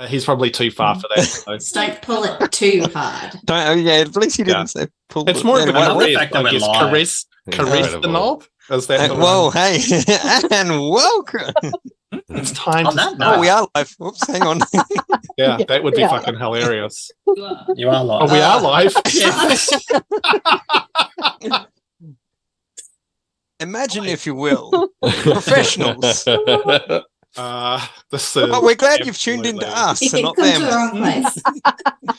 He's probably too far for that. So. Just don't pull it too hard. At least he didn't say pull. It's more of a caress, fact that I we're guess. live. Caress the knob. Is that the Whoa, one? hey, and welcome. It's time to start. Oh, we are live. Whoops, hang on. Yeah, that would be fucking hilarious. You are live. Oh, we are live. Imagine, if you will, professionals. This is But we're glad you've tuned into us and not Come to the them. wrong place.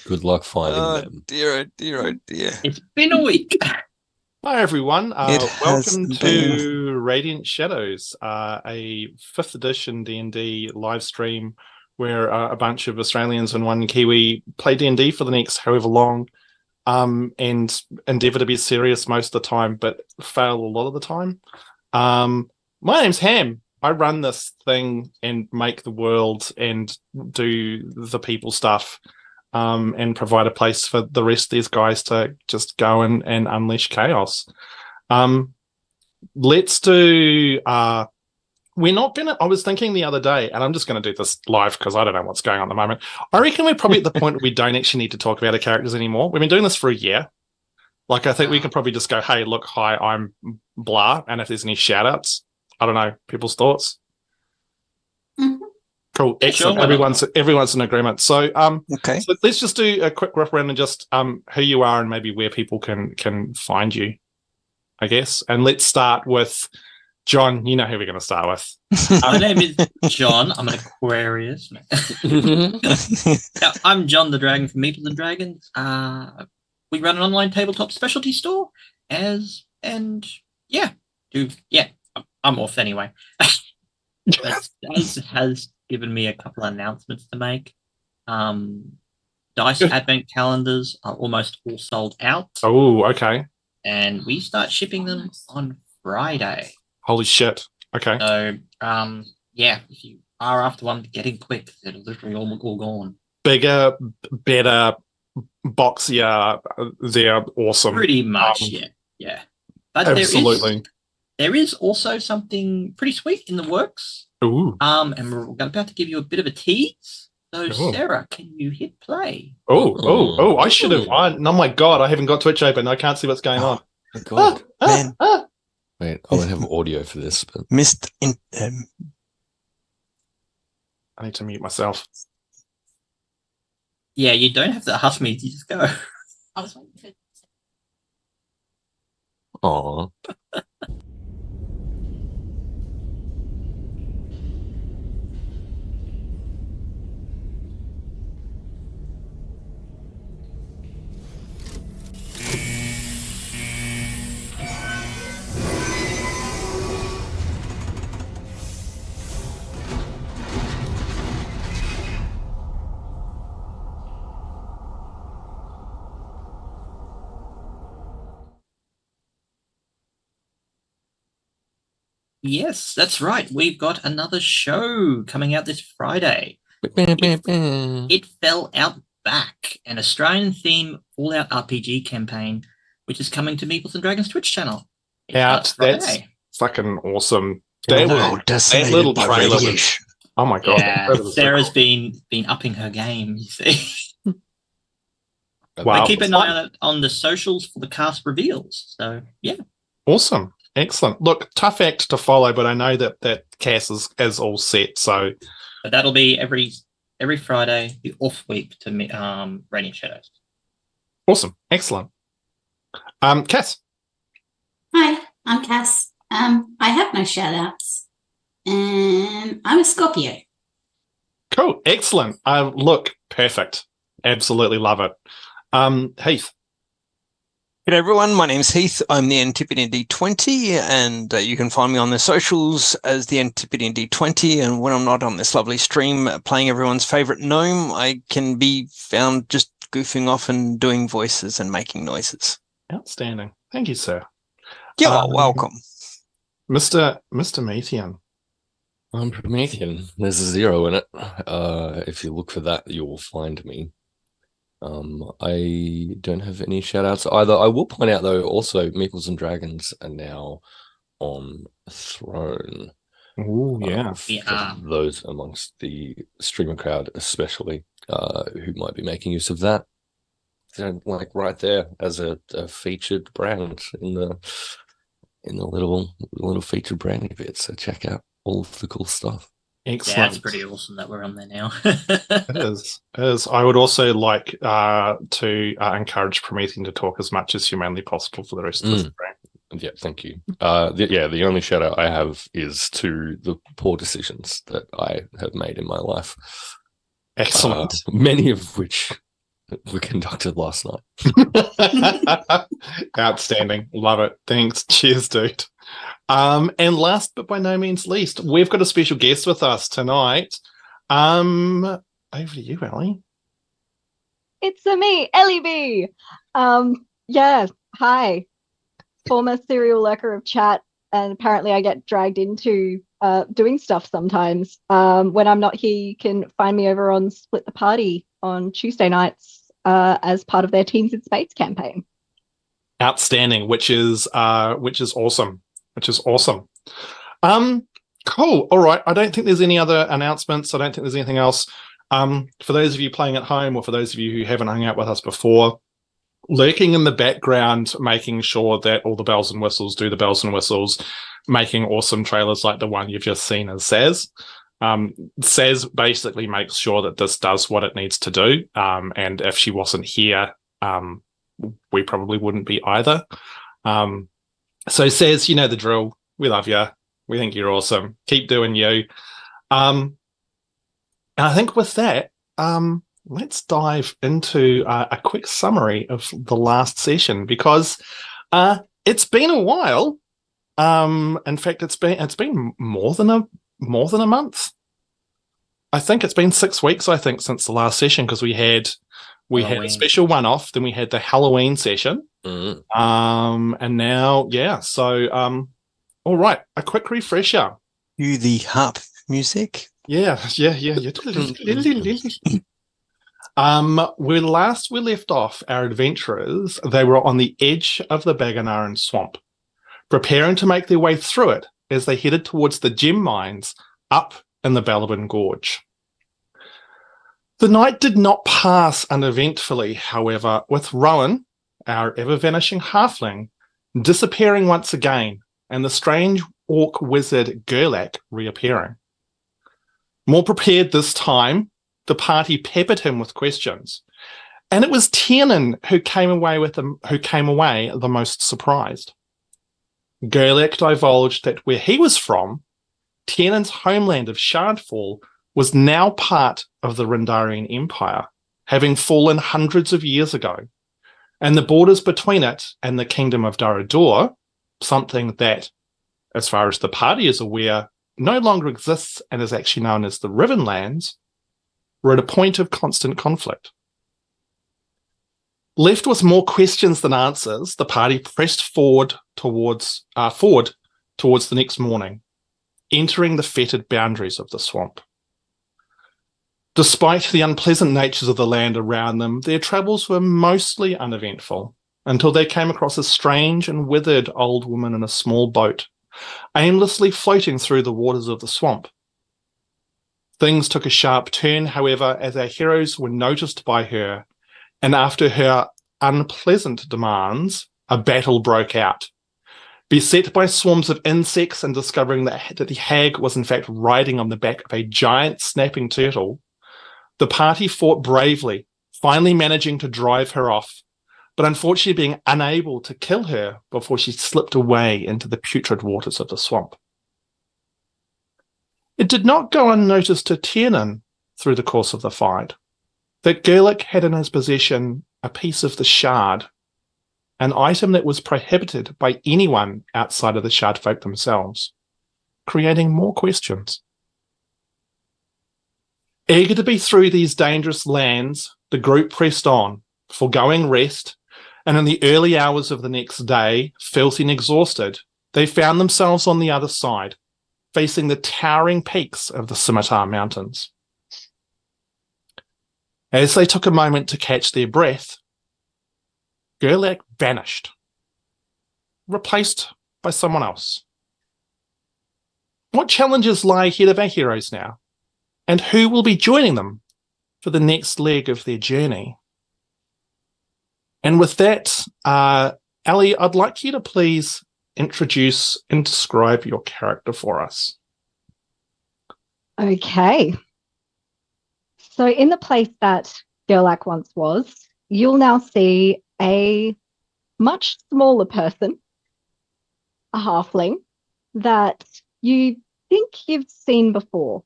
Good luck finding Oh them. dear, oh dear, oh dear. It's been a week. Hi everyone, It has welcome to Radiant Shadows, a 5th edition D&D live stream where a bunch of Australians and one Kiwi play D&D for the next however long, and endeavour to be serious most of the time, but fail a lot of the time. My name's Ham. I run this thing and make the world and do the people stuff, and provide a place for the rest of these guys to just go and unleash chaos. Let's do... we're not going to... I was thinking the other day, and I'm just going to do this live because I don't know what's going on at the moment. I reckon we're probably at the point where we don't actually need to talk about our characters anymore. We've been doing this for a year. Like, I think we can probably just go, hey, look, hi, I'm blah, and if there's any shout-outs, I don't know, people's thoughts. Mhm. Cool, excellent. Sure, everyone's in agreement. So, Okay. so let's just do a quick rough round and just who you are and maybe where people can find you, I guess. And let's start with John. You know who we're going to start with. My name is John. I'm an Aquarius. Now, I'm John the Dragon from Meeples and Dragons. We run an online tabletop specialty store I'm off anyway. But Daz has given me a couple of announcements to make. Dice advent calendars are almost all sold out, Oh, okay. and we start shipping them on Friday. Holy shit. Okay. So, if you are after one, get in quick. They're literally all gone. Bigger, better, boxier. They're awesome. Pretty much, yeah. But Absolutely. there is also something pretty sweet in the works. Ooh. And we're about to give you a bit of a tease. So, Ooh. Sarah, can you hit play? Oh, I should have. Oh my God, I haven't got Twitch open. I can't see what's going on. Oh, God. Man. Wait, I won't have audio for this. But... I need to mute myself. Yeah, you don't have to ask me. You just go. I was waiting for Aw. Yes, that's right. We've got another show coming out this Friday. It Fell Out Back, an Australian theme Fallout RPG campaign, which is coming to Meeples and Dragons Twitch channel. It starts That's Friday. fucking awesome. That little trailer was, oh my God. Yeah, that was so Sarah's cool. been upping her game, you see. Wow. But keep an eye on it on the socials for the cast reveals. So, yeah. Awesome. Excellent. Look, tough act to follow, but I know that Cass is all set. So But that'll be every Friday, the off week to Radiant Shadows. awesome. Excellent. Cass. Hi, I'm Cass. I have no shout outs. I'm a Scorpio. Cool. Excellent. Look, perfect. Absolutely love it. Heath. Good everyone, my name's Heath. I'm the Antipodean D20, and you can find me on the socials as the Antipodean D20. And when I'm not on this lovely stream playing everyone's favorite gnome, I can be found just goofing off and doing voices and making noises. Outstanding. Thank you, sir. You're welcome. Mr. Methian. I'm Promethean. There's a 0 in it. If you look for that, you will find me. I don't have any shout outs either. I will point out though, also Meeples and Dragons are now on Throne. Oh, yeah. We for are. those amongst the streamer crowd, especially, who might be making use of that. So, like right there as a featured brand in the little featured branding bit. So check out all of the cool stuff. Excellent. Yeah, it's pretty awesome that we're on there now. It is. It is. I would also like to encourage Promethean to talk as much as humanly possible for the rest of this program. Yeah, thank you. The only shout out I have is to the poor decisions that I have made in my life. Excellent. Many of which were conducted last night. Outstanding. Love it. Thanks. Cheers, dude. And last but by no means least, we've got a special guest with us tonight. Over to you, Ellie. It's me, elibee. Yeah, hi. Former serial lurker of chat, and apparently I get dragged into doing stuff sometimes. When I'm not here, you can find me over on Split the Party on Tuesday nights as part of their Teens in Space campaign. Outstanding, which is awesome. Cool. All right. I don't think there's any other announcements. I don't think there's anything else. For those of you playing at home, or for those of you who haven't hung out with us before, lurking in the background, making sure that all the bells and whistles do the bells and whistles, making awesome trailers like the one you've just seen as Saz. Saz basically makes sure that this does what it needs to do. And if she wasn't here, we probably wouldn't be either. So Saz, you know the drill. We love you. We think you're awesome. Keep doing you. And I think with that, let's dive into a quick summary of the last session, because it's been a while. In fact, it's been more than a month. I think it's been 6 weeks, since the last session, because we had a special one-off, then we had the Halloween session. And now, so all right, a quick refresher. Cue the harp music. Yeah. Where last we left off, our adventurers, they were on the edge of the Baganaran swamp, preparing to make their way through it as they headed towards the gem mines up in the Ballabin Gorge. The night did not pass uneventfully, however, with Rowan, our ever-vanishing halfling, disappearing once again, and the strange orc wizard Gurlak reappearing. More prepared this time, the party peppered him with questions, and it was Tiernan who came away the most surprised. Gurlak divulged that where he was from, Tiernan's homeland of Shardfall was now part of the Rindarian Empire, having fallen hundreds of years ago, and the borders between it and the Kingdom of Darador, something that, as far as the party is aware, no longer exists and is actually known as the Rivenlands, were at a point of constant conflict. Left with more questions than answers, the party pressed forward towards the next morning, entering the fetid boundaries of the swamp. Despite the unpleasant natures of the land around them, their travels were mostly uneventful until they came across a strange and withered old woman in a small boat, aimlessly floating through the waters of the swamp. Things took a sharp turn, however, as our heroes were noticed by her, and after her unpleasant demands, a battle broke out. Beset by swarms of insects and discovering that the hag was in fact riding on the back of a giant snapping turtle, the party fought bravely, finally managing to drive her off, but unfortunately being unable to kill her before she slipped away into the putrid waters of the swamp. It did not go unnoticed to Tiernan through the course of the fight that Gurlak had in his possession a piece of the shard, an item that was prohibited by anyone outside of the shard folk themselves, creating more questions. Eager to be through these dangerous lands, the group pressed on, foregoing rest, and in the early hours of the next day, filthy and exhausted, they found themselves on the other side, facing the towering peaks of the Scimitar Mountains. As they took a moment to catch their breath, Gurlak vanished, replaced by someone else. what challenges lie ahead of our heroes now, and who will be joining them for the next leg of their journey. And with that, Ali, I'd like you to please introduce and describe your character for us. Okay. So in the place that Gurlak once was, you'll now see a much smaller person, a halfling, that you think you've seen before.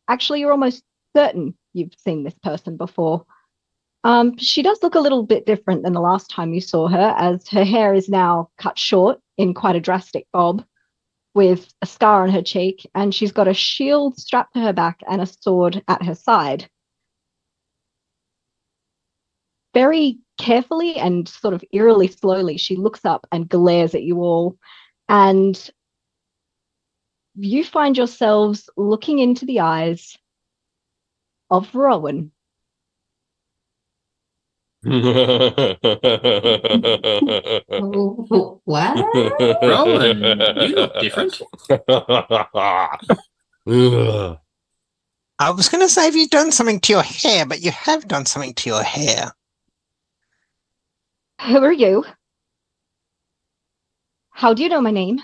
Actually, you're almost certain you've seen this person before. She does look a little bit different than the last time you saw her, as her hair is now cut short in quite a drastic bob, with a scar on her cheek, and she's got a shield strapped to her back and a sword at her side. Very carefully and sort of eerily slowly, she looks up and glares at you all, and you find yourselves looking into the eyes of Rowan. What? Rowan, you look different. I was going to say, have you done something to your hair? But you have done something to your hair. Who are you? How do you know my name?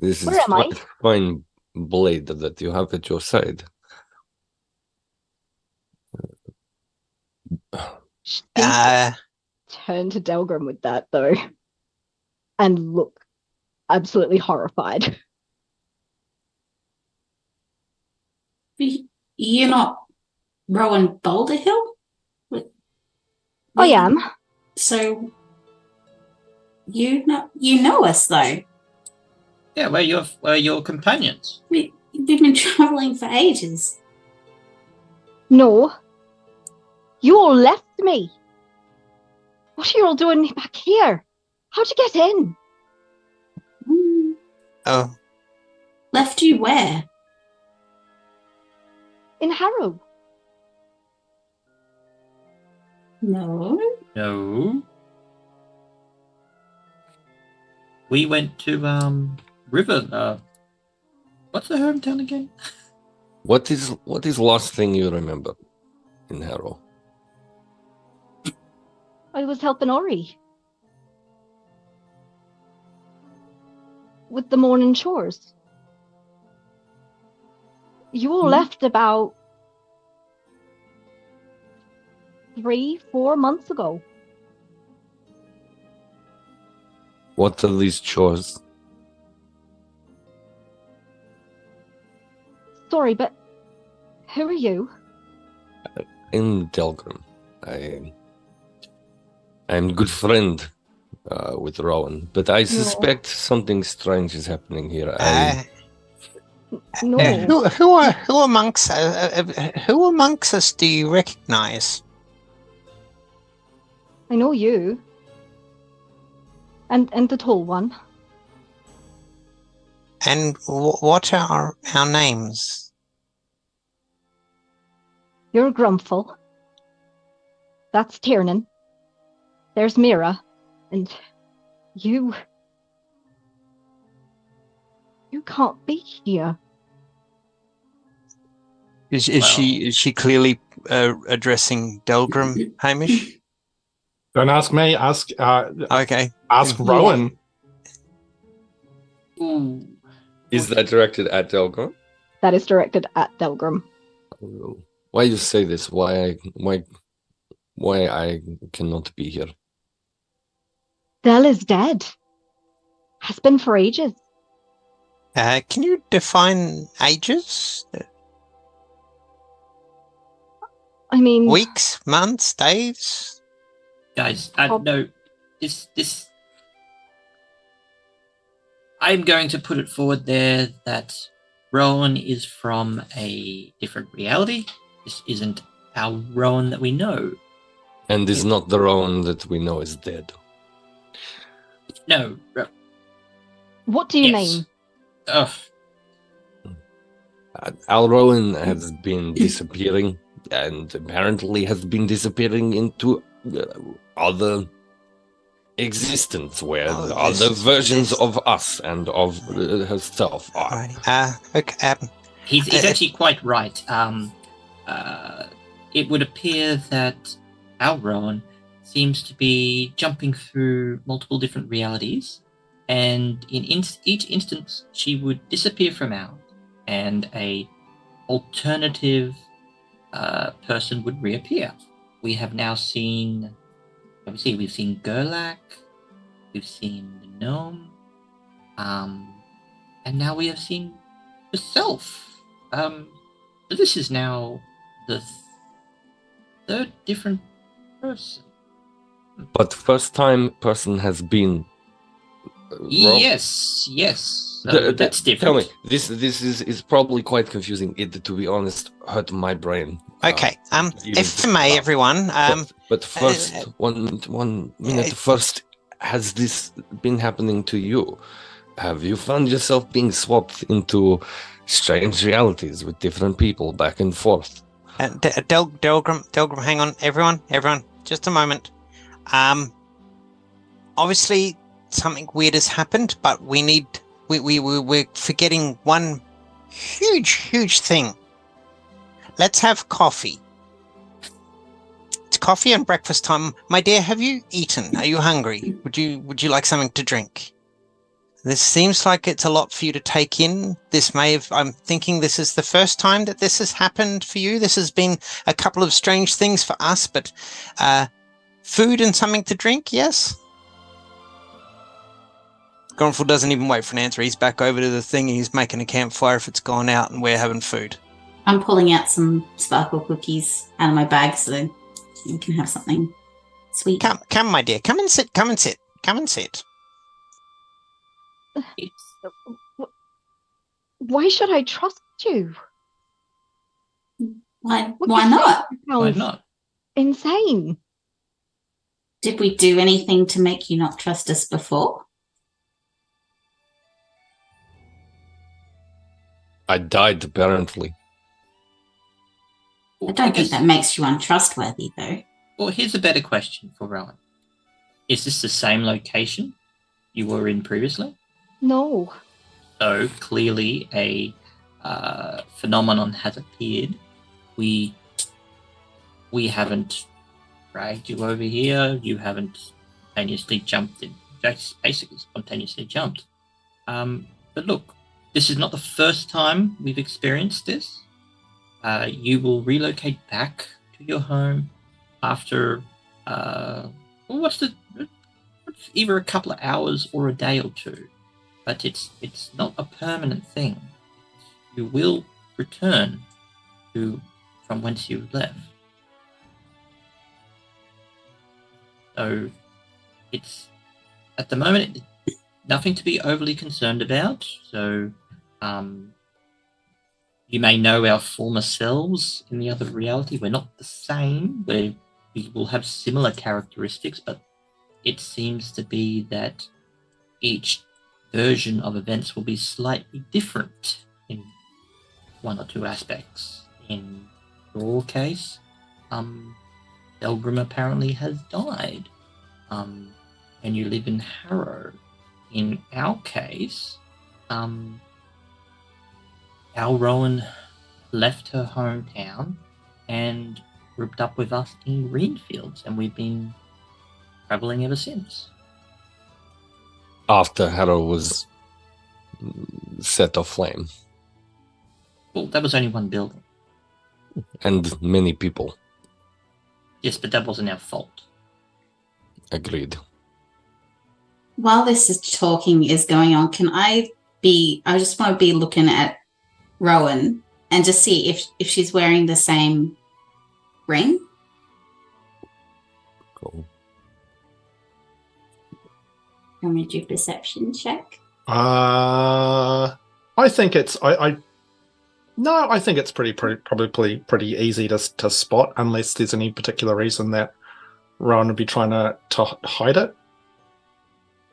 This Where is am I? fine blade that you have at your side. She Uh, turn to Delgrim with that, though, and look absolutely horrified. You're not Rowan Boulderhill? I am. So you know us though. Yeah, we're your companions. We've been traveling for ages. No. You all left me. What are you all doing back here? How'd you get in? oh, Left you where? In Harrow. No. No. We went to River. What's the hometown again? What is last thing you remember in Harrow? I was helping Ori with the morning chores. You all left about 3-4 months ago. What are these chores? Sorry, but who are you? In Delgrim. I'm good friend with Rowan, but I suspect something strange is happening here. No. who amongst us do you recognize? I know you. And the tall one. And what are our names? You're Grumpfel. That's Tiernan. There's Miera. And you can't be here. Is she clearly addressing Delgrim, Hamish? Don't ask me. Ask Okay. ask Rowan. Mm. Is that directed at Delgrim? That is directed at Delgrim. Why you say this? Why I cannot be here? Del is dead. Has been for ages. Can you define ages? I mean, Weeks, months, days? Guys, no, this. I'm going to put it forward there that Rowan is from a different reality. This isn't our Rowan that we know. And is not the Rowan that we know is dead. No. what do you Yes. mean? Ugh. Our Rowan has been disappearing, and apparently has been disappearing into other existence where Oh, other this- versions this- of us and of herself are. Right. Okay. He's actually quite right. It would appear that our Rowan seems to be jumping through multiple different realities, and in each instance, she would disappear from ours, and a alternative person would reappear. We have now seen, obviously, we've seen Gurlak, we've seen the gnome, and now we have seen herself. So this is now the third different person. But first time person has been Yes. So that's different. Tell me, this is probably quite confusing. It, to be honest, hurt my brain. Okay. Even If I may, everyone. but first, one minute. First, has this been happening to you? Have you found yourself being swapped into strange realities with different people back and forth? Delgrim, hang on, everyone, just a moment. Obviously, something weird has happened, but we're forgetting one huge thing. Let's have coffee. It's coffee and breakfast time. My dear, have you eaten? Are you hungry? Would you like something to drink? This seems like it's a lot for you to take in. I'm thinking this is the first time that this has happened for you. This has been a couple of strange things for us, but food and something to drink, yes? Grumpfel doesn't even wait for an answer. He's back over to the thing and he's making a campfire if it's gone out and we're having food. I'm pulling out some sparkle cookies out of my bag so you can have something sweet. Come, my dear. Come and sit. Why should I trust you? Why What not? you say Why sounds not? Insane. Did we do anything to make you not trust us before? I died apparently. I don't think that makes you untrustworthy, though. Well, here's a better question for Rowan. Is this the same location you were in previously? No. So clearly a phenomenon has appeared. We haven't dragged you over here. You haven't spontaneously jumped in. Basically spontaneously jumped. But look, this is not the first time we've experienced this. You will relocate back to your home after what's either a couple of hours or a day or two. But it's not a permanent thing. You will return to from whence you left. So it's at the moment nothing to be overly concerned about. So you may know our former selves in the other reality. We're not the same. We will have similar characteristics, but it seems to be that each version of events will be slightly different in one or two aspects. In your case, Delgrim apparently has died, and you live in Harrow. In our case, our Rowan left her hometown and grouped up with us in Greenfields, and we've been traveling ever since. After Harrow was set aflame. Well, that was only one building. And many people. Yes, but that wasn't our fault. Agreed. While this talking is going on, I just want to be looking at Rowan and just see if she's wearing the same ring. Cool. Want me to do perception check? I think it's I think it's probably pretty easy to spot unless there's any particular reason that Rowan would be trying to hide it.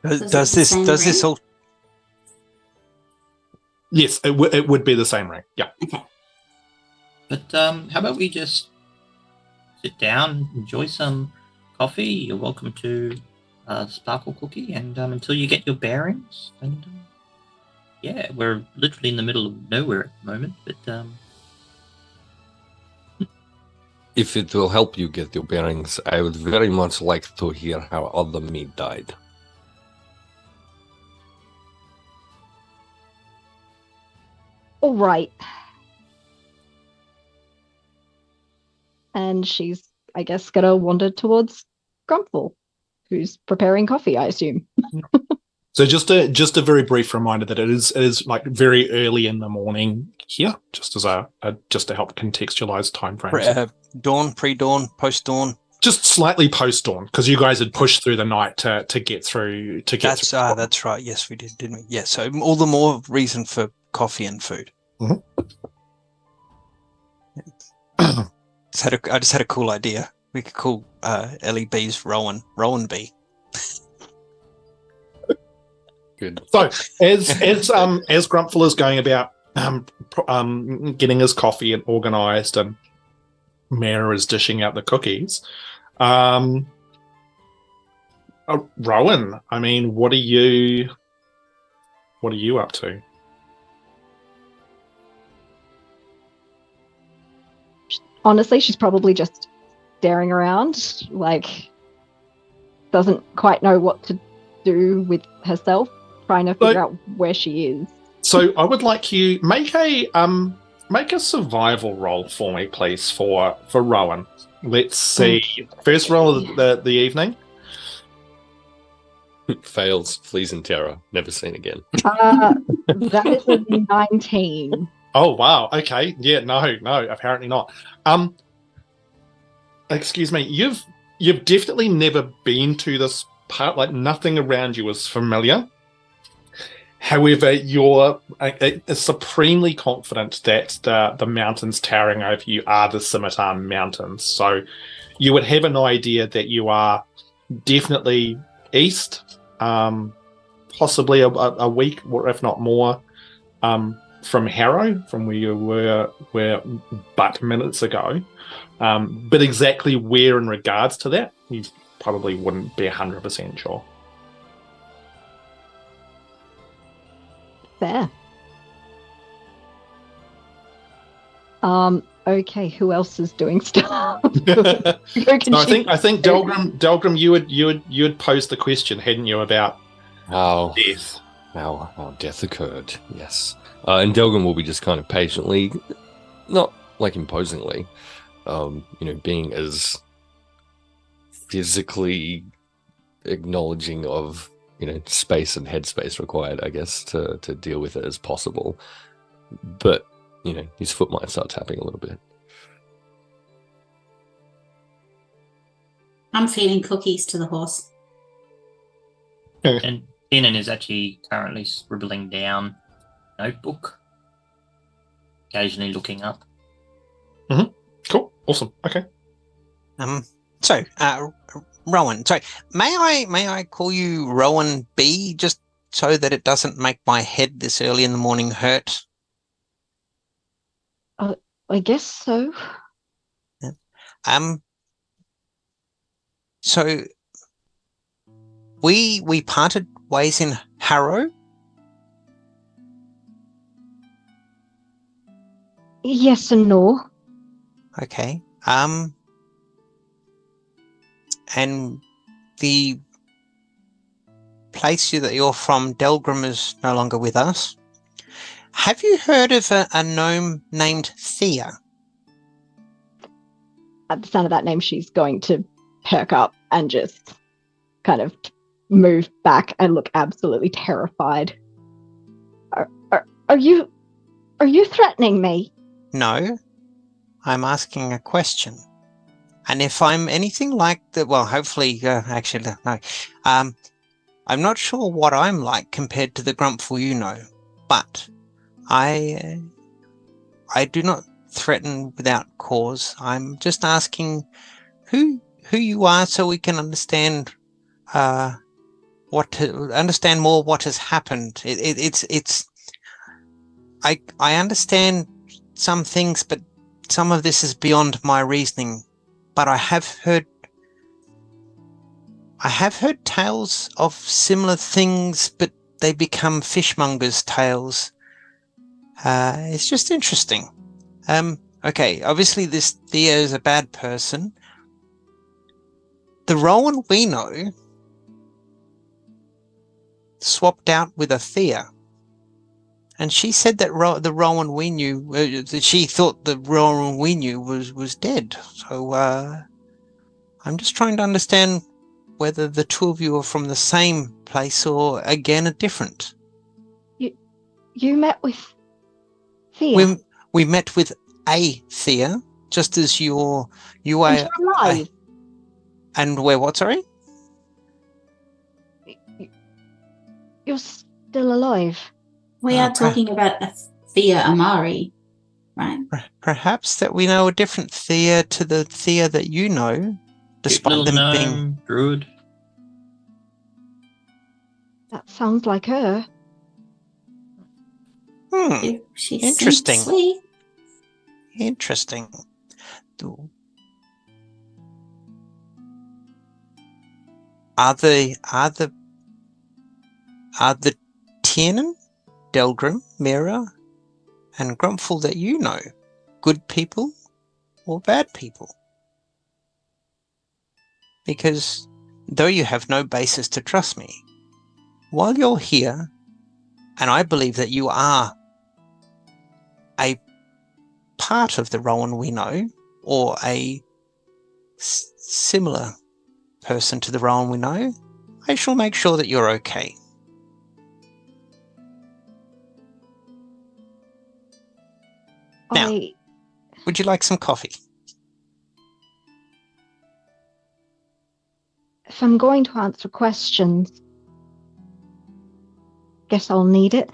Does this all? Yes, it would be the same ring. Yeah. Okay. But how about we just sit down, enjoy some coffee? You're welcome to sparkle cookie, and until you get your bearings, and yeah, we're literally in the middle of nowhere at the moment, but If it will help you get your bearings, I would very much like to hear how other meat died. All right. And she's, I guess, gonna wander towards Grumpfel, who's preparing coffee, I assume. So just a very brief reminder that it is like very early in the morning here, just as just to help contextualize time frames. Dawn, pre-dawn, post-dawn. Just slightly post dawn, because you guys had pushed through the night to get through That's right. Yes, we did, didn't we? Yeah. So all the more reason for coffee and food. Mhm. I just had a cool idea. We could call Elibee's Rowan B. Good. So as Grumpfel is going about getting his coffee and organized, and Miera is dishing out the cookies, Rowan, I mean, what are you up to? Honestly, she's probably just staring around, like doesn't quite know what to do with herself, trying to figure out where she is. So I would like you make a survival roll for me, please, for Rowan. Let's see. First roll of the evening. Fails, flees in terror, never seen again. That is a 19. Oh wow. Okay. Yeah. No. Apparently not. Excuse me. You've definitely never been to this part. Like nothing around you is familiar. However, you're supremely confident that the mountains towering over you are the Scimitar Mountains. So you would have an idea that you are definitely east, possibly a week, or if not more, from Harrow, from where you were but minutes ago. But exactly where in regards to that, you probably wouldn't be 100% sure. Fair. Okay, who else is doing stuff? So I think Delgrim, you had posed the question, hadn't you, about how death? How death occurred, yes. And Delgrim will be just kind of patiently, not like imposingly, being as physically acknowledging of space and headspace required, I guess, to deal with it as possible. But his foot might start tapping a little bit. I'm feeding cookies to the horse. And Tiernan is actually currently scribbling down a notebook, occasionally looking up. Mm-hmm. Cool. Awesome. Okay. So, Rowan. Sorry, may I call you Rowan B, just so that it doesn't make my head this early in the morning hurt? I guess so. Yeah. So we parted ways in Harrow. Yes and no. Okay. And the place that you're from, Delgrim, is no longer with us. Have you heard of a gnome named Thea? At the sound of that name, she's going to perk up and just kind of move back and look absolutely terrified. Are you threatening me? No, I'm asking a question. And if I'm anything like the, well, hopefully, actually, no. I'm not sure what I'm like compared to the Grumpfel you know, but I do not threaten without cause. I'm just asking who you are so we can understand understand more what has happened. I understand some things, but some of this is beyond my reasoning. But I have heard I have heard tales of similar things, but they become fishmongers' tales. It's just interesting. Okay, obviously this Thea is a bad person. The Rowan we know swapped out with a Thea. And she said that the Rowan we knew, that she thought the Rowan we knew was dead. So I'm just trying to understand whether the two of you are from the same place or again are different. You met with Thea. We met with a Thea, just as you are. And you're alive. And we're what? Sorry. You're still alive. We are talking about a Thea Amari, right? Perhaps that we know a different Thea to the Thea that you know, despite them being druid. That sounds like her. She's Interesting. Sweet. Interesting. Are the Tiernan, Delgrim, Miera, and Grumpfel that you know good people or bad people? Because though you have no basis to trust me, while you're here, and I believe that you are a part of the Rowan we know, or a similar person to the Rowan we know, I shall make sure that you're okay. Now, would you like some coffee? If I'm going to answer questions, guess I'll need it.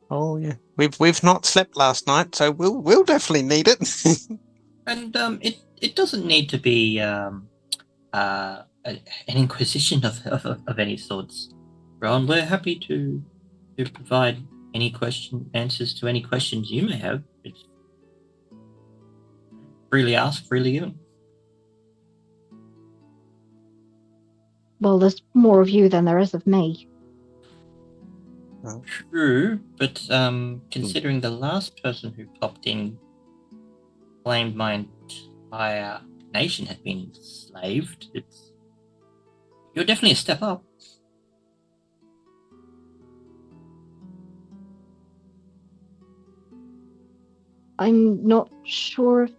Oh yeah, we've not slept last night, so we'll definitely need it. And it doesn't need to be an inquisition of any sorts, Ron. We're happy to provide any answers to any questions you may have. It's freely asked, freely given. Well, there's more of you than there is of me. True, but considering the last person who popped in claimed my entire nation had been enslaved, you're definitely a step up. I'm not sure if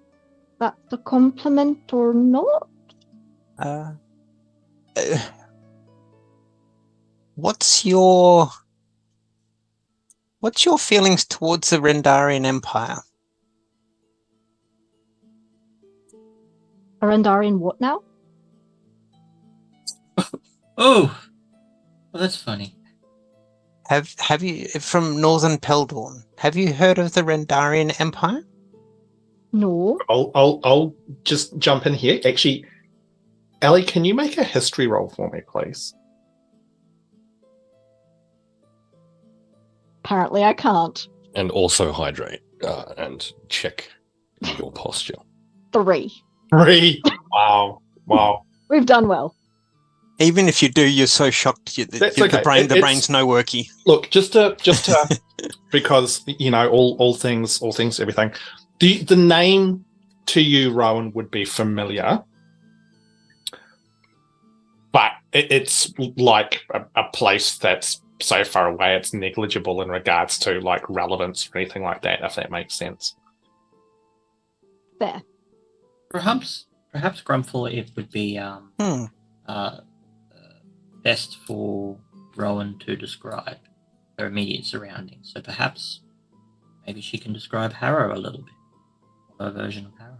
that's a compliment or not. What's your feelings towards the Rendarian Empire? A Rendarian what now? Oh, well, that's funny. Have you, from Northern Peldorn, have you heard of the Rendarian Empire? No. I'll just jump in here. Actually, Ellie, can you make a history roll for me, please? Apparently I can't. And also hydrate and check your posture. 3. 3. Wow. We've done well. Even if you do, you're so shocked that okay. the brain's no worky. Look, just to because all things, everything. The name to you, Rowan, would be familiar, but it's like a place that's so far away it's negligible in regards to like relevance or anything like that. If that makes sense. Fair. Perhaps Grumpfel, it would be best for Rowan to describe her immediate surroundings. So perhaps maybe she can describe Harrow a little bit, her version of Harrow.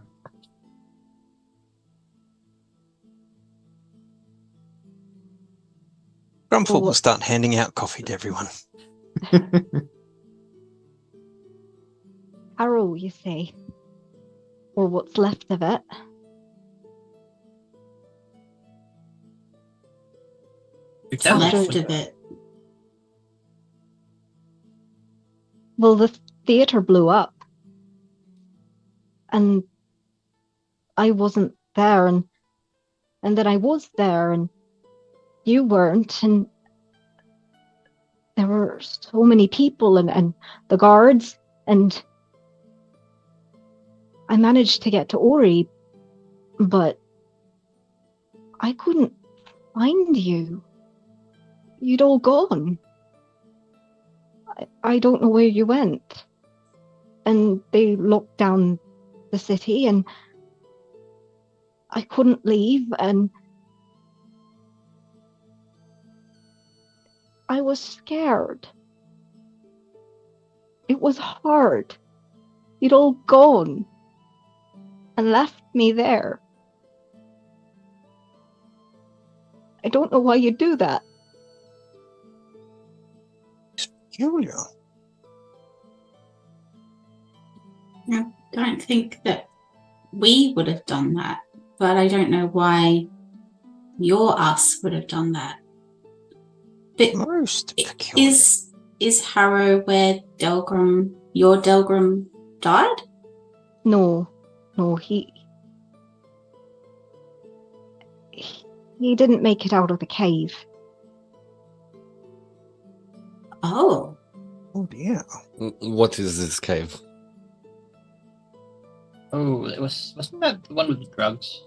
Grumpfel will start handing out coffee to everyone. Harrow, you say? Or what's left of it? Left of it. Well, the theatre blew up. And I wasn't there, and And then I was there and you weren't, and there were so many people and the guards, and I managed to get to Ori, but I couldn't find you. You'd all gone. I don't know where you went. And they locked down the city and I couldn't leave, and I was scared. It was hard. You'd all gone and left me there. I don't know why you do that. Julia. I don't think that we would have done that, but I don't know why your us would have done that. But Most peculiar. is Harrow where your Delgrim died? No, he didn't make it out of the cave. Oh. Oh dear. What is this cave? Oh, wasn't that the one with the drugs?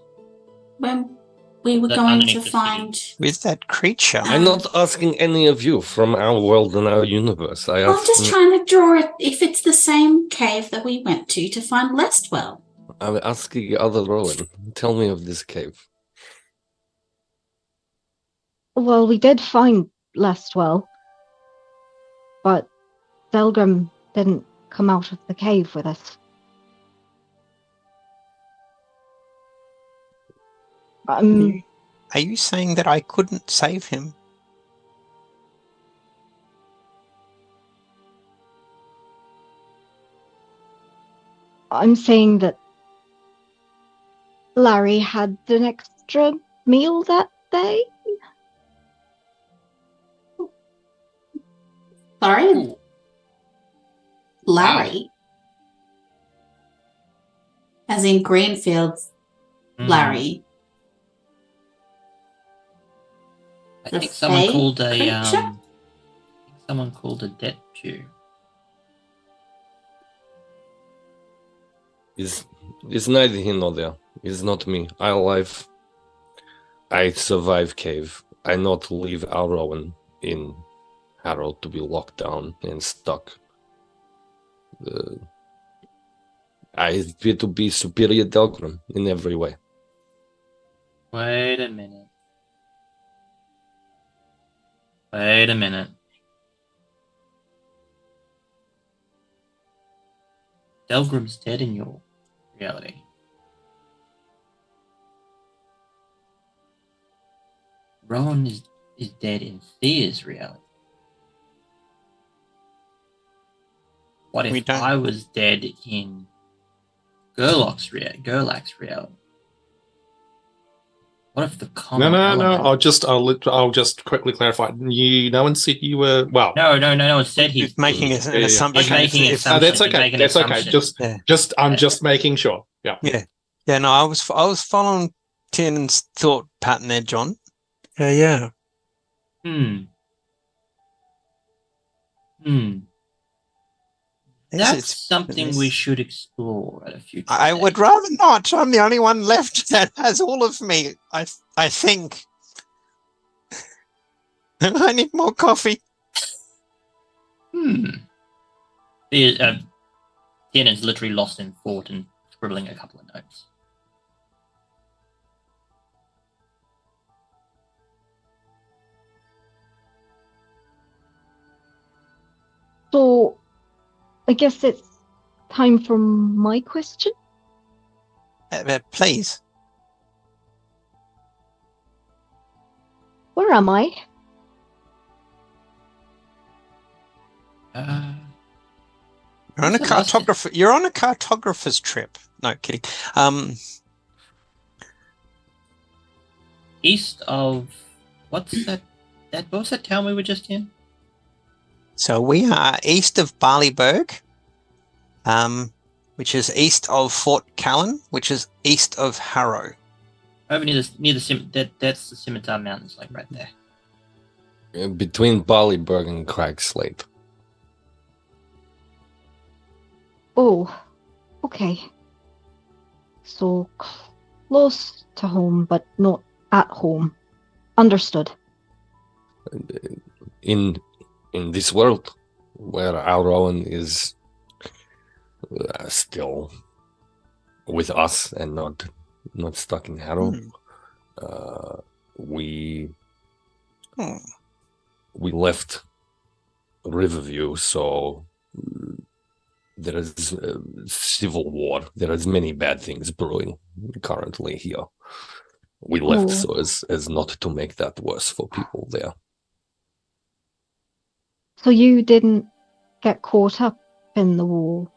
When we were That going underneath to the find... With that creature. I'm not asking any of you from our world and our universe. I'm just trying to draw it if it's the same cave that we went to find Lestwell. I'm asking other Rowan. Tell me of this cave. Well, we did find Lestwell, but Delgrim didn't come out of the cave with us. Are you saying that I couldn't save him? I'm saying that Larry had an extra meal that day. Sorry? Ooh. Larry? As in Greenfield's Larry? I The think someone fey called creature? someone called a debt Jew. It's neither here nor there. It's not me. I survive cave. I not leave our Rowan in Harrow to be locked down and stuck. I appear to be superior Delgrim in every way. Wait a minute. Wait a minute. Delgrim's dead in your reality. Rowan is dead in Thea's reality. What We if don't- I was dead in Gurlak's reality? What if the common No. element- I'll just quickly clarify. No one said you were well. No. It said he's He's making an Yeah. assumption. He's making If- assumptions. That's He's okay. making That's okay. assumptions. I'm just making sure. Yeah. Yeah, no, I was following Tiernan's thought pattern there, John. Yeah. That's something we should explore at a future I date. would rather not. I'm the only one left that has all of me. I think. I need more coffee. Tiernan's literally lost in thought and scribbling a couple of notes. So, I guess it's time for my question. Please. Where am I? You're on a That's a nice- cartographer. You're on a cartographer's trip. No kidding. East of what's that? What was that town we were just in? So we are east of Barleyburg, which is east of Fort Callan, which is east of Harrow. Over near the that's the Scimitar Mountains, like right there. Between Ballabin and Cragslate. Oh, okay. So close to home, but not at home. Understood. In this world, where our Rowan is still with us and not stuck in Harrow, we left Riverview, so there is civil war. There is many bad things brewing currently here. We left so as not to make that worse for people there. So you didn't get caught up in the war?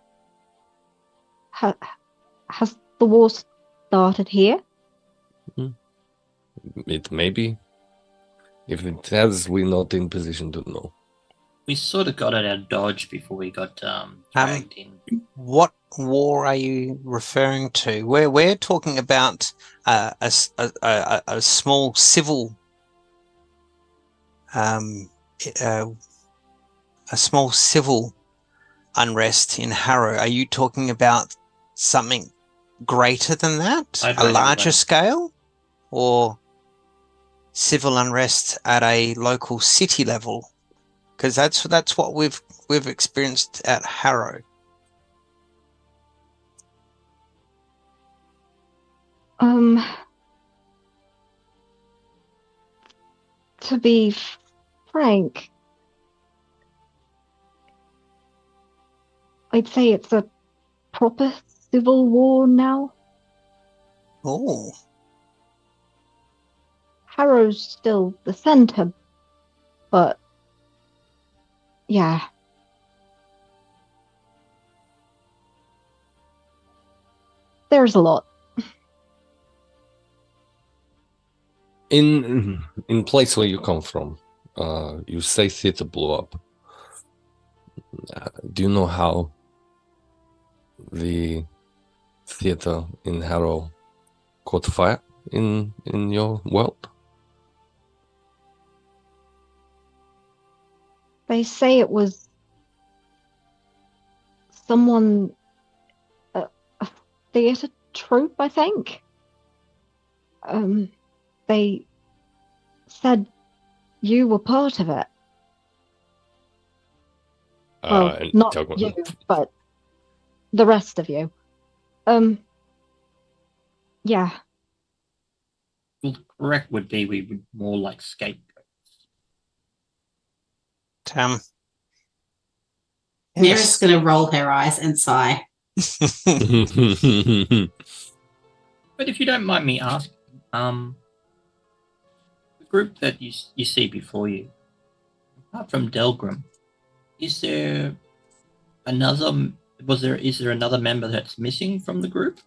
Has the war started here? It may be. If it has, we're not in position to know. We sort of got at our dodge before we got dragged in. What war are you referring to? We're talking about a small civil, a small civil unrest in Harrow. Are you talking about something greater than that, a larger scale, or civil unrest at a local city level? Because that's what we've experienced at Harrow. To be frank, I'd say it's a proper civil war now. Oh. Harrow's still the center, but yeah. There's a lot. In place where you come from, you say theater blew up. Do you know how the theater in Harrow caught fire in your world? They say it was someone, a theater troupe, I think. They said you were part of it. Well, not you, but the rest of you. Yeah. Well, correct would be we would more like scapegoats. Miera's going to roll her eyes and sigh. But if you don't mind me asking, the group that you see before you, apart from Delgrim, is there another member that's missing from the group?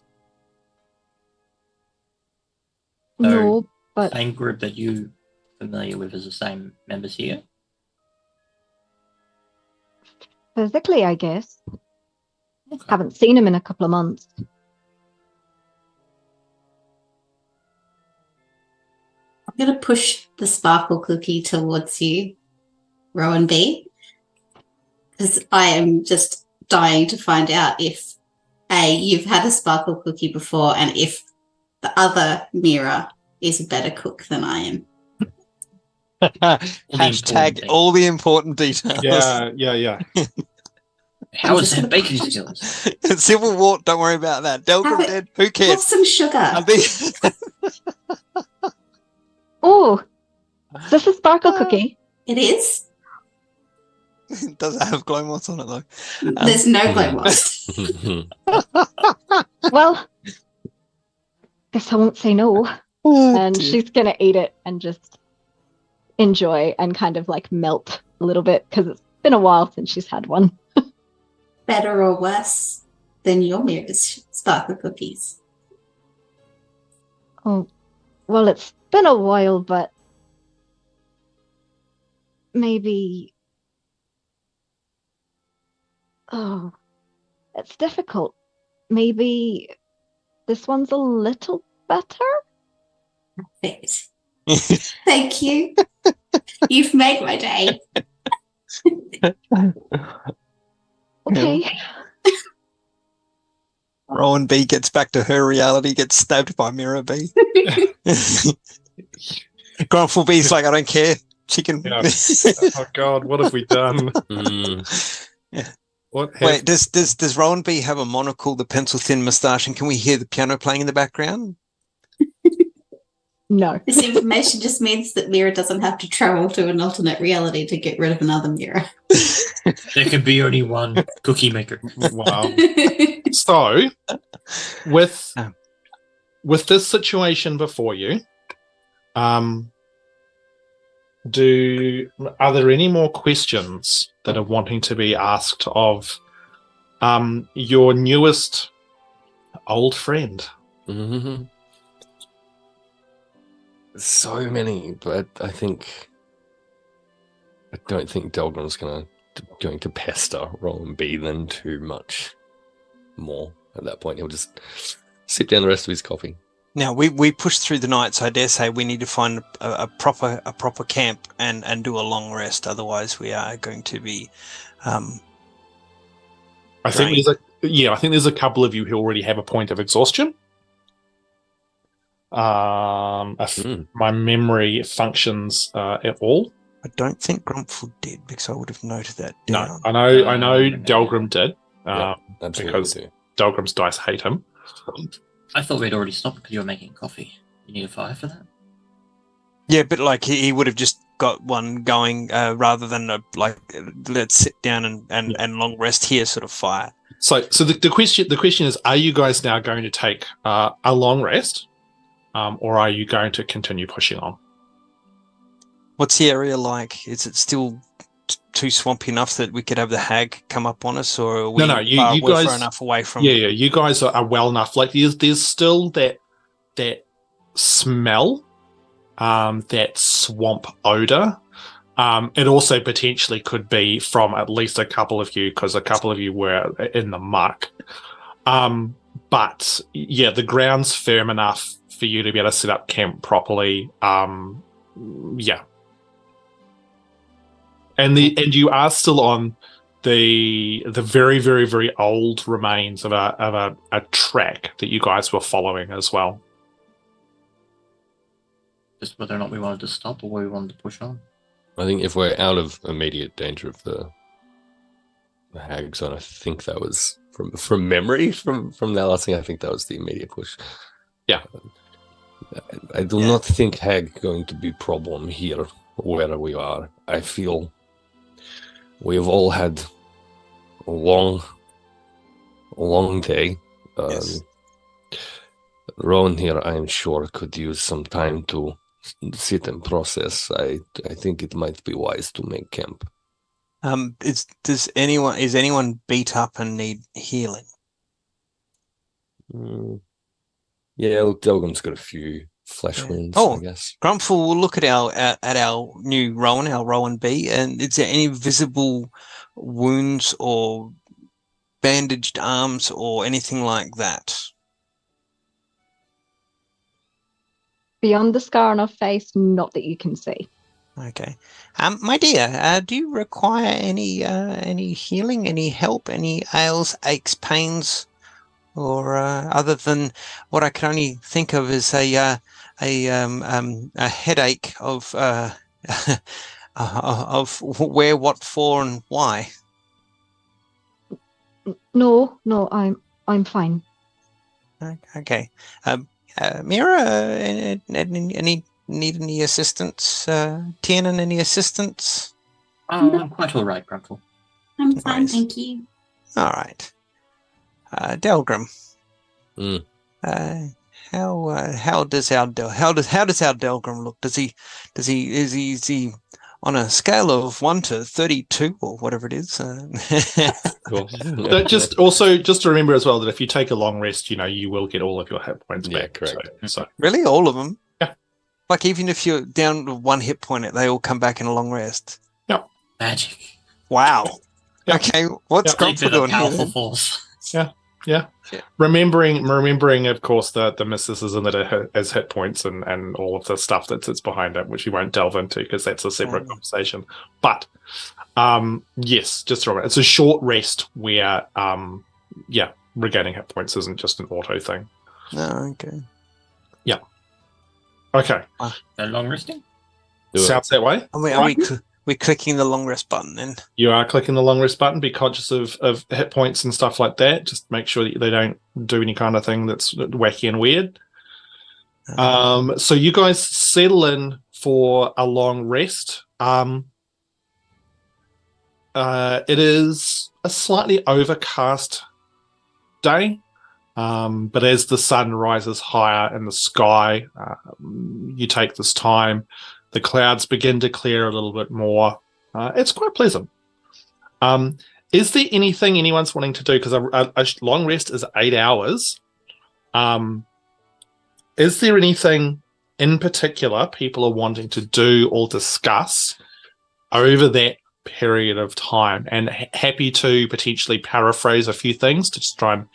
No, but same group that you familiar with as the same members here? physically, I guess. Okay. Haven't seen him in a couple of months. I'm going to push the sparkle cookie towards you, Rowan B, because I am just dying to find out if you've had a sparkle cookie before, and if the other Miera is a better cook than I am. Hashtag all the important details. Yeah. How is that baking skills? Civil War, don't worry about that. Delgrim dead, who cares? Have some sugar. Oh, is this a sparkle cookie? It is. Does it have glow moss on it though? There's no glow moss. Well, guess I won't say no. And she's gonna eat it and just enjoy and kind of like melt a little bit because it's been a while since she's had one. Better or worse than your Miera's sparkle cookies? Oh, well, it's been a while, but maybe. Oh, it's difficult. Maybe this one's a little better? Perfect. Thank you. You've made my day. Okay. Rowan B gets back to her reality, gets stabbed by Miera B. Grumpfel B's like, I don't care. Chicken. Yeah. Oh God, what have we done? Yeah. What? Wait, does Rowan B have a monocle, the pencil thin moustache, and can we hear the piano playing in the background? No. This information just means that Miera doesn't have to travel to an alternate reality to get rid of another Miera. There can be only one cookie maker. Wow. So, with this situation before you, are there any more questions that are wanting to be asked of your newest old friend? Mm-hmm. So many, but I don't think Delgrim's going to pester Rowan B then too much more at that point. He'll just sip down the rest of his coffee. Now we push through the night, so I dare say we need to find a proper camp and do a long rest. Otherwise, we are going to be. I think there's a couple of you who already have a point of exhaustion. If my memory functions at all. I don't think Grumpfel did, because I would have noted that No, down. I know Delgrim did. Absolutely because do. Delgrim's dice hate him. I thought we'd already stopped because you were making coffee. You need a fire for that? Yeah, but like he would have just got one going rather than let's sit down and long rest here sort of fire. So the question is, are you guys now going to take a long rest, or are you going to continue pushing on? What's the area like? Is it still too swampy enough that we could have the hag come up on us, or are we you we're guys far enough away from? Yeah, you guys are well enough. Like there's still that smell, that swamp odor. It also potentially could be from at least a couple of you, because a couple of you were in the muck. But yeah, the ground's firm enough for you to be able to set up camp properly. Yeah. And you are still on the very, very, very old remains of a track that you guys were following as well. Just whether or not we wanted to stop or we wanted to push on. I think if we're out of immediate danger of the hag zone, I think that was from memory from the last thing. I think that was the immediate push. Yeah. I do not think hag going to be problem here where we are. I feel we have all had a long day. Yes. Rowan here, I am sure, could use some time to sit and process. I think it might be wise to make camp. Is anyone beat up and need healing? Yeah, look, Delgrim's got a few flesh wounds, I guess. Grumpfel will look at our new Rowan, our Rowan B, and is there any visible wounds or bandaged arms or anything like that? Beyond the scar on her face, not that you can see. Okay. My dear, do you require any healing, any help, any ails, aches, pains, or other than what I can only think of as a headache of of where, what, for, and why? No, I'm fine. Okay. Miera, need any assistance? Tiernan, any assistance? Oh, I'm quite all right, Grumpfel. I'm fine, Nice. thank you. All right. Delgrim. How does our Delgrim look? Is he on a scale of 1 to 32 or whatever it is? Cool. Just to remember as well that if you take a long rest, you will get all of your hit points back. Correct. So Really, all of them? Yeah. Like even if you're down to 1 hit point, they all come back in a long rest. Magic. Wow. Yeah. Okay, what's Yeah. Grumpfel doing Powerful here? force. Yeah. Yeah. Remembering, of course, the mysticism that is hit points and all of the stuff that sits behind it, which we won't delve into because that's a separate conversation. But yes, just remember, it's a short rest where regaining hit points isn't just an auto thing. Oh, okay. Yeah. Okay. No long resting? Sounds that way. We're clicking the long rest button then. You are clicking the long rest button. Be conscious of hit points and stuff like that. Just make sure that they don't do any kind of thing that's wacky and weird. So you guys settle in for a long rest. It is a slightly overcast day, but as the sun rises higher in the sky, you take this time. The clouds begin to clear a little bit more. It's quite pleasant. Is there anything anyone's wanting to do? Because a long rest is 8 hours. Is there anything in particular people are wanting to do or discuss over that period of time? And happy to potentially paraphrase a few things to just try and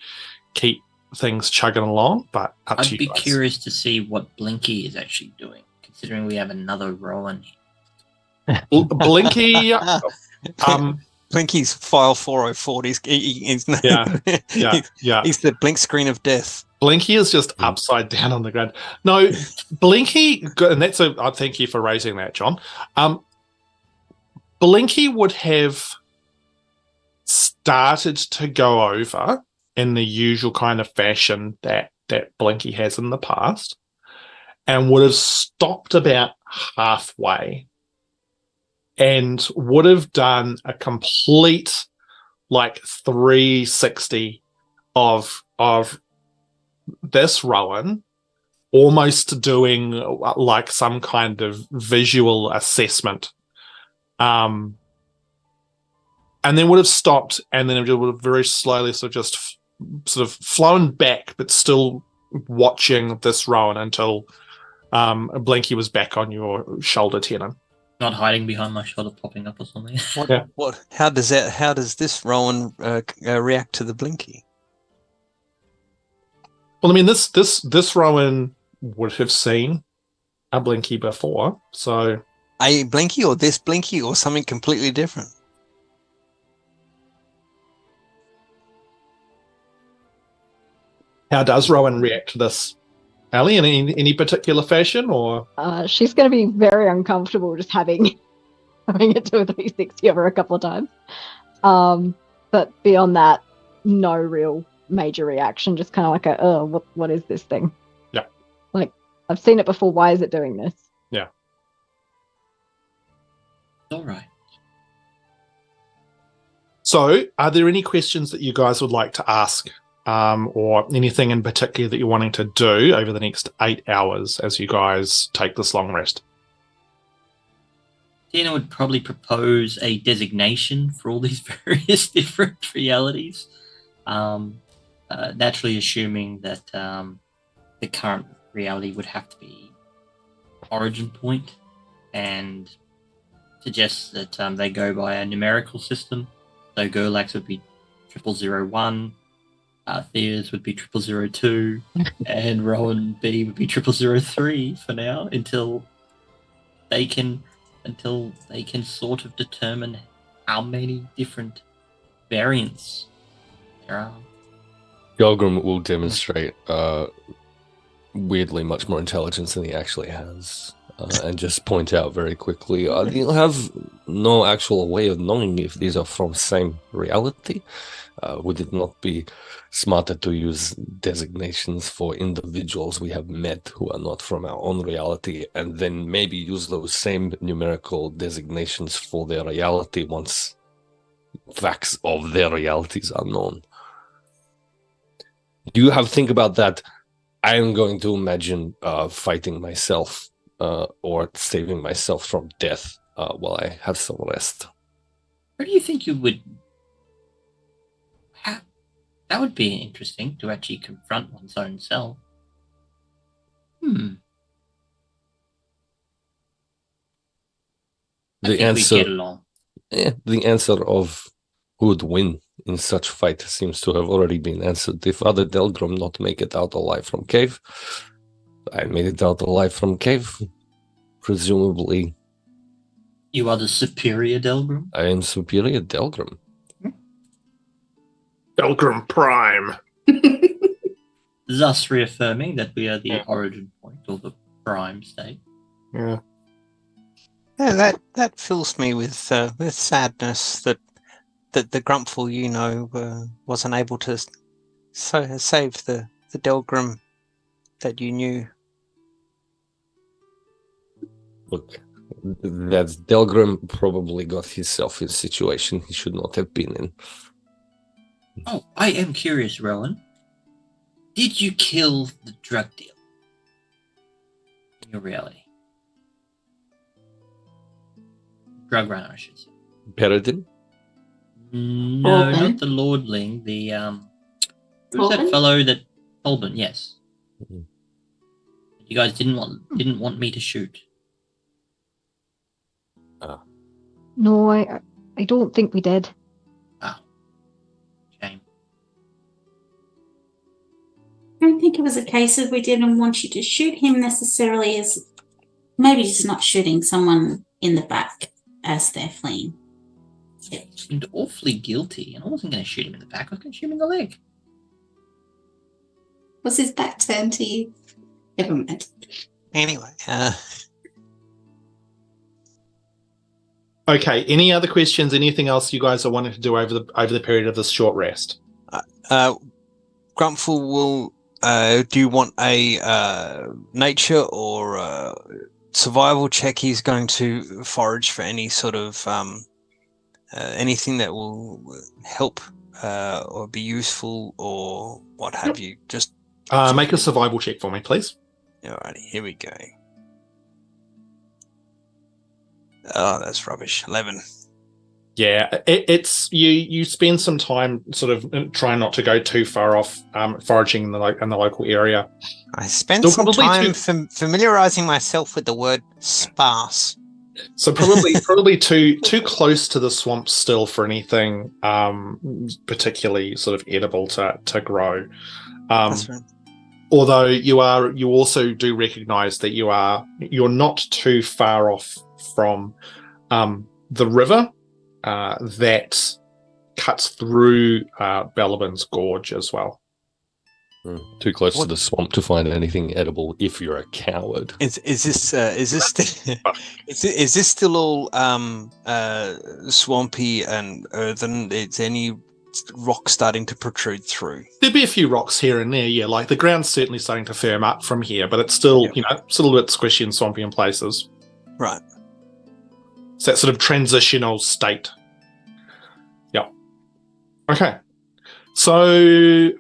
keep things chugging along. But I'd be curious to see what Blinky is actually doing, considering we have another Rowan here. Blinky, Blinky's file 404. He's He's the blink screen of death. Blinky is just upside down on the ground. No, Blinky, and I thank you for raising that, John. Blinky would have started to go over in the usual kind of fashion that Blinky has in the past, and would have stopped about halfway and would have done a complete 360 of this Rowan, almost doing some kind of visual assessment, and then would have stopped, and then it would have very slowly sort of flown back, but still watching this Rowan until Blinky was back on your shoulder, Tiernan. Not hiding behind my shoulder, popping up or something. What? How does this Rowan react to the Blinky? Well, I mean, this Rowan would have seen a Blinky before, so a Blinky or this Blinky or something completely different. How does Rowan react to this, Ali, in any particular fashion, or? She's going to be very uncomfortable just having it do a 360 over a couple of times. But beyond that, no real major reaction. Just kind of like what is this thing? Yeah. I've seen it before. Why is it doing this? Yeah. All right. So, are there any questions that you guys would like to ask? Or anything in particular that you're wanting to do over the next 8 hours as you guys take this long rest? Tina would probably propose a designation for all these various different realities, naturally assuming that the current reality would have to be origin point, and suggests that they go by a numerical system. So Gurlak's would be 0001. Thea's would be 0002, and Rowan B would be 0003 for now until they can sort of determine how many different variants there are. Delgrim will demonstrate weirdly much more intelligence than he actually has, and just point out very quickly, you'll have no actual way of knowing if these are from same reality. Would it not be smarter to use designations for individuals we have met who are not from our own reality, and then maybe use those same numerical designations for their reality once facts of their realities are known? Do you have think about that? I am going to imagine fighting myself or saving myself from death while I have some rest. Where do you think you would... That would be interesting, to actually confront one's own self. The I think answer, we get along. the answer of who would win in such fight seems to have already been answered. If other Delgrim not make it out alive from cave, I made it out alive from cave. Presumably, You are the superior Delgrim? I am superior Delgrim. Delgrim Prime. Thus reaffirming that we are the origin point, or the prime state. Yeah. Yeah, that fills me with sadness that the Grumpfel, wasn't able to save the Delgrim that you knew. Look, that Delgrim probably got himself in a situation he should not have been in. Oh, I am curious, Rowan. Did you kill the drug dealer in your reality? Drug runner, I should say. Peridin? No, Colbin? not the Lordling. The who's that Colbin? fellow that Colbin? Yes. Mhm. You guys didn't want me to shoot. No, I don't think we did. Shame. I don't think it was a case of we didn't want you to shoot him necessarily, as maybe just not shooting someone in the back as they're fleeing. Seemed awfully guilty, and I wasn't going to shoot him in the back. I was going to shoot him in the leg. Was his back turned to you? Never mind. Anyway, Okay. Any other questions? Anything else you guys are wanting to do over the period of this short rest? Grumpfel will. Do you want a nature or survival check? He's going to forage for any sort of anything that will help or be useful or what have you. Just Make a survival check for me, please. alrighty, here we go. Oh, that's rubbish. 11. Yeah, it's you spend some time sort of trying not to go too far off foraging in the local area. I spent Still some probably time familiarizing myself with the word sparse. So probably too close to the swamp still for anything particularly sort of edible to grow. That's right. Although you also do recognize that you're not too far off from the river that cuts through Ballabin's Gorge as well. Too close to the swamp to find anything edible if you're a coward. Is this still all swampy and earthen? Is any rock starting to protrude through? There'd be a few rocks here and there, yeah. Like the ground's certainly starting to firm up from here, but it's still, still a little bit squishy and swampy in places. Right. It's that sort of transitional state. Yeah. Okay. So,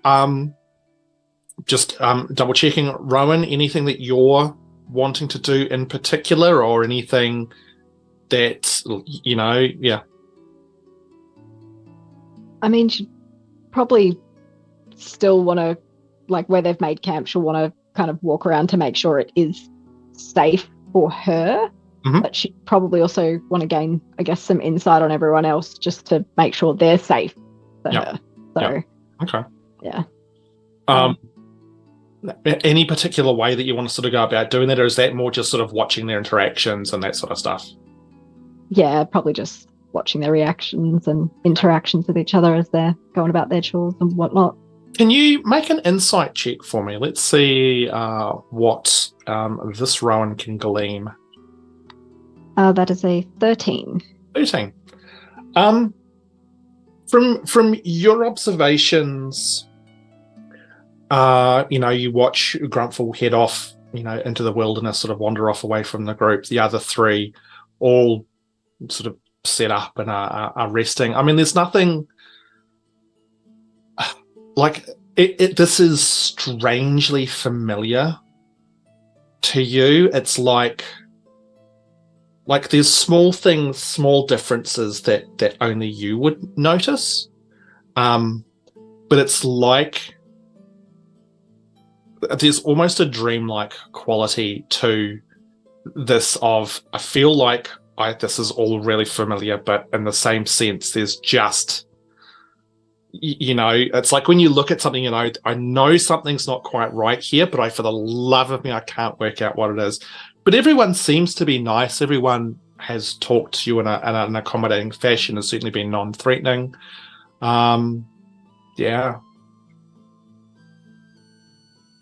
just double checking, Rowan, anything that you're wanting to do in particular or anything that, I mean, she'd probably still want to, like where they've made camp, she'll want to kind of walk around to make sure it is safe for her. Mhm. But she'd probably also want to gain, I guess, some insight on everyone else just to make sure they're safe for her. So, Okay. yeah. Any particular way that you want to sort of go about doing that, or is that more just sort of watching their interactions and that sort of stuff? Yeah, probably just watching their reactions and interactions with each other as they're going about their chores and whatnot. Can you make an insight check for me? Let's see what this Rowan can glean. That is a 13. 13. From your observations, you watch Grumpfel head off, into the wilderness, sort of wander off away from the group. The other three all sort of set up and are resting. I mean, there's nothing like it. This is strangely familiar to you. It's like there's small things, small differences that only you would notice. But it's like there's almost a dreamlike quality to this of, I feel like this is all really familiar, but in the same sense, there's just you know, it's like when you look at something, you know, I know something's not quite right here, but for the love of me, I can't work out what it is. But everyone seems to be nice. Everyone has talked to you in an accommodating fashion, has certainly been non-threatening. Yeah.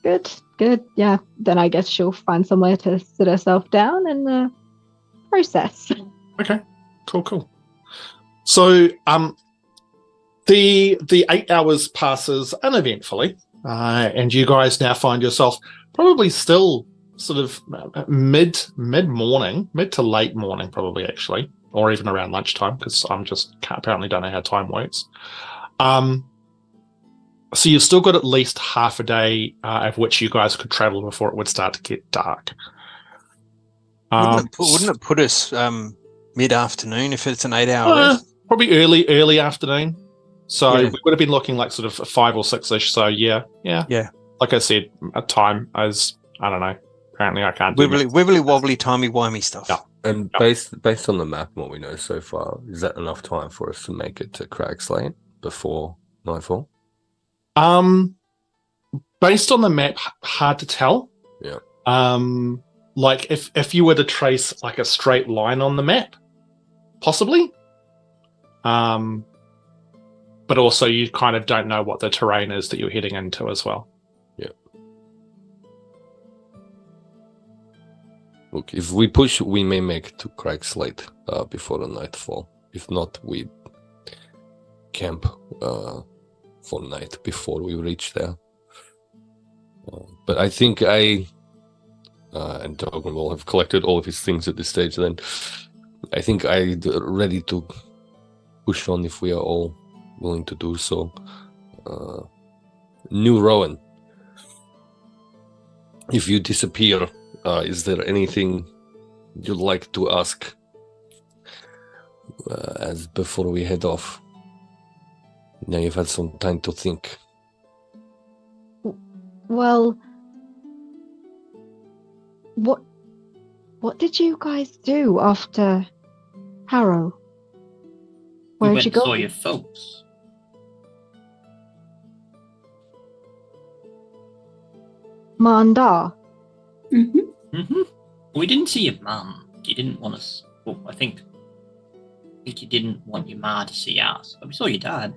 Good. Yeah. Then I guess she'll find somewhere to sit herself down and process. Okay. Cool. So, the 8 hours passes uneventfully, and you guys now find yourself probably still sort of mid-morning, mid to late morning, probably actually, or even around lunchtime, because I'm just apparently don't know how time works. So you've still got at least half a day of which you guys could travel before it would start to get dark. Wouldn't it put us mid-afternoon if it's an 8-hour rest? Probably early afternoon. So we would have been looking like sort of 5 or 6-ish. So yeah. Like I said, a time as I don't know. Apparently, I can't. Wibbly wobbly, timey-wimey stuff. Yeah. And based on the map and what we know so far, is that enough time for us to make it to Cragslate before nightfall? Based on the map, hard to tell. Yeah. Like if you were to trace like a straight line on the map, possibly. But also you kind of don't know what the terrain is that you're heading into as well. Yeah. Look, if we push, we may make it to Cragslate before the nightfall. If not, we camp for night before we reach there. But I think and Delgrim will have collected all of his things at this stage. Then I think I'm ready to push on if we are all willing to do so. New Rowan, if you disappear, is there anything you'd like to ask as before we head off? Now you've had some time to think. Well, what did you guys do after Harrow? Where'd you go? Saw your folks. Mandar. We didn't see your mum. You didn't want us. Well, I think you didn't want your ma to see us, but we saw your dad.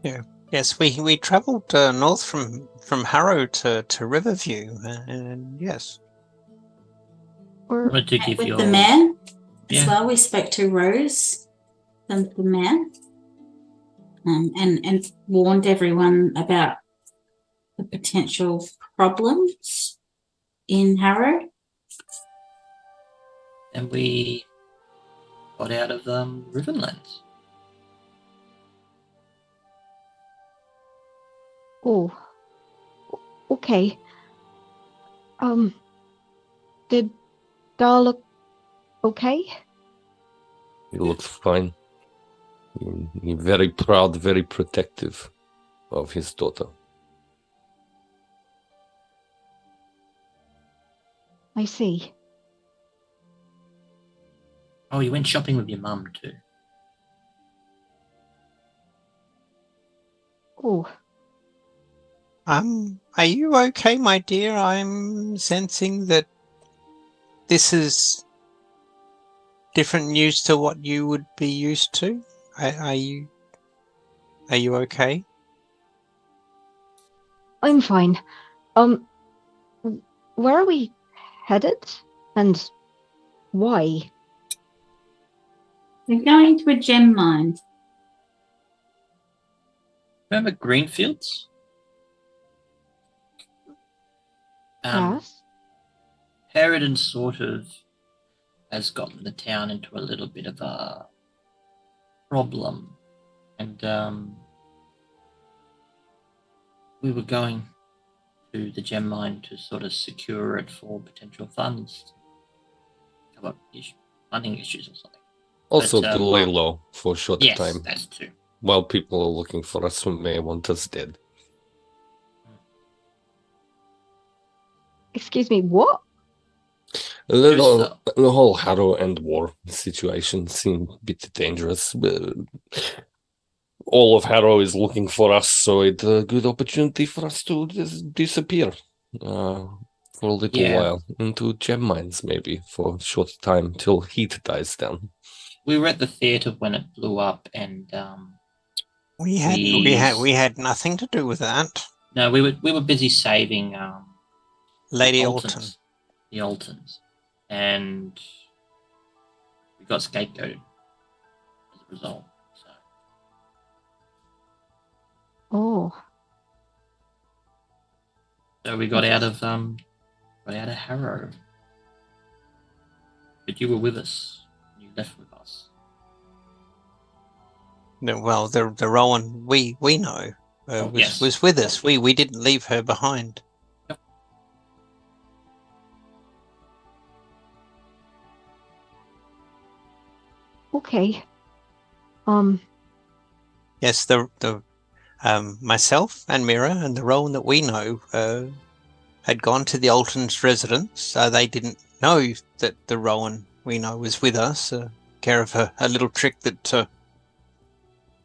Yeah. Yes, we travelled north from Harrow to Riverview, and yes. Wanted to give With your the man as well. We spoke to Rose, the man, and warned everyone about the potential problems in Harrow. And we got out of Rivenlands. Oh, okay. Did Dar look okay? He looks fine. He's very proud, very protective of his daughter. I see. Oh, you went shopping with your mum too. Oh. Are you okay, my dear? I'm sensing that this is different news to what you would be used to. Are you okay? I'm fine. Where are we headed? And why? We're going to a gem mine. Remember Greenfields? Yes. Harrowden sort of has gotten the town into a little bit of a problem. And we were going to the gem mine to sort of secure it for potential funds. Cover funding issues or something. Also to lay low for a short time. Yes, that's true. While people are looking for us who may want us dead. Excuse me, what? The whole Harrow and war situation seemed a bit dangerous. all of Harrow is looking for us, so it's a good opportunity for us to disappear for a little while into gem mines, maybe for a short time till Heath dies down. We were at the theatre when it blew up, and we had nothing to do with that. No, we were busy saving Lady Alton. The Altons, and we got scapegoated as a result. So we got out of Harrow, but you were with us. You left with us. No, well, the Rowan we know was with us. We didn't leave her behind. Yep. Okay. Yes, the myself and Miera and the Rowan that we know had gone to the Alton's residence. They didn't know that the Rowan we know was with us. Care of a little trick that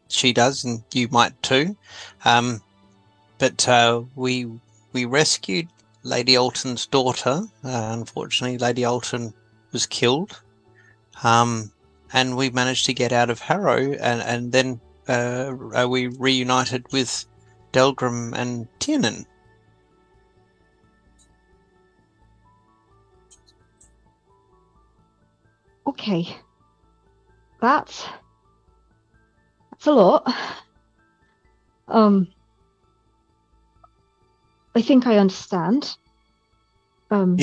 she does, and you might too. But we rescued Lady Alton's daughter. Unfortunately, Lady Alton was killed. And we managed to get out of Harrow, and then we reunited with Delgrim and Tiernan. Okay. That's a lot. I think I understand. Are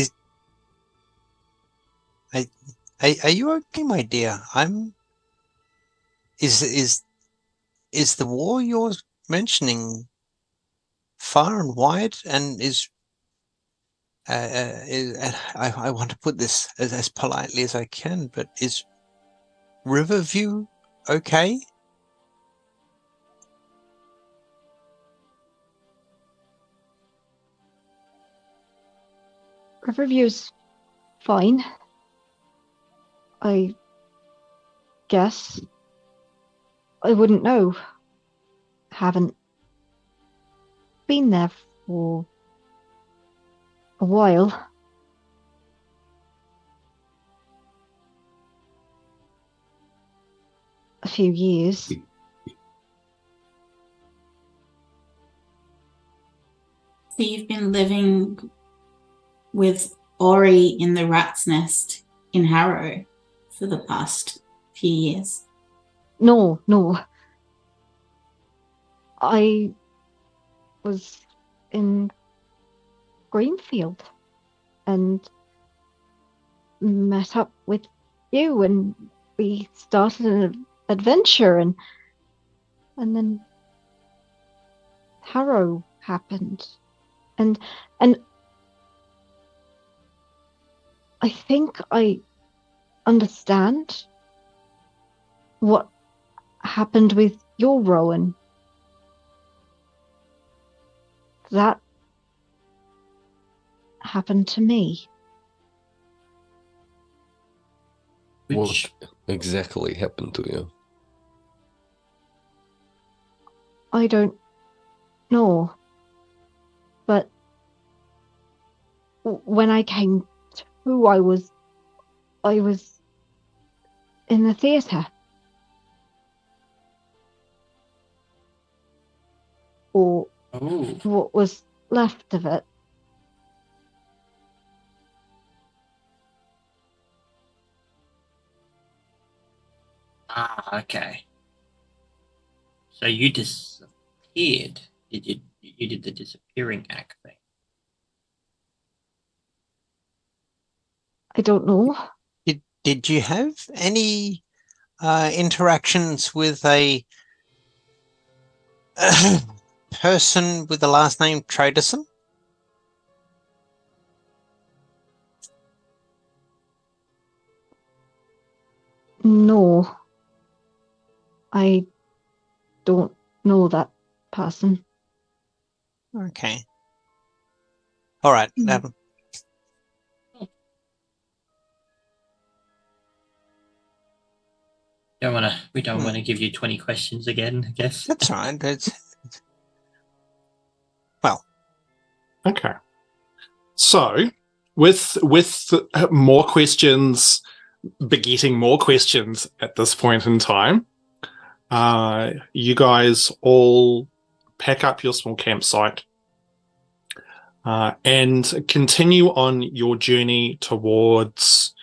you okay, my dear? Is the war you're mentioning far and wide, and I want to put this as politely as I can, but is Riverview okay? Riverview's fine. I guess. I wouldn't know. Haven't been there for a while. A few years. So you've been living with Ori in the rat's nest in Harrow for the past few years? No. I was in Greenfield and met up with you, and we started an adventure, and then Harrow happened, and I think I understand what happened with your Rowan. That happened to me. What exactly happened to you? I don't know. But when I came to, I was in the theatre. Or what was left of it. Okay. So you disappeared. You did the disappearing act thing. I don't know. Did you have any interactions with a person with the last name Traderson? No. I don't know that person. Okay. All right. We don't want to give you 20 questions again, I guess. That's all right. Okay. So, with more questions begetting more questions at this point in time, you guys all pack up your small campsite and continue on your journey towards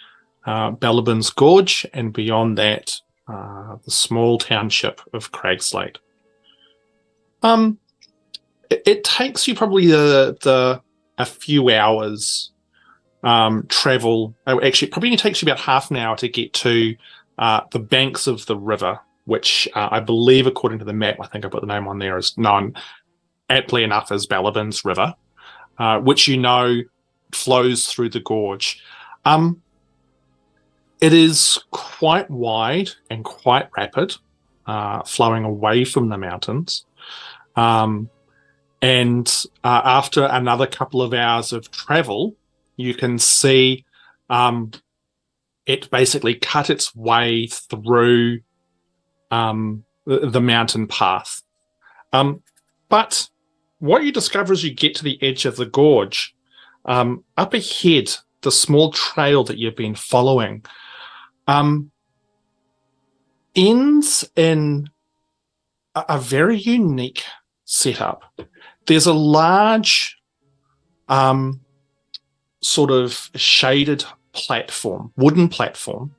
Ballabin's Gorge, and beyond that, the small township of Cragslate. It takes you probably a few hours travel. Actually, it probably takes you about half an hour to get to the banks of the river, which I believe, according to the map, I think I put the name on there, is known aptly enough as Ballabin's River, which flows through the gorge. It is quite wide and quite rapid, flowing away from the mountains. And after another couple of hours of travel, you can see it basically cut its way through the mountain path. But what you discover as you get to the edge of the gorge, up ahead, the small trail that you've been following ends in a very unique setup. There's a large sort of shaded platform, wooden platform,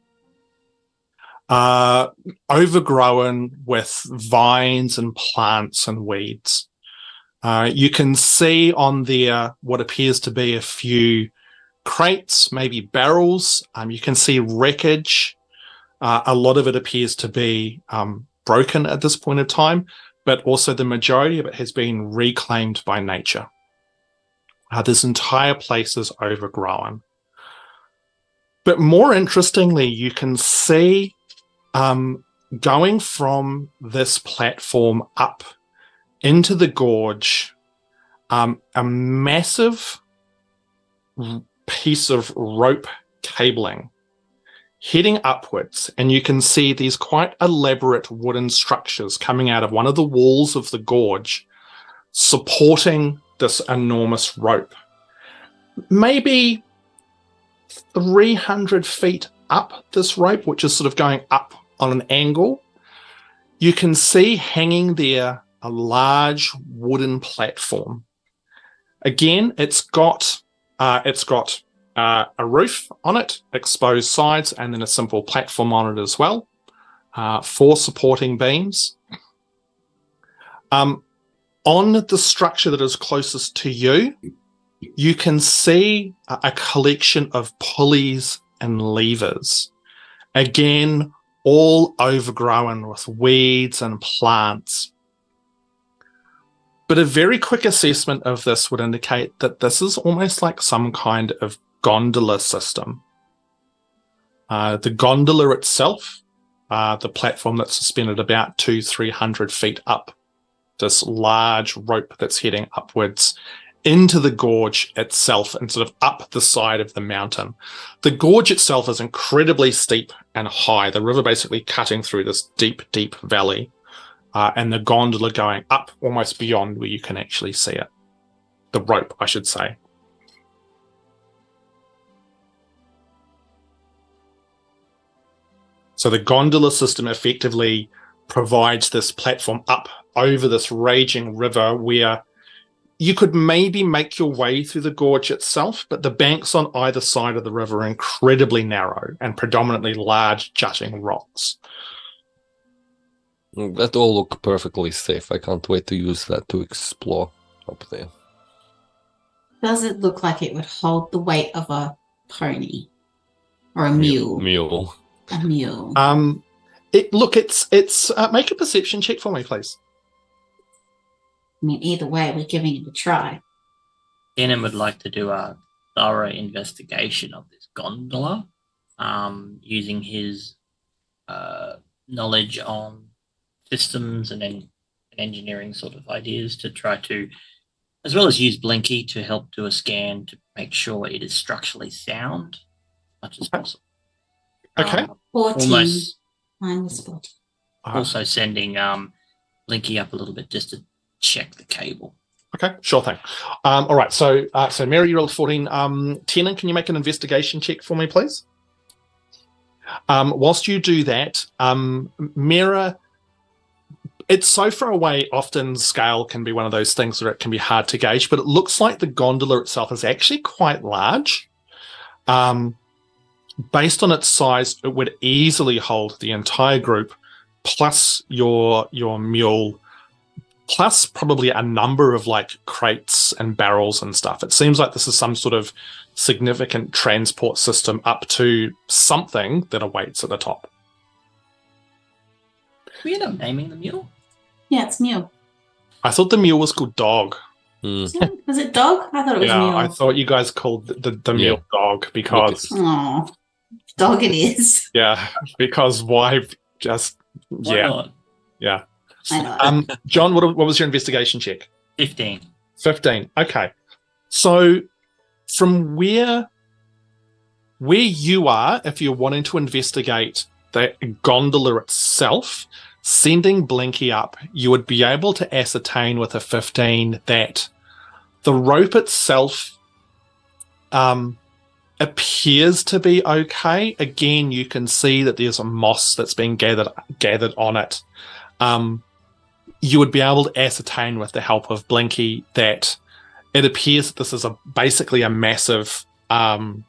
overgrown with vines and plants and weeds. You can see on there what appears to be a few crates, maybe barrels. You can see wreckage. A lot of it appears to be broken at this point in time, but also the majority of it has been reclaimed by nature. This entire place is overgrown. But more interestingly, you can see going from this platform up into the gorge, a massive piece of rope cabling heading upwards, and you can see these quite elaborate wooden structures coming out of one of the walls of the gorge, supporting this enormous rope. Maybe 300 feet up this rope, which is sort of going up on an angle, you can see hanging there a large wooden platform. Again, it's got a roof on it, exposed sides, and then a simple platform on it as well. 4 supporting beams. On the structure that is closest to you, you can see a collection of pulleys and levers. Again, all overgrown with weeds and plants. But a very quick assessment of this would indicate that this is almost like some kind of gondola system. The gondola itself, the platform that's suspended about 200-300 feet up, this large rope that's heading upwards into the gorge itself and sort of up the side of the mountain. The gorge itself is incredibly steep and high, the river basically cutting through this deep, deep valley, and the gondola going up almost beyond where you can actually see it. The rope, I should say. So the gondola system effectively provides this platform up over this raging river where you could maybe make your way through the gorge itself, but the banks on either side of the river are incredibly narrow and predominantly large jutting rocks. That all look perfectly safe. I can't wait to use that to explore up there. Does it look like it would hold the weight of a pony or a mule? Mule. A mule. It's make a perception check for me, please. I mean, either way, we're giving it a try. Tiernan would like to do a thorough investigation of this gondola, using his knowledge on systems and engineering sort of ideas to try to, as well as use Blinky to help do a scan to make sure it is structurally sound as much as possible. Okay. 14. Mine was spotted. Also sending Blinky up a little bit just to check the cable. Okay, sure thing. All right, so Mary, you rolled 14. Tiernan, can you make an investigation check for me, please? Whilst you do that, Miera, it's so far away, often scale can be one of those things where it can be hard to gauge, but it looks like the gondola itself is actually quite large. Based on its size, it would easily hold the entire group, plus your mule, plus probably a number of like crates and barrels and stuff. It seems like this is some sort of significant transport system up to something that awaits at the top. Did we end up naming the mule? Yeah, it's mule. I thought the mule was called Dog. Was it dog? I thought it was Yeah, mule. I thought you guys called the mule Dog because... Oh, dog it is. Yeah, because why just... Why not? Yeah. I know. John, what was your investigation check? 15. 15. Okay. So from where you are, if you're wanting to investigate the gondola itself, sending Blinky up, you would be able to ascertain with a 15 that the rope itself appears to be okay. Again, you can see that there's a moss that's been gathered on it. You would be able to ascertain with the help of Blinky that it appears that this is basically a massive sort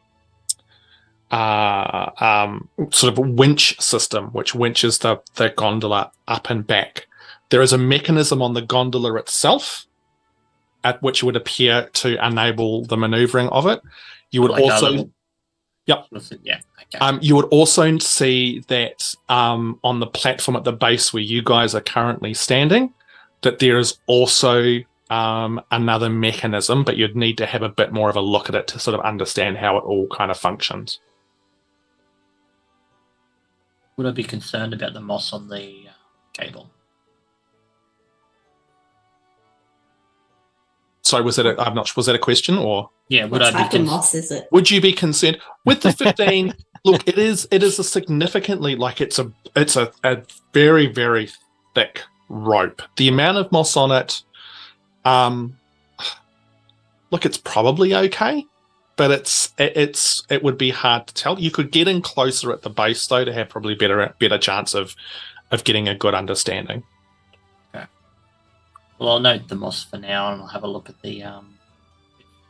of winch system, which winches the gondola up and back. There is a mechanism on the gondola itself at which would appear to enable the maneuvering of it. You would also... Yep. Yeah. Okay. You would also see that on the platform at the base where you guys are currently standing, that there is also another mechanism, but you'd need to have a bit more of a look at it to sort of understand how it all kind of functions. Would I be concerned about the moss on the cable? So was that a question or? Yeah, would What I type be of moss is it? Would you be concerned with the 15? Look, it is a significantly, like it's a very, very thick rope. The amount of moss on it, look, it's probably okay, but it would be hard to tell. You could get in closer at the base though to have probably better chance of getting a good understanding. Okay. Well, I'll note the moss for now, and I'll have a look at the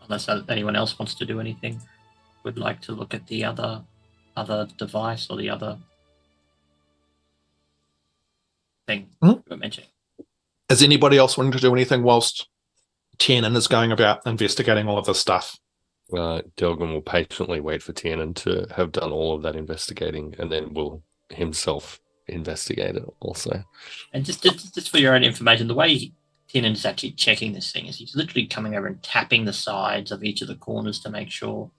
unless anyone else wants to do anything, would like to look at the other device or the other thing you were mentioning. Is anybody else wanting to do anything whilst Tiernan is going about investigating all of this stuff? Delgrim will patiently wait for Tiernan to have done all of that investigating, and then will himself investigate it also. And just for your own information, the way Tiernan is actually checking this thing is he's literally coming over and tapping the sides of each of the corners to make sure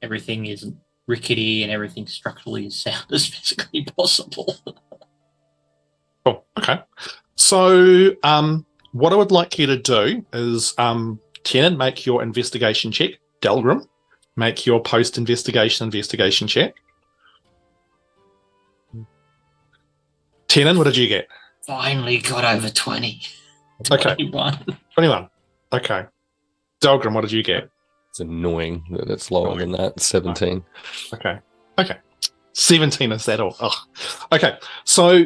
everything isn't rickety and everything structurally as sound as physically possible. Cool. Okay. So what I would like you to do is Tiernan, make your investigation check. Delgrim, make your post-investigation check. Tiernan, what did you get? Finally got over 20. Okay. 21. Okay. Delgrim, what did you get? It's annoying that it's lower than that. 17. Okay. 17 is that all? Oh. Okay. So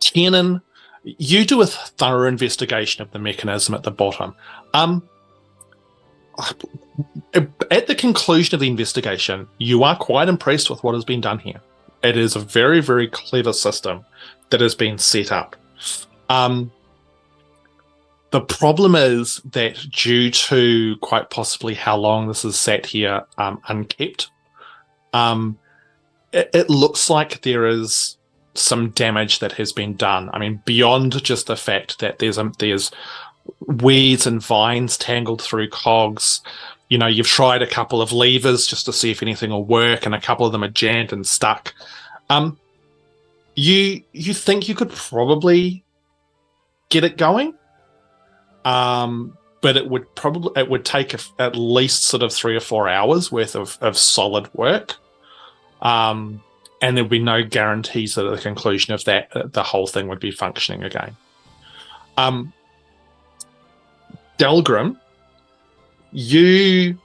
Tiernan, you do a thorough investigation of the mechanism at the bottom. At the conclusion of the investigation, you are quite impressed with what has been done here. It is a very, very clever system that has been set up. The problem is that due to quite possibly how long this has sat here unkept, it looks like there is some damage that has been done. I mean, beyond just the fact that there's weeds and vines tangled through cogs. You know, you've tried a couple of levers just to see if anything will work, and a couple of them are jammed and stuck. You think you could probably get it going, but it would take at least sort of 3 or 4 hours worth of solid work. and there'll be no guarantees that at the conclusion of that, the whole thing would be functioning again. Delgrim, you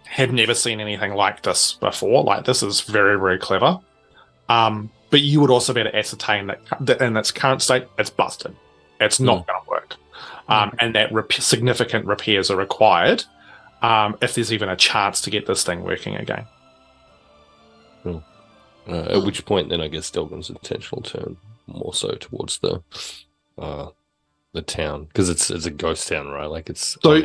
have never seen anything like this before. Like, this is very, very clever. But you would also be able to ascertain that in its current state, it's busted. It's not going to work. And that significant repairs are required if there's even a chance to get this thing working again. Cool. At which point, then I guess Delgrim's attention will turn more so towards the town, because it's a ghost town, right? Like it's there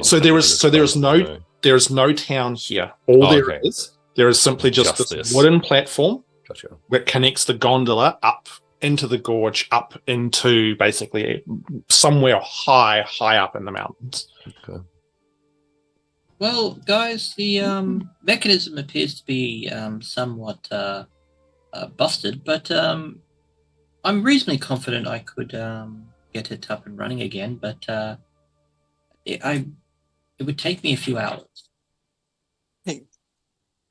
is no town here. All there is simply just this wooden platform. Gotcha. That connects the gondola up into the gorge, up into basically somewhere high up in the mountains. Okay. Well, guys, the mechanism appears to be somewhat busted, but I'm reasonably confident I could get it up and running again. But it would take me a few hours. Hey,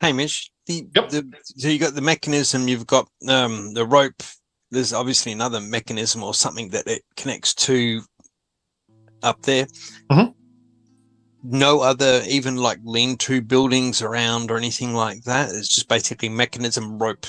Hamish, Yep. So you got the mechanism, you've got the rope. There's obviously another mechanism or something that it connects to up there. Mm-hmm. No other even like lean-to buildings around or anything like that. It's just basically mechanism rope.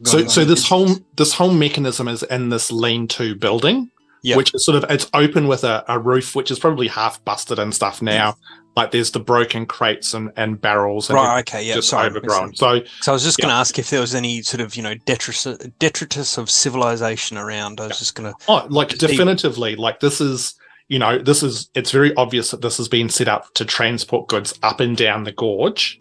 So this whole mechanism is in this lean-to building, which is it's open with a roof which is probably half busted and stuff now. Like there's the broken crates and barrels and just overgrown. So I was just going to ask if there was any sort of detritus of civilization around. I was just going to definitively, like this is it's very obvious that this has been set up to transport goods up and down the gorge,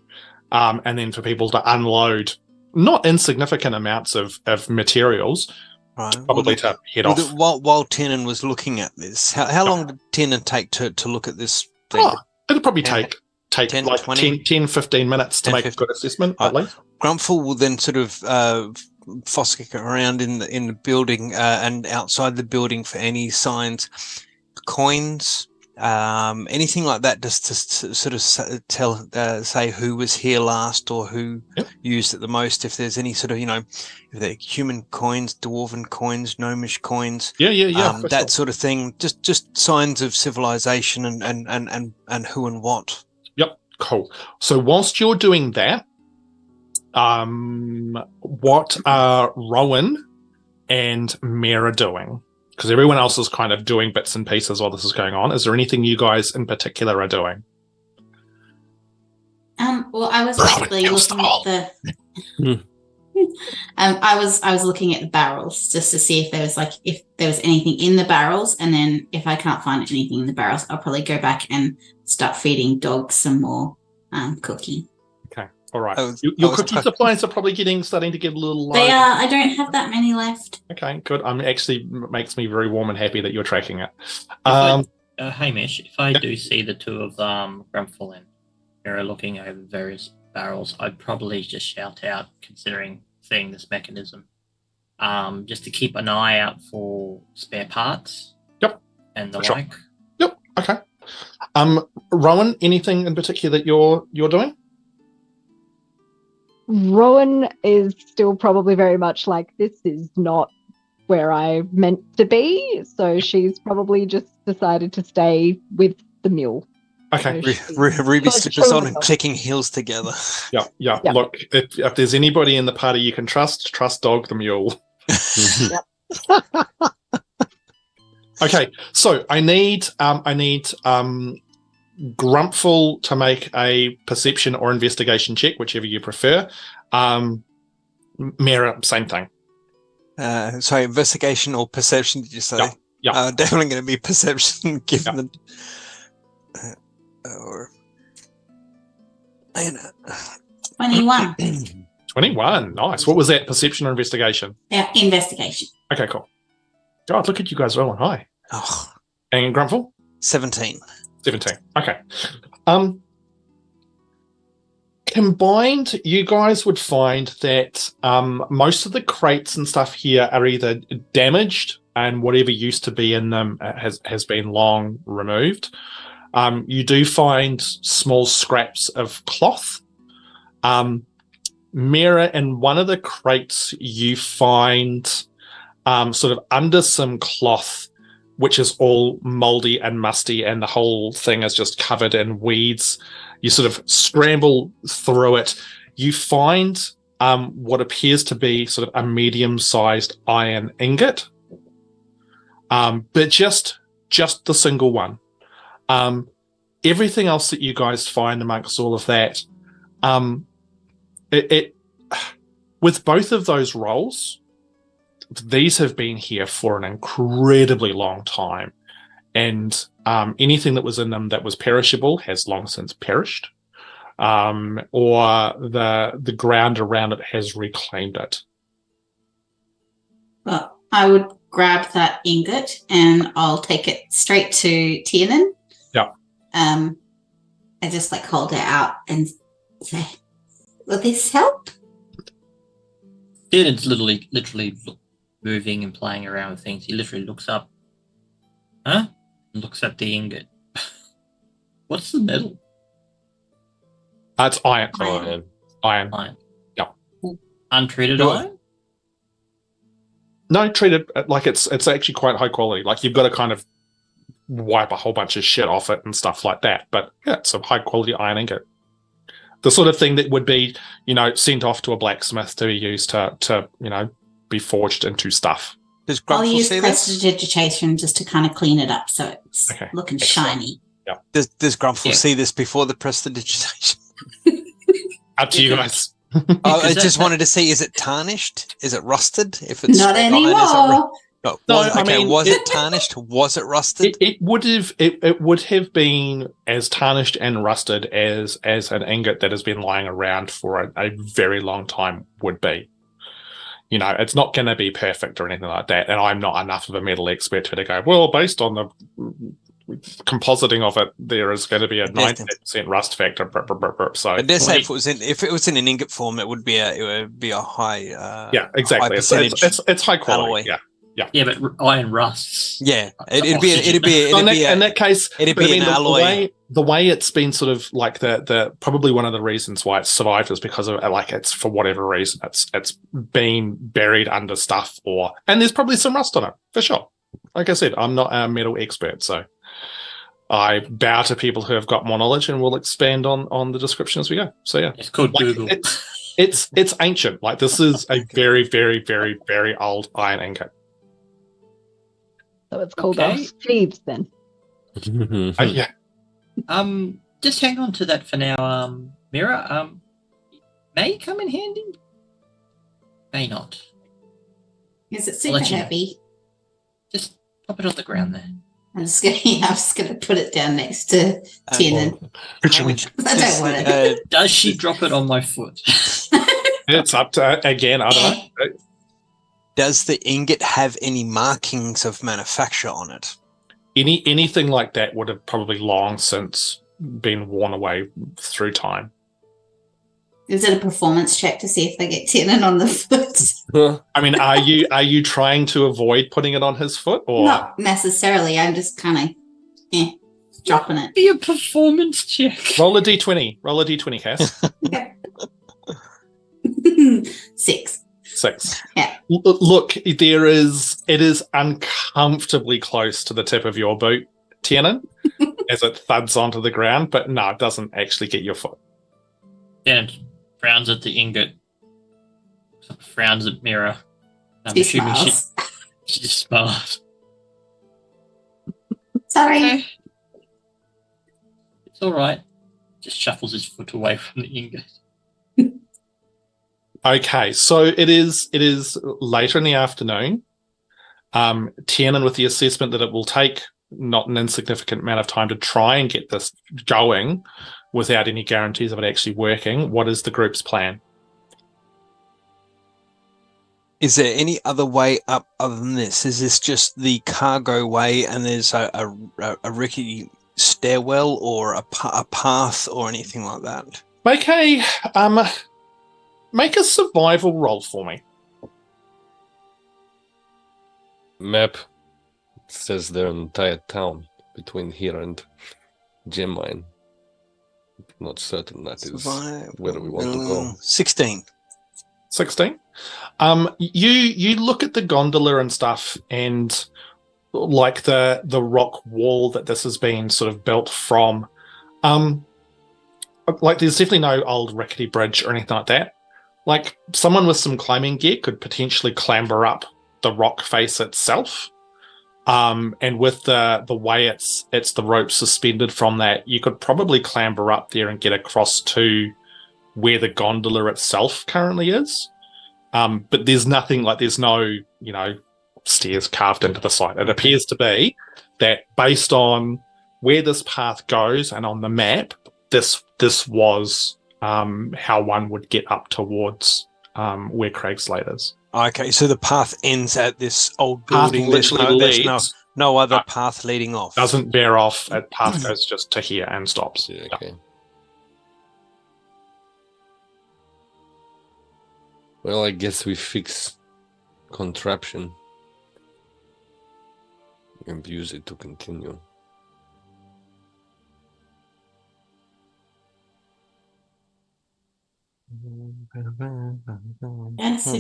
and then for people to unload not insignificant amounts of materials. Right. Probably to head off. While Tiernan was looking at this, how long did Tiernan take to look at this thing? It'll probably take 10, like 20? 10, 15 minutes to make 15. a good assessment, at least. Grumpfel will then sort of fossick around in the building and outside the building for any signs, coins, anything like that, just to sort of tell, say who was here last or who used it the most. If there's any sort of, if they're human coins, dwarven coins, gnomish coins, that sort of thing. Just signs of civilization and who and what. Yep, cool. So whilst you're doing that, what are Rowan and Miera doing? Because everyone else is kind of doing bits and pieces while this is going on. Is there anything you guys in particular are doing? Well, I was basically looking at the. I was looking at the barrels just to see if there was anything in the barrels, and then if I can't find anything in the barrels, I'll probably go back and start feeding dogs some more cookie. Okay, all right. Your cookie supplies are probably starting to get a little low. They are. I don't have that many left. Okay, good. Actually makes me very warm and happy that you're tracking it. Hamish, if I do see the two of Grumpfel and Miera looking over various barrels, I'd probably just shout out, considering seeing this mechanism, just to keep an eye out for spare parts. Yep. And the like. Yep. Okay. Rowan, anything in particular that you're doing? Rowan is still probably very much like, this is not where I meant to be. So she's probably just decided to stay with the mule. Okay. So Ruby slippers on and clicking heels together. Yeah. Look, if there's anybody in the party you can trust Dog the mule. Okay, so I need Grumpfel to make a perception or investigation check, whichever you prefer. Miera, same thing. Sorry, investigation or perception, did you say? Yeah. Definitely going to be perception, given the... 21. 21, nice. What was that, perception or investigation? Yeah, investigation. Okay, cool. God, look at you guys rolling high. Oh, And Grumpfel? 17. 17. Okay. Combined, you guys would find that most of the crates and stuff here are either damaged and whatever used to be in them has been long removed. You do find small scraps of cloth. Miera, in one of the crates, you find sort of under some cloth, which is all moldy and musty, and the whole thing is just covered in weeds. You sort of scramble through it. You find what appears to be sort of a medium-sized iron ingot, but just the single one. Everything else that you guys find amongst all of that, with both of those rolls, these have been here for an incredibly long time, and anything that was in them that was perishable has long since perished, or the ground around it has reclaimed it. Well, I would grab that ingot and I'll take it straight to Tiernan. Yeah. I just like hold it out and say, "Will this help?" Tiernan's literally moving and playing around with things. He literally looks up, and looks at the ingot. What's the metal? It's iron. Iron. Yeah. Untreated Sure. iron? No, treated like it's actually quite high quality. Like you've got to kind of wipe a whole bunch of shit off it and stuff like that. But yeah, it's a high quality iron ingot. The sort of thing that would be, sent off to a blacksmith to be used to be forged into stuff. Does I'll Grumpfel use see this? prestidigitation just to kind of clean it up so it's Okay. looking Excellent. shiny. Does Grumpfel Yeah. see this before the prestidigitation? Up to you Yeah. guys. I that- just wanted to see, is it tarnished? Is it rusted? If it's Not straight iron, is it anymore. No, No, was, I okay, mean, was it tarnished? Was it rusted? It would have been as tarnished and rusted as an ingot that has been lying around for a very long time would be. It's not going to be perfect or anything like that. And I'm not enough of a metal expert to go, well, based on the compositing of it, there is going to be a 90% rust factor. So I dare say if it was in an ingot form, it would be a high. yeah, exactly. high It's percentage high quality. alloy. Yeah. Yeah, but iron rusts. Yeah, it'd be In that case, it'd but be an alloy. The way it's been sort of like the probably one of the reasons why it's survived is because of it's for whatever reason it's been buried under stuff and there's probably some rust on it for sure. Like I said, I'm not a metal expert, so I bow to people who have got more knowledge, and we'll expand on the description as we go. So yeah, It's called Google. It's ancient. Like this is a very, very, very, very old iron ingot. So it's called Okay. Thieves then. Yeah. Just hang on to that for now, Miera. May come in handy. May not. Is it I'll super let you know. heavy? Just pop it on the ground there. I'm just gonna put it down next to Tiernan. I don't want it. Does she drop it on my foot? It's up to again. I don't know. Does the ingot have any markings of manufacture on it? Anything like that would have probably long since been worn away through time. Is it a performance check to see if they get Tiernan on the foot? I mean, are you trying to avoid putting it on his foot, or Not necessarily. I'm just kind of dropping it. Be a performance check. roll a d20? Roll a d20, Cass. 6. 6. Yeah. Look, it is uncomfortably close to the tip of your boot, Tiernan, as it thuds onto the ground, but no, it doesn't actually get your foot. And frowns at the ingot. Frowns at Miera. I'm He assuming smiles. she just smiles. Sorry. Okay. It's all right. Just shuffles his foot away from the ingot. Okay, so it is later in the afternoon. Tiernan, with the assessment that it will take not an insignificant amount of time to try and get this going without any guarantees of it actually working, what is the group's plan? Is there any other way up other than this? Is this just the cargo way, and there's a rickety stairwell or a path or anything like that? Make a survival roll for me. Map says their entire town between here and Gem Mine. Not certain that is where we want to go. 16. 16. You look at the gondola and stuff, and like the rock wall that this has been sort of built from. Like there's definitely no old rickety bridge or anything like that. Like someone with some climbing gear could potentially clamber up the rock face itself. And with the way it's the rope suspended from that, you could probably clamber up there and get across to where the gondola itself currently is. But there's nothing like there's no, stairs carved into the side. It appears to be that based on where this path goes and on the map, this was how one would get up towards where Cragslate is. Okay, so the path ends at this old building. There's no other path leading off. Doesn't bear off. That path goes just to here and stops. Yeah, okay. Yeah. Well, I guess we fix contraption and use it to continue. Yes,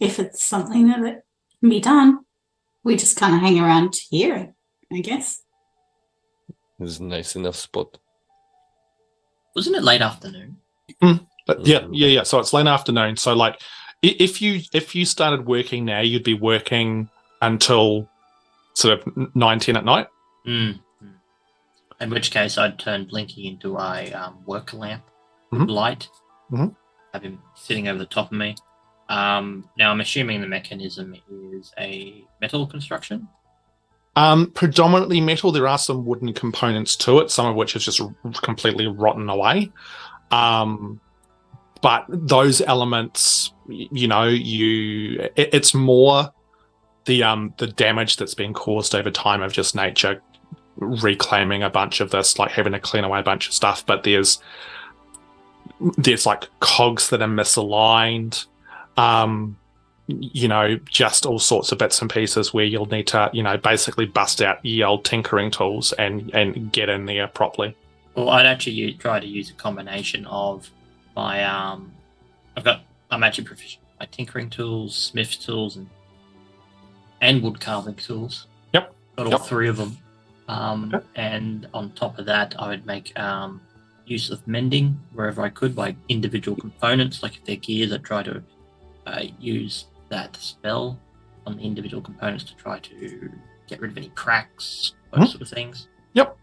if it's something that can be done, we just kind of hang around here, I guess. It's a nice enough spot. Wasn't it late afternoon? But yeah. So it's late afternoon. So like, if you started working now, you'd be working until sort of 9-10 at night. In which case, I'd turn Blinky into a work lamp with light. Have him sitting over the top of me. Now, I'm assuming the mechanism is a metal construction. Predominantly metal. There are some wooden components to it, some of which is just completely rotten away. But those elements, it's more the damage that's been caused over time of just nature reclaiming a bunch of this, like having to clean away a bunch of stuff. But there's like cogs that are misaligned, just all sorts of bits and pieces where you'll need to, basically bust out your old tinkering tools and get in there properly. Well, I'd actually try to use a combination of my I'm actually proficient. My tinkering tools, smith tools, and wood carving tools. Yep. Got all three of them. And on top of that, I would make use of mending wherever I could by individual components, like if they're gears, I'd try to use that spell on the individual components to try to get rid of any cracks, those sort of things. Yep.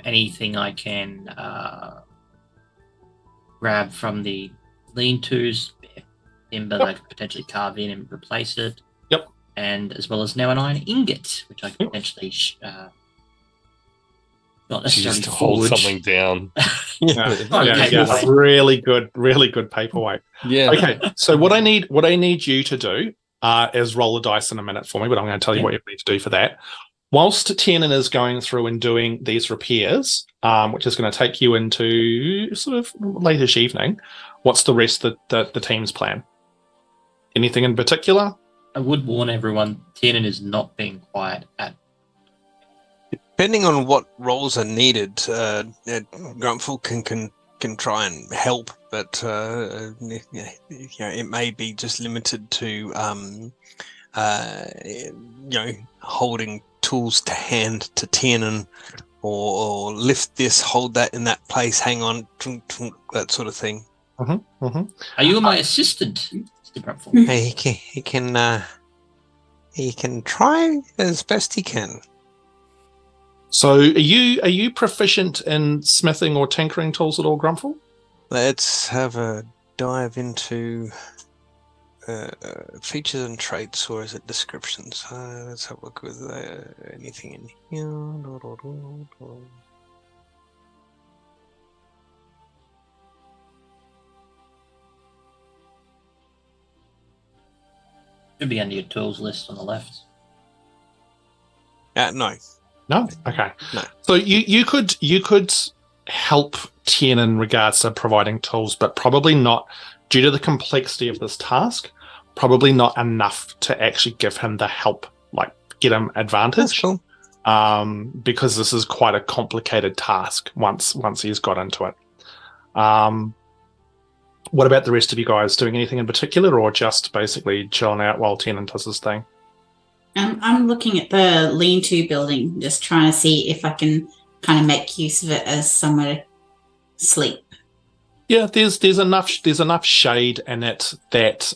Anything I can grab from the lean-tos, timber that I could potentially carve in and replace it. Yep. And as well as now an iron ingot, which I could potentially not necessarily just to hold forge. something down. Yeah. Really good paperweight. Yeah. Okay. So what I need you to do is roll a dice in a minute for me, but I'm going to tell you what you need to do for that. Whilst Tiernan is going through and doing these repairs, which is going to take you into sort of late-ish evening, what's the rest of the team's plan? Anything in particular? I would warn everyone, Tiernan is not being quiet at. Depending on what roles are needed, Grumpfel can try and help, but it may be just limited to holding tools to hand to Tiernan, or lift this, hold that in that place, hang on, that sort of thing. Are you my assistant, Mr. Grumpfel? He can try as best he can. So are you proficient in smithing or tinkering tools at all, Grumpfel? Let's have a dive into features and traits, or is it descriptions? Let's have a look with anything in here. Should be under your tools list on the left. No. No? Okay. No. So you could help Tiernan in regards to providing tools, but probably not, due to the complexity of this task, probably not enough to actually give him the help, like get him advantage. That's cool. Because this is quite a complicated task once he's got into it. What about the rest of you guys? Doing anything in particular, or just basically chilling out while Tiernan does his thing? I'm looking at the lean-to building, just trying to see if I can kind of make use of it as somewhere to sleep. Yeah, there's enough shade in it that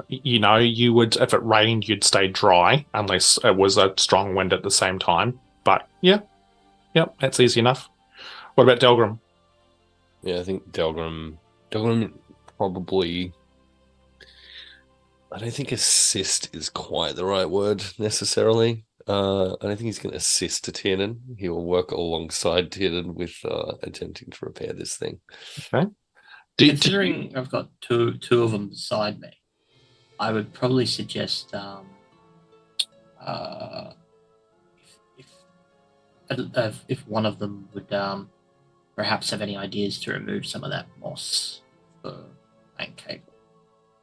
you would, if it rained, you'd stay dry unless it was a strong wind at the same time. But yeah, that's easy enough. What about Delgrim? Yeah, I think Delgrim probably. I don't think assist is quite the right word necessarily. I don't think he's going to assist to Tiernan. He will work alongside Tiernan with attempting to repair this thing. Okay. Considering I've got two of them beside me, I would probably suggest if one of them would perhaps have any ideas to remove some of that moss for main cable.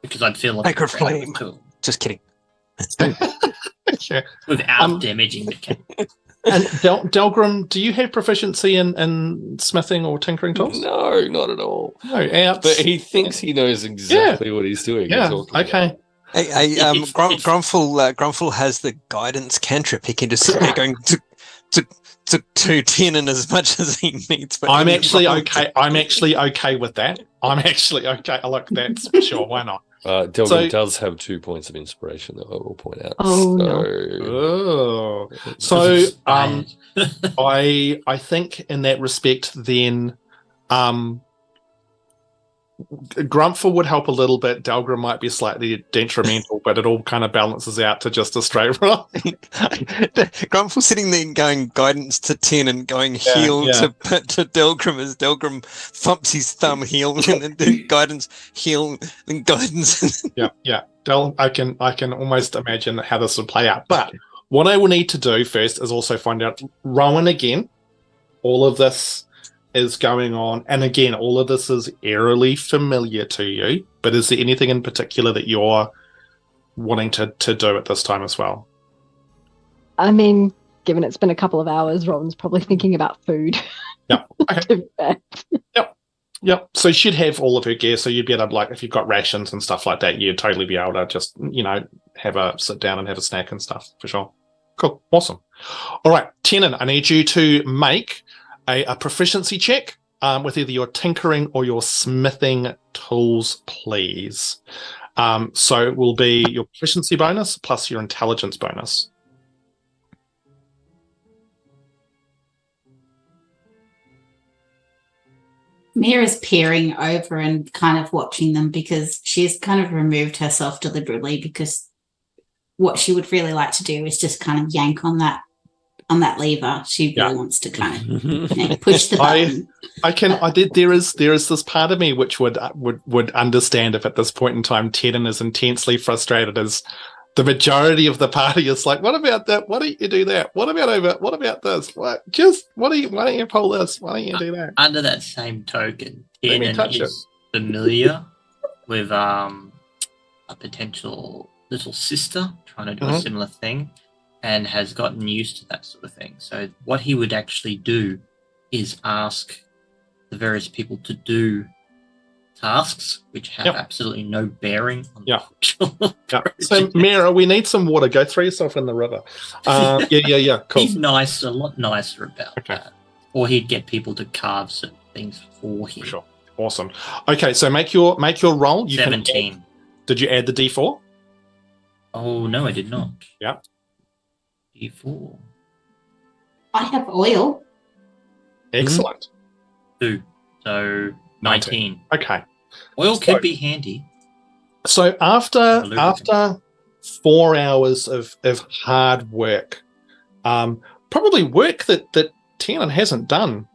Because I'd feel like Sacred flame. Just kidding. Sure. Without damaging the cable. And Delgrim, do you have proficiency in smithing or tinkering tools? No, not at all. No, outs. But he thinks he knows exactly what he's doing. Yeah, okay. Hey, Grumpfel has the guidance cantrip. He can just sit there going to Tiernan as much as he needs. But I'm actually okay. I'm actually okay with that. I'm actually okay. Look, that's for sure. Why not? Delgrim does have 2 points of inspiration that I will point out. So I think in that respect, then Grumpfel would help a little bit. Delgrim might be slightly detrimental, but it all kind of balances out to just a straight run. Grumpfel sitting there going guidance to Tiernan, going heal to Delgrim as Delgrim thumps his thumb, heal, and then guidance, heal, and guidance. yeah. I can almost imagine how this would play out. But what I will need to do first is also find out Rowan again. All of this is going on, and again, all of this is eerily familiar to you, but is there anything in particular that you're wanting to do at this time as well? I mean, given it's been a couple of hours, Rowan's probably thinking about food. Yeah. Okay. Yep. So she'd have all of her gear, so you'd be able to, like, if you've got rations and stuff like that, you'd totally be able to just, have a sit down and have a snack and stuff, for sure. Cool. Awesome. All right, Tiernan, I need you to make a proficiency check with either your tinkering or your smithing tools, please. So it will be your proficiency bonus plus your intelligence bonus. Miera's peering over and kind of watching them because she's kind of removed herself deliberately because what she would really like to do is just kind of yank on that lever. She really wants to kind of push the button. There is this part of me which would understand if at this point in time Tiernan is intensely frustrated as the majority of the party is like, what about that? Why don't you do that? What about this? Why don't you pull this? Why don't you do that? Under that same token, Tiernan is familiar with a potential little sister trying to do a similar thing, and has gotten used to that sort of thing. So what he would actually do is ask the various people to do tasks which have absolutely no bearing on the actual So Miera, we need some water. Go throw yourself in the river. Yeah. Cool. He's nice, a lot nicer about that. Or he'd get people to carve certain things for him. Sure. Awesome. Okay, so make your roll. You 17. Did you add the D4? Oh no, I did not. Yeah. D4. I have oil. Excellent. 2. So 19. Okay. Oil could be handy. So after 4 hours of hard work, probably work that Tiernan hasn't done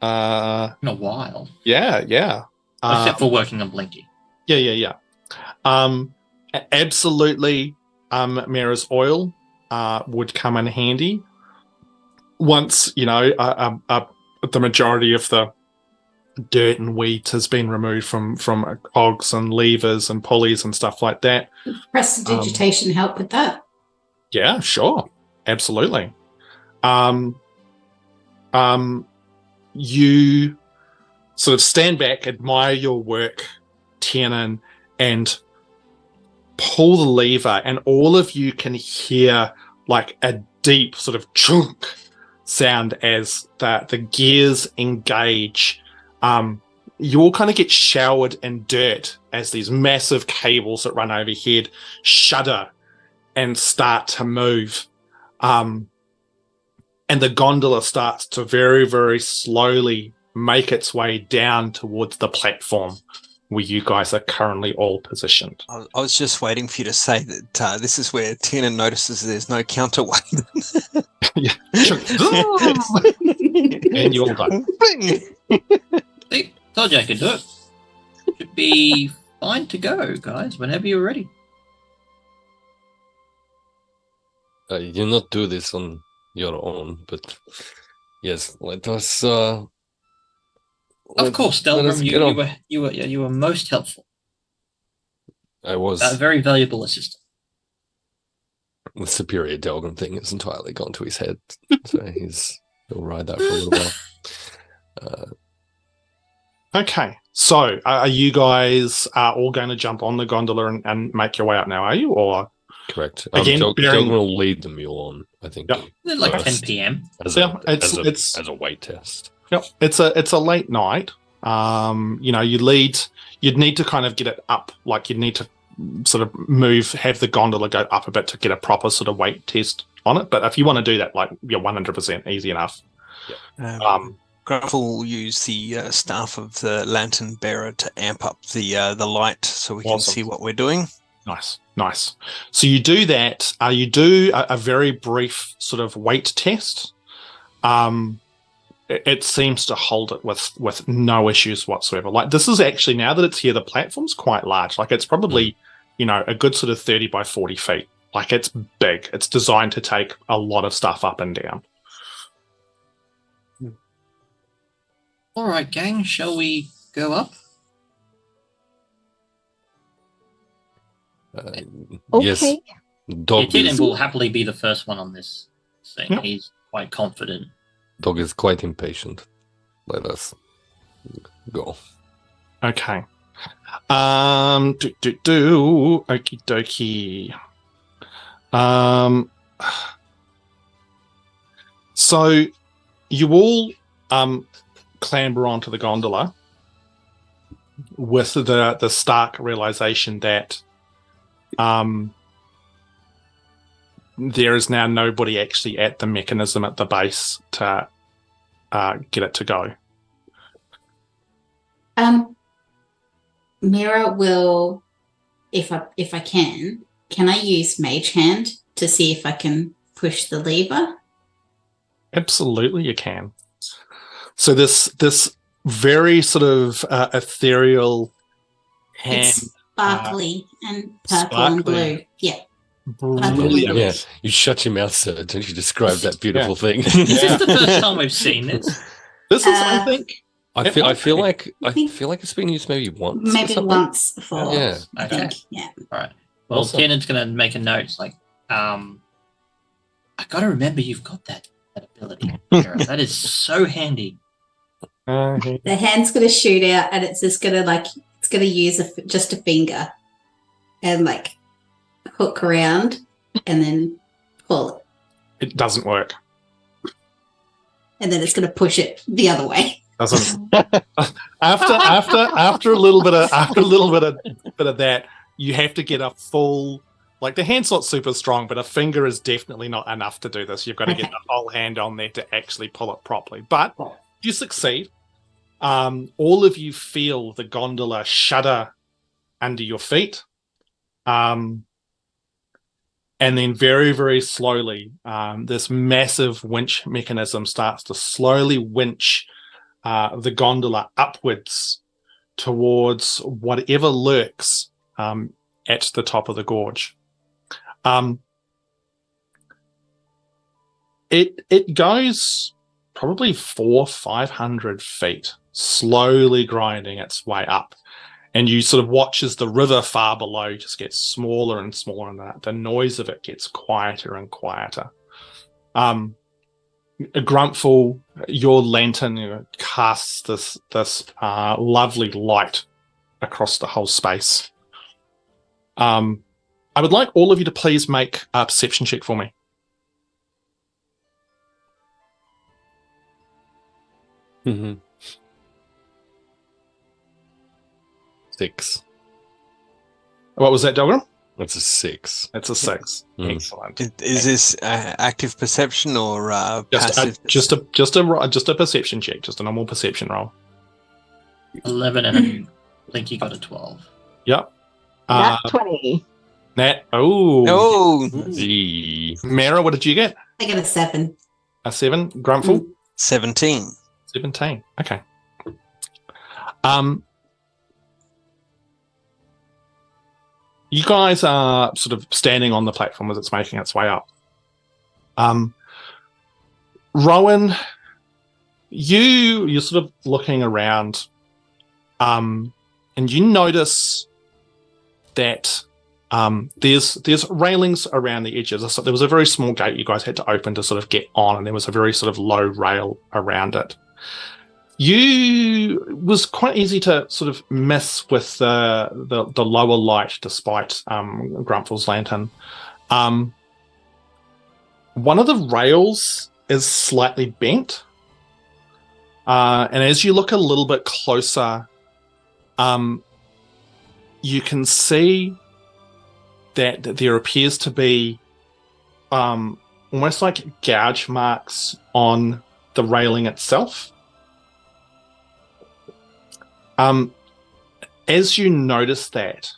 in a while. Yeah. Except for working on Blinky. Yeah. Absolutely. Miera's oil would come in handy once the majority of the dirt and wheat has been removed from cogs and levers and pulleys and stuff like that. Prestidigitation help with that? Yeah, sure, absolutely. You sort of stand back, admire your work, Tiernan and pull the lever, and all of you can hear like a deep sort of chunk sound as the gears engage. You all kind of get showered in dirt as these massive cables that run overhead shudder and start to move. And the gondola starts to very, very slowly make its way down towards the platform where you guys are currently all positioned. I was just waiting for you to say that this is where Tiernan notices there's no counterweight. Yeah. And you all go. See, told you I could do it. Should be fine to go, guys, whenever you're ready. You do not do this on your own, but yes, let us. Of course, Delgrim, you were most helpful. I was A very valuable assistant. the superior Delgrim thing has entirely gone to his head, so he'll ride that for a little while. Okay, so are you guys all going to jump on the gondola and make your way up now, are you? Or Correct. Again, Delgrim will lead the mule on, I think. Yep. They're like First. 10 p.m. As a weight test. Yep, it's a late night. You'd need to kind of get it up, like you'd need to sort of have the gondola go up a bit to get a proper sort of weight test on it. But if you want to do that, like you're 100% easy enough. Grumpfel will use the staff of the lantern bearer to amp up the light so we can Awesome. see what we're doing. Nice. So you do that. You do a very brief sort of weight test. It seems to hold it with no issues whatsoever. Like this is actually, now that it's here, the platform's quite large. Like it's probably, a good sort of 30 by 40 feet. Like it's big. It's designed to take a lot of stuff up and down. All right, gang, shall we go up? Yes. Okay. Dog Tiernan is, will happily be the first one on this thing. Yep. He's quite confident. dog is quite impatient. Let us go. Okay. Okie dokie. So you all clamber onto the gondola with the stark realization that there is now nobody actually at the mechanism at the base to get it to go. Miera will, if I can I use Mage Hand to see if I can push the lever? Absolutely, you can. So this very sort of ethereal hand, It's sparkly and purple and blue. Yeah. brilliant. Yeah, you shut your mouth, sir. Don't you describe that beautiful thing? Is this the first time we've seen this? This is, I think, I feel like it's been used maybe once. or Maybe something. once before. Yeah. I Okay. think. Yeah. All right. Well, Awesome. Tiernan's going to make a note. It's like, I got to remember you've got that ability. Miera. That is so handy. The hand's going to shoot out, and it's just going to use just a finger, and like hook around, and then pull it, it doesn't work. and then it's going to push it the other way. Doesn't. after a little bit of that, you have to get a full. Like the hand's not super strong, but a finger is definitely not enough to do this. You've got to get the whole hand on there to actually pull it properly. But you succeed. All of you feel the gondola shudder under your feet. And then very, very slowly, this massive winch mechanism starts to slowly winch the gondola upwards towards whatever lurks at the top of the gorge. It goes probably 400-500 feet, slowly grinding its way up. And you sort of watch as the river far below just gets smaller and smaller, and the noise of it gets quieter and quieter. Grumpfel, your lantern casts this lovely light across the whole space. I would like all of you to please make a perception check for me. Mm-hmm. 6. What was that, Delgrim? That's a 6. That's a 6. Mm. Excellent. Is this active perception or passive? Just a perception check, just a normal perception roll. 11 and I think you got a 12. Yep. Nat 20. Nat. Oh. Oh, Gee. Miera, what did you get? I get a 7. A 7. Grumpfel? 17. 17. Okay. You guys are sort of standing on the platform as it's making its way up. Rowan, you're sort of looking around, and you notice that there's railings around the edges. So there was a very small gate you guys had to open to sort of get on, and there was a very sort of low rail around it. Was quite easy to sort of miss with the lower light, despite Grumpfel's lantern. One of the rails is slightly bent, and as you look a little bit closer, you can see that there appears to be almost like gouge marks on the railing itself. As you notice that,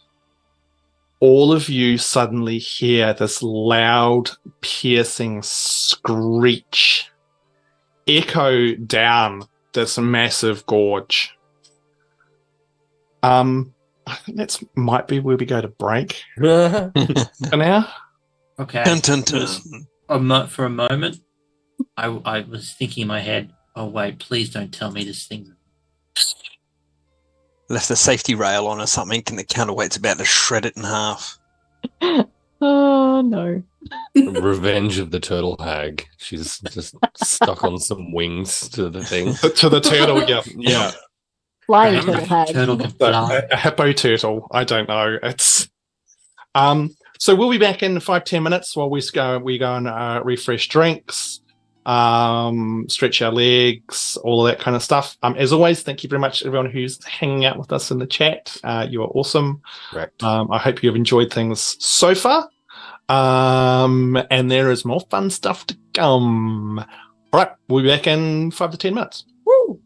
all of you suddenly hear this loud, piercing screech echo down this massive gorge. I think that might be where we go to break for now. Okay. Dun, dun, dun. For a moment, I was thinking in my head, oh wait, please don't tell me this thing. Left a safety rail on or something, and the counterweight's about to shred it in half. Oh, no. Revenge of the turtle hag. She's just stuck on some wings to the thing. To the turtle, yeah. Yeah. Flying Okay. turtle hag. Turtle can So, fly. a hippo turtle. I don't know. It's so we'll be back in 5-10 minutes while we go and refresh drinks, stretch our legs, all of that kind of stuff. As always, thank you very much everyone who's hanging out with us in the chat. You are awesome. Correct. I hope you've enjoyed things so far. And there is more fun stuff to come. All right, we'll be back in 5 to 10 minutes. Woo!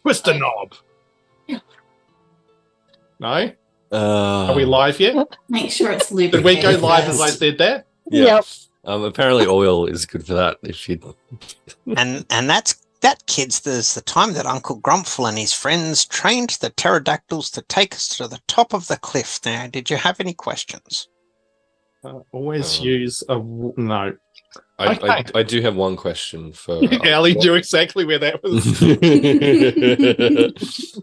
Twist the knob. Yeah. No? Are we live yet? Make sure it's Did lubricated. we go live as I first. said that? Yeah. Yep. Apparently oil is good for that. If you And that, kids, there's the time that Uncle Grumpfel and his friends trained the pterodactyls to take us to the top of the cliff. Now, did you have any questions? Always use a... No. I, Okay. I do have one question for Ali knew exactly where that was.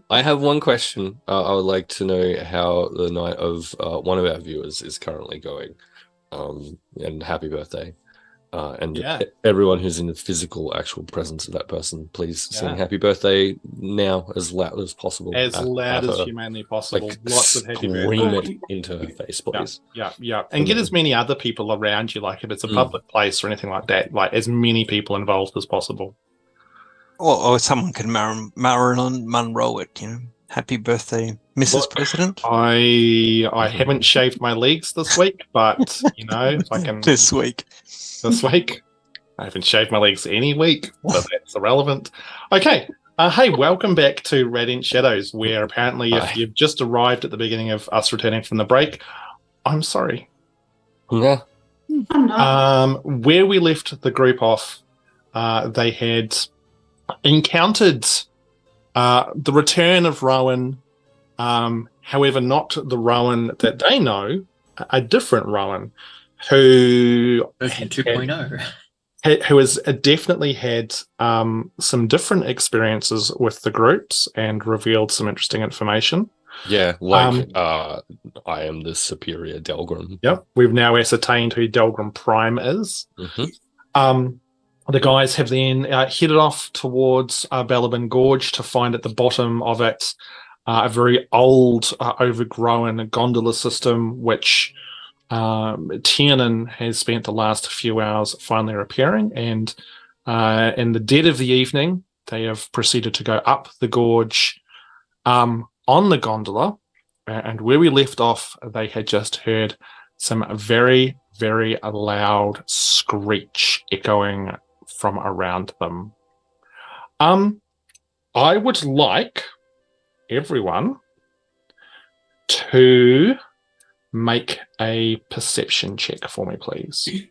I have one question. I would like to know how the night of one of our viewers is currently going. And happy birthday. And Yeah. everyone who's in the physical actual presence of that person, please sing happy birthday now as loud as possible. As loud as her. humanly possible. Like, Lots of happy scream birthday. it into her face, please. Yeah. And get as many other people around you, like if it's a public place or anything like that, like as many people involved as possible. Or someone can Marilyn Monroe it, Happy birthday, Mrs. Look, President. I haven't shaved my legs this week, but if I can This week. I haven't shaved my legs any week, but that's irrelevant. Okay. Hey, welcome back to Radiant Shadows, where apparently if you've just arrived at the beginning of us returning from the break, I'm sorry. Yeah. I'm not. Where we left the group off, they had encountered the return of Rowan, however, not the Rowan that they know, a different Rowan, who Version 2.0. who has definitely had some different experiences with the groups and revealed some interesting information. Yeah, like I am the superior Delgrim. Yep, we've now ascertained who Delgrim Prime is. Mm-hmm. The guys have then headed off towards Ballabin Gorge to find at the bottom of it a very old, overgrown gondola system, which Tiernan has spent the last few hours finally repairing. And in the dead of the evening, they have proceeded to go up the gorge on the gondola. And where we left off, they had just heard some very, very loud screech echoing from around them. I would like everyone to make a perception check for me, please.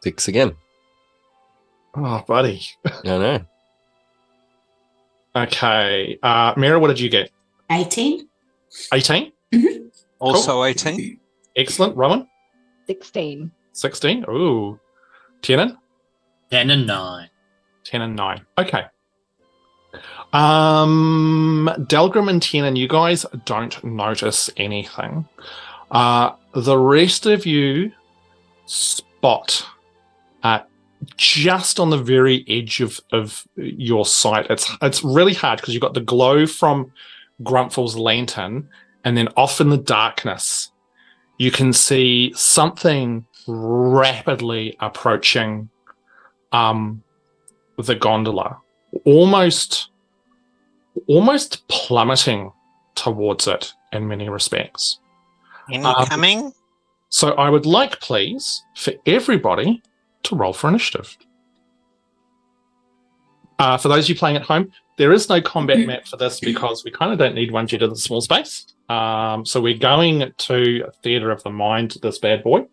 Six again. Oh, buddy. I know. Okay. Miera, what did you get? 18. 18? Mm-hmm. Also 18. Excellent. Rowan? 16. 16? Ooh. Tiernan? 10 and 9. 10 and 9. Okay. Delgrim and Tiernan, you guys don't notice anything. The rest of you spot just on the very edge of your sight. It's really hard because you've got the glow from Grumpfel's lantern, and then off in the darkness, you can see something rapidly approaching the gondola, almost plummeting towards it in many respects. Incoming? So I would like, please, for everybody to roll for initiative. For those of you playing at home, there is no combat map for this because we kind of don't need one due to the small space. So we're going to Theatre of the Mind, this bad boy.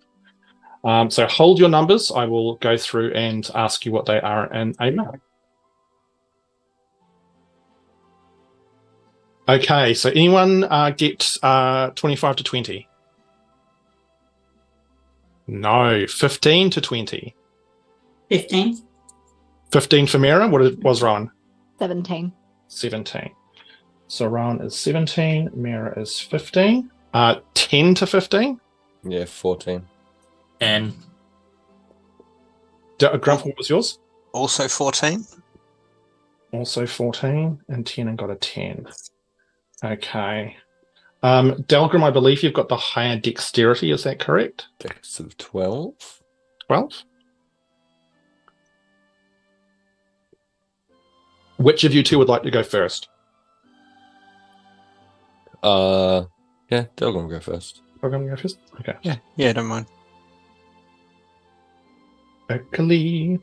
So hold your numbers. I will go through and ask you what they are in a map. Okay, so anyone get 25 to 20? No, 15 to 20. 15. 15 for Miera. What was Rowan? 17. 17. So Rowan is 17, Miera is 15. 10 to 15? Yeah, 14. And Grumpfel, what was yours? Also 14. Also 14, and Tiernan got a 10. Okay. Delgrim, I believe you've got the higher dexterity, is that correct? Dex of 12. 12? Which of you two would like to go first? Yeah, Delgrim go first. Delgrim go first? Okay. Yeah, don't mind. Okay.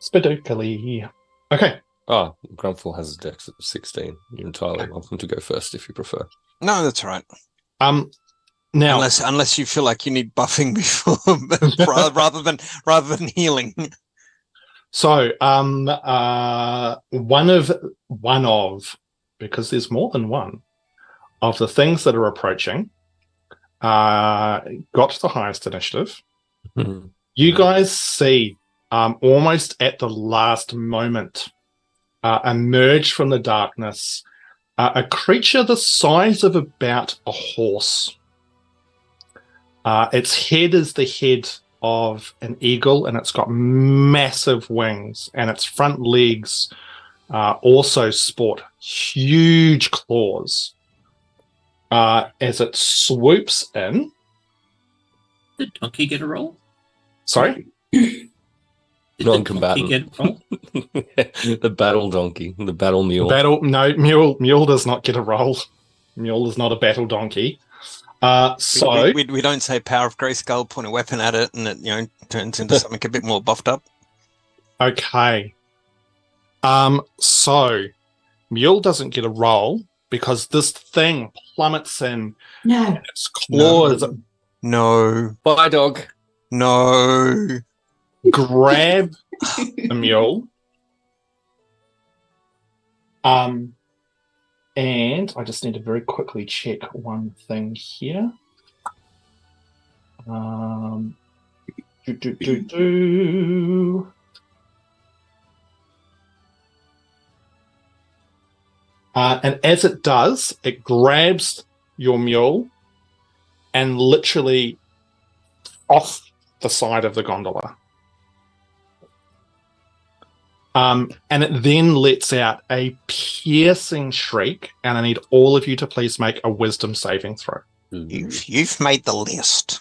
Spookily. Okay. Oh, Grumpfel has a dex of 16. You're entirely welcome to go first if you prefer. No, that's all right. Now, Unless you feel like you need buffing before, rather than healing. so one of because there's more than one of the things that are approaching got the highest initiative. Mhm. You guys see almost at the last moment emerge from the darkness a creature the size of about a horse. Its head is the head of an eagle, and it's got massive wings, and its front legs also sport huge claws. As it swoops in. Did Donkey get a roll? Sorry? Did Non-combatant. the donkey get a roll? The battle donkey, the battle mule. Mule does not get a roll. Mule is not a battle donkey. So we don't say power of Grayskull, point a weapon at it, and it turns into something a bit more buffed up. okay. So Mule doesn't get a roll because this thing plummets in. No. And its claws No, Bye, dog. no. grab the mule. And I just need to very quickly check one thing here. And as it does, it grabs your mule and literally off the side of the gondola. And it then lets out a piercing shriek, and I need all of you to please make a wisdom saving throw. You've made the list.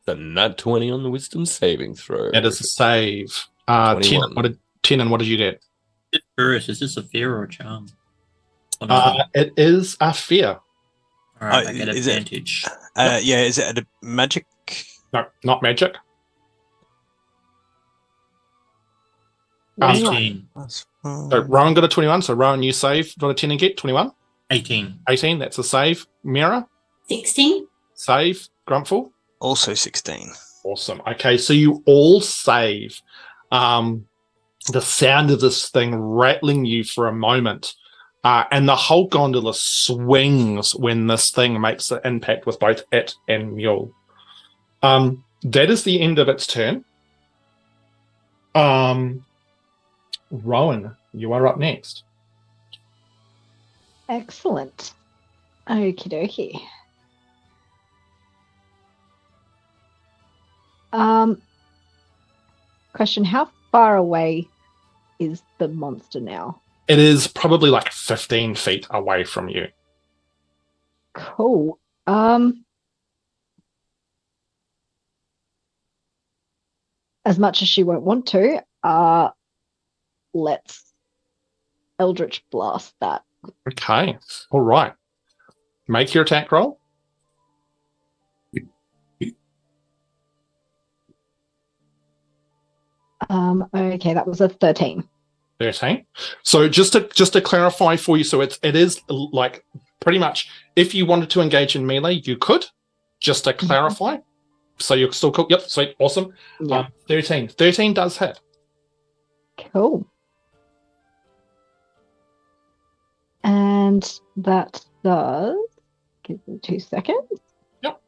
The nat 20 on the wisdom saving throw. That is a save. 21. Tiernan, what did you get? Burris, is this a fear or a charm? Or no? It is a fear. All right, I get is it- advantage. Yeah, is it a magic? No, not magic. 18. So Rowan got a 21. So Rowan, you save. What did Tiernan get? 21? 18. 18. That's a save. Miera, 16? save. Grumpfel. Also 16. Awesome. Okay, so you all save. The sound of this thing rattling you for a moment, and the whole gondola swings when this thing makes the impact with both it and Mule. That is the end of its turn. Rowan, you are up next. Excellent. Okie dokie. Question, how far away is the monster now? It is probably like 15 feet away from you. Cool. As much as she won't want to, let's Eldritch Blast that. Okay. All right. Make your attack roll. Okay, that was a 13. 13. So just to clarify for you, so it is like pretty much if you wanted to engage in melee, you could. Just to clarify. So you're still cool. Yep, sweet, awesome. Yeah. 13. 13 does hit. Cool. And that does. Give me 2 seconds. Yep.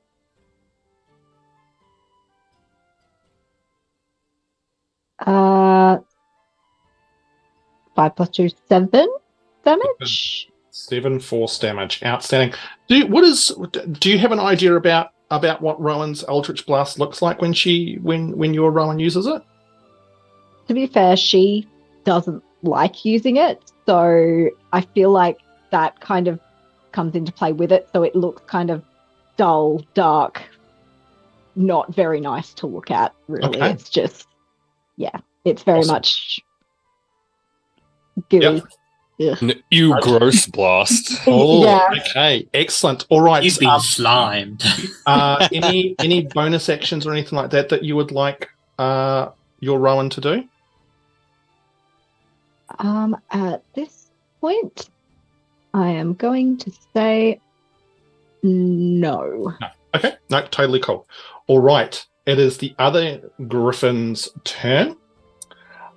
Uh, 5 plus 2, 7 damage. 7 force damage. Outstanding. Do you have an idea about what Rowan's Eldritch Blast looks like when your Rowan uses it? To be fair, she doesn't like using it, so I feel like that kind of comes into play with it, so it looks kind of dull, dark, not very nice to look at, really. Okay. It's just, yeah, it's very Awesome. much gooey. Yep. You gross blast. Oh, Yeah. okay, excellent. All right. You've been slimed. Any bonus actions or anything like that you would like your Rowan to do? At this point, I am going to say no. No. Okay, no, totally cool. All right, it is the other Griffin's turn.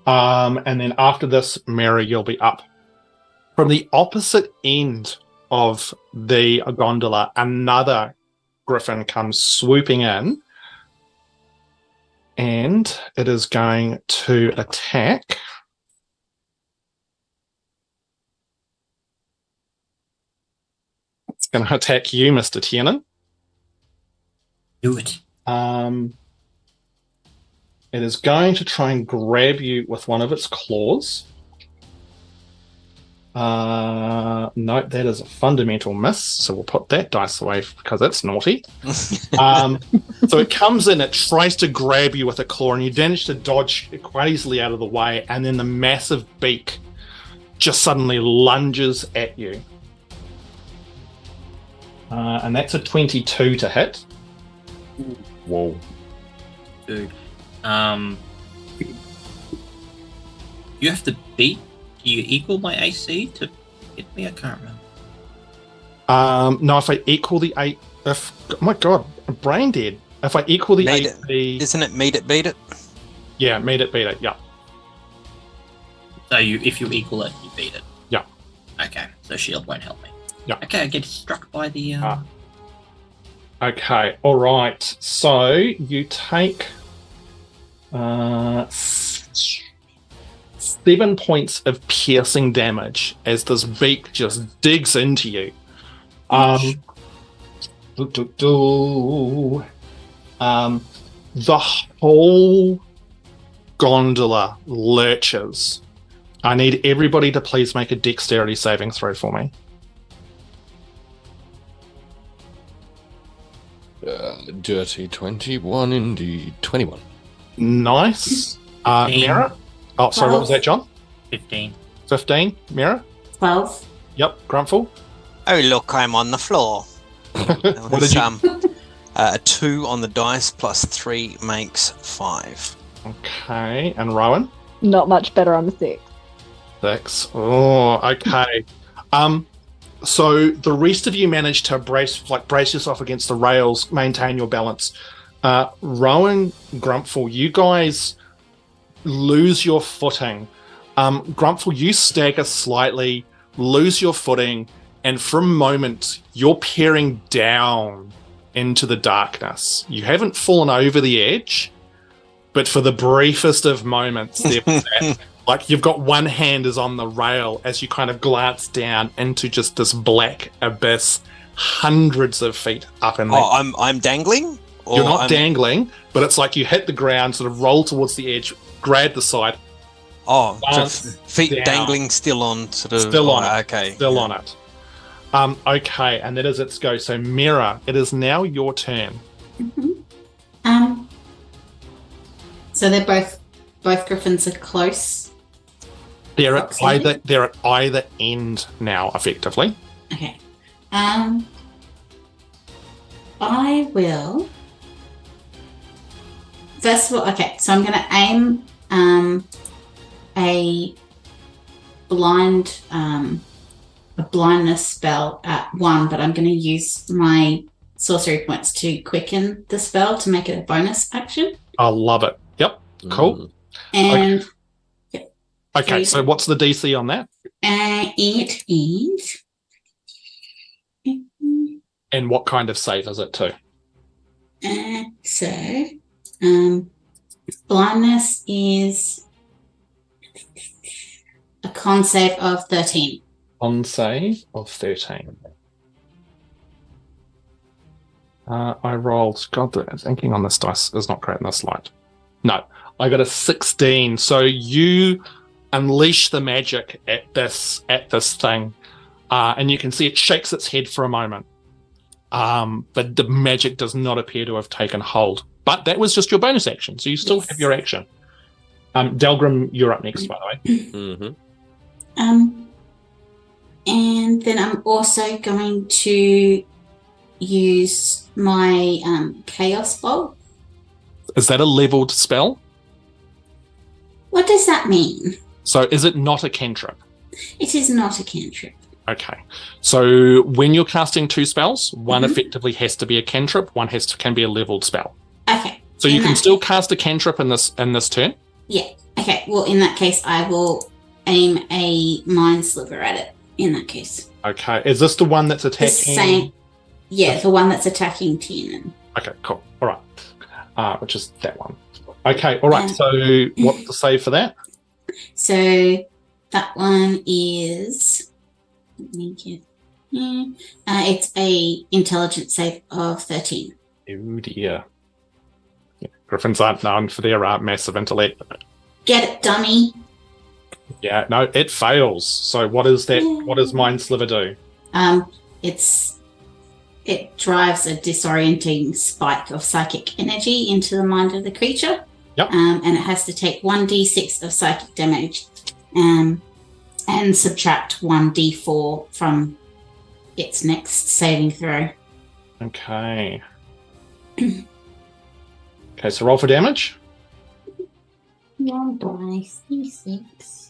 And then after this, Miera, you'll be up. From the opposite end of the gondola, another Griffin comes swooping in. And it is going to attack. It's going to attack you, Mr. Tiernan. Do it. It is going to try and grab you with one of its claws. No, that is a fundamental miss, so we'll put that dice away because it's naughty. So it comes in, it tries to grab you with a claw, and you manage to dodge quite easily out of the way, and then the massive beak just suddenly lunges at you. And that's a 22 to hit. Whoa. Dude. You have to beat. Do you equal my AC to hit me? I can't remember. No, if I equal the 8, oh my god, I'm brain dead. If I equal the Meet 8, it. Isn't it meet it, beat it? yeah, meet it, beat it, yeah. So if you equal it, you beat it. Yeah. Okay, so shield won't help me. Yeah. Okay, I get struck by the. Okay, all right. So you take 7 points of piercing damage as this beak just digs into you. The whole gondola lurches. I need everybody to please make a dexterity saving throw for me. Dirty 21 indeed. 21. Nice. Miera? Oh, sorry, what was that, John? 15. 15. Miera? 12. Yep. Grumpfel? Oh, look, I'm on the floor. What did you... A 2 on the dice plus 3 makes 5. Okay. And Rowan? Not much better on the 6. 6. Oh, okay. So the rest of you managed to brace yourself against the rails, maintain your balance. Rowan, Grumpfel, you guys lose your footing. Grumpfel, you stagger slightly, lose your footing, and for a moment, you're peering down into the darkness. You haven't fallen over the edge, but for the briefest of moments, there was that. Like you've got one hand is on the rail as you kind of glance down into just this black abyss, hundreds of feet up in there. Oh, I'm dangling? Or You're not dangling, but it's like you hit the ground, sort of roll towards the edge, grab the side. Oh, so Glance feet down. dangling still on sort of... Still on it. Okay. Still on it. Okay, and that is its go. So Miera, it is now your turn. Mm-hmm. So they're both griffins are close. They're at either end now, effectively. Okay. I will. First of all, okay. So I'm going to aim a blindness spell at one, but I'm going to use my sorcery points to quicken the spell to make it a bonus action. I love it. Yep. Cool. And Okay, so what's the DC on that? It is. And what kind of save is it too? Blindness is a con save of 13. Con save of 13. I rolled. God, the thinking on this dice is not great in this light. No, I got a 16. So you unleash the magic at this thing, and you can see it shakes its head for a moment. But the magic does not appear to have taken hold. But that was just your bonus action, so you still have your action. Delgrim, you're up next, by the way. Mm-hmm. And then I'm also going to use my Chaos Bolt. Is that a leveled spell? What does that mean? So is it not a cantrip? It is not a cantrip. Okay. So when you're casting 2 spells, one effectively has to be a cantrip, one can be a leveled spell. Okay. So you can still cast a cantrip in this turn? Yeah. Okay. Well, in that case, I will aim a Mind Sliver at it. In that case. Okay. Is this the one that's attacking? The same. Yeah, the one that's attacking Tiernan. Okay, cool. All right. Which is that one. Okay, all right. So what's the save for that? So that one is, let me get, it's a intelligence save of 13. Oh dear. Yeah, Griffins aren't known for their massive intellect. Get it, dummy. Yeah, no, it fails. So what is that? What does Mind Sliver do? It drives a disorienting spike of psychic energy into the mind of the creature. Yep. And it has to take 1d6 of psychic damage and subtract 1d4 from its next saving throw. Okay. Okay, so roll for damage. 1d6.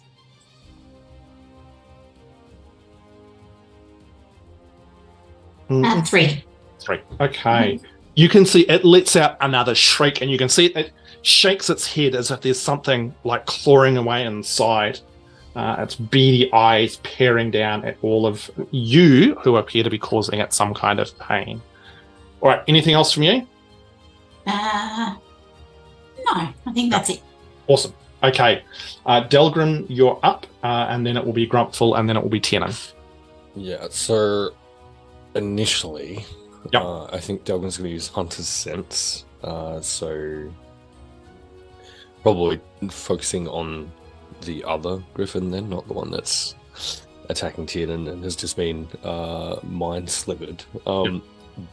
3. 3. Okay. You can see it lets out another shriek, and you can see it shakes its head as if there's something like clawing away inside. Its beady eyes peering down at all of you who appear to be causing it some kind of pain. All right. Anything else from you? No, I think that's it. Awesome. Okay. Delgrim, you're up, and then it will be Grumpfel, and then it will be Tiernan. Yeah, so initially, Yep. I think Delgrim's going to use Hunter's Sense, so probably focusing on the other Griffin then, not the one that's attacking Tiernan and has just been mind-slivered.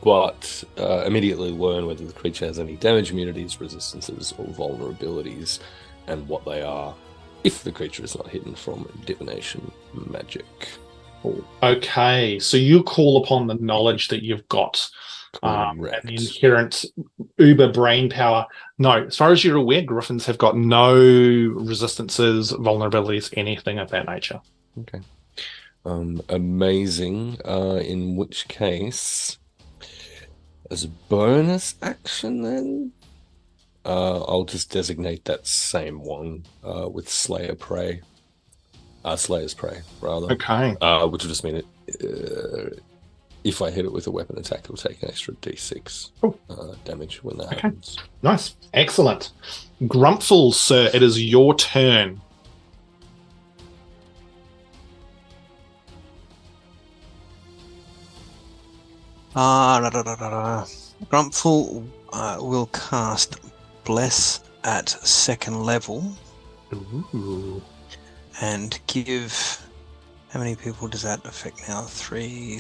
But immediately learn whether the creature has any damage immunities, resistances, or vulnerabilities, and what they are if the creature is not hidden from divination magic. Okay, so you call upon the knowledge that you've got, and the inherent uber brain power. No, as far as you're aware, Griffins have got no resistances, vulnerabilities, anything of that nature. Okay. Amazing. In which case, as a bonus action then, I'll just designate that same one with Slayer's Prey, rather. Okay. Which will just mean if I hit it with a weapon attack, it'll take an extra d6 damage when that happens. Nice. Excellent. Grumpfel, sir, it is your turn. Grumpfel will cast Bless at 2nd level. Ooh. And give... How many people does that affect now? 3.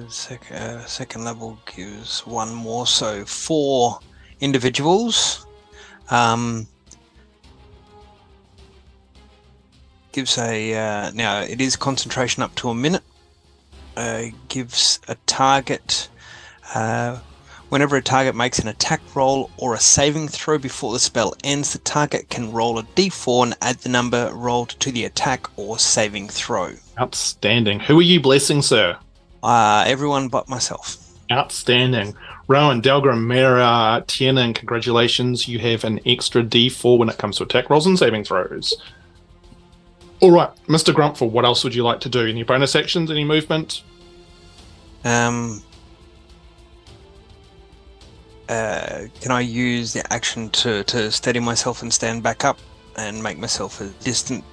Second level gives 1 more, so 4 individuals. Gives a... now, it is concentration up to a minute. Gives a target... whenever a target makes an attack roll or a saving throw before the spell ends, the target can roll a d4 and add the number rolled to the attack or saving throw. Outstanding. Who are you blessing, sir? Everyone but myself. Outstanding. Rowan, Delgrim, Miera, Tiernan, congratulations. You have an extra d4 when it comes to attack rolls and saving throws. All right, Mr. Grumpfel, what else would you like to do? Any bonus actions? Any movement? Can I use the action to steady myself and stand back up and make myself as distant